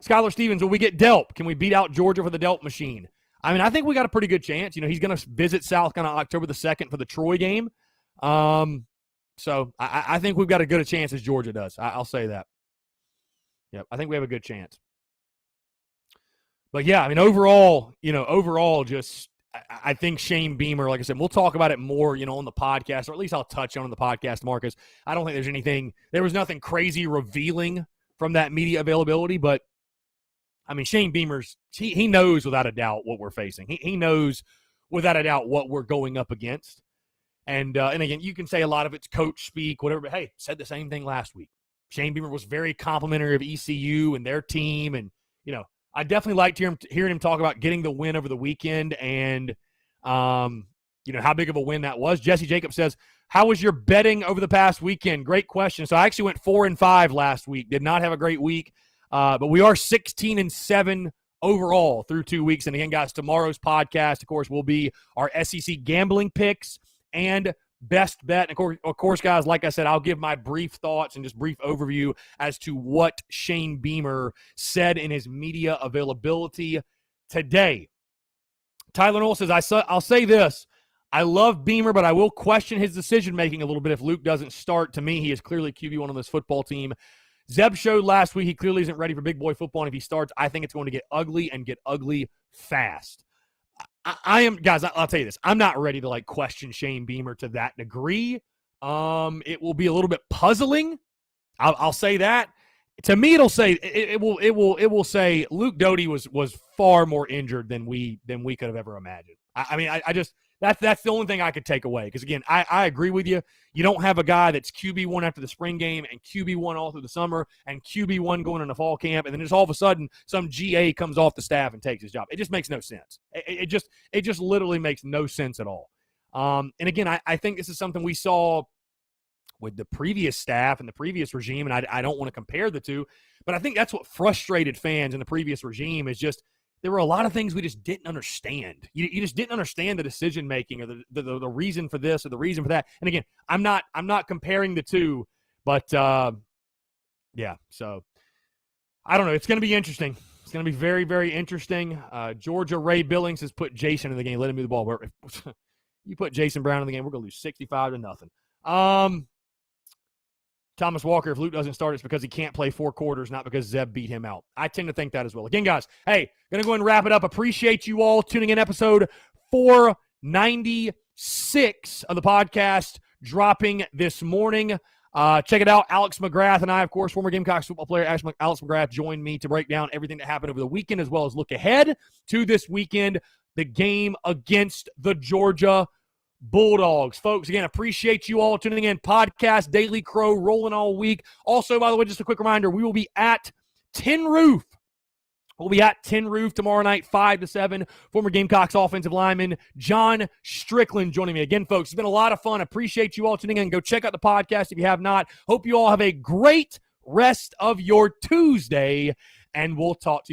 Skylar Stevens, will we get Delp? Can we beat out Georgia for the Delp machine? I mean, I think we got a pretty good chance. He's going to visit South kind of October the 2nd for the Troy game. So I think we've got as good a chance as Georgia does. I'll say that. Yep, I think we have a good chance. But, yeah, I mean, overall, just I think Shane Beamer, like I said, we'll talk about it more, on the podcast, or at least I'll touch on the podcast, Marcus. I don't think there was nothing crazy revealing from that media availability, but, I mean, Shane Beamer's, he knows without a doubt what we're facing. He knows without a doubt what we're going up against. And again, you can say a lot of it's coach speak, whatever, but hey, said the same thing last week. Shane Beamer was very complimentary of ECU and their team. And, I definitely liked hearing him talk about getting the win over the weekend and, how big of a win that was. Jesse Jacobs says, how was your betting over the past weekend? Great question. So I actually went 4-5 last week. Did not have a great week, but we are 16-7 overall through 2 weeks. And again, guys, tomorrow's podcast, of course, will be our SEC gambling picks and best bet. And of course, guys, like I said, I'll give my brief thoughts and just brief overview as to what Shane Beamer said in his media availability today. Tyler Noel says, I'll say this. I love Beamer, but I will question his decision-making a little bit if Luke doesn't start. To me, he is clearly QB1 on this football team. Zeb showed last week he clearly isn't ready for big boy football, and if he starts, I think it's going to get ugly and get ugly fast. I am, guys, I'll tell you this. I'm not ready to, question Shane Beamer to that degree. It will be a little bit puzzling. I'll say that. To me, it'll say it will say Luke Doty was far more injured than we could have ever imagined. I just that's the only thing I could take away. Because again, I agree with you. You don't have a guy that's QB1 after the spring game and QB1 all through the summer and QB1 going into fall camp, and then just all of a sudden some GA comes off the staff and takes his job. It just makes no sense. It just literally makes no sense at all. And again, I think this is something we saw with the previous staff and the previous regime, and I don't want to compare the two, but I think that's what frustrated fans in the previous regime is just there were a lot of things we just didn't understand. You just didn't understand the decision making or the reason for this or the reason for that. And again, I'm not comparing the two, but yeah. So I don't know. It's going to be interesting. It's going to be very, very interesting. Georgia Ray Billings has put Jason in the game. Let him move the ball. You put Jason Brown in the game, we're going to lose 65-0. Thomas Walker, if Luke doesn't start, it's because he can't play 4 quarters, not because Zeb beat him out. I tend to think that as well. Again, guys, hey, going to go ahead and wrap it up. Appreciate you all tuning in. Episode 496 of the podcast dropping this morning. Check it out. Alex McGrath and I, of course, former Gamecocks football player Alex McGrath joined me to break down everything that happened over the weekend as well as look ahead to this weekend, the game against the Georgia Bulldogs. Folks, again, appreciate you all tuning in. Podcast, Daily Crow, rolling all week. Also, by the way, just a quick reminder, we will be at Tin Roof. We'll be at Tin Roof tomorrow night, 5 to 7. Former Gamecocks offensive lineman John Strickland joining me. Again, folks, it's been a lot of fun. Appreciate you all tuning in. Go check out the podcast if you have not. Hope you all have a great rest of your Tuesday, and we'll talk to you.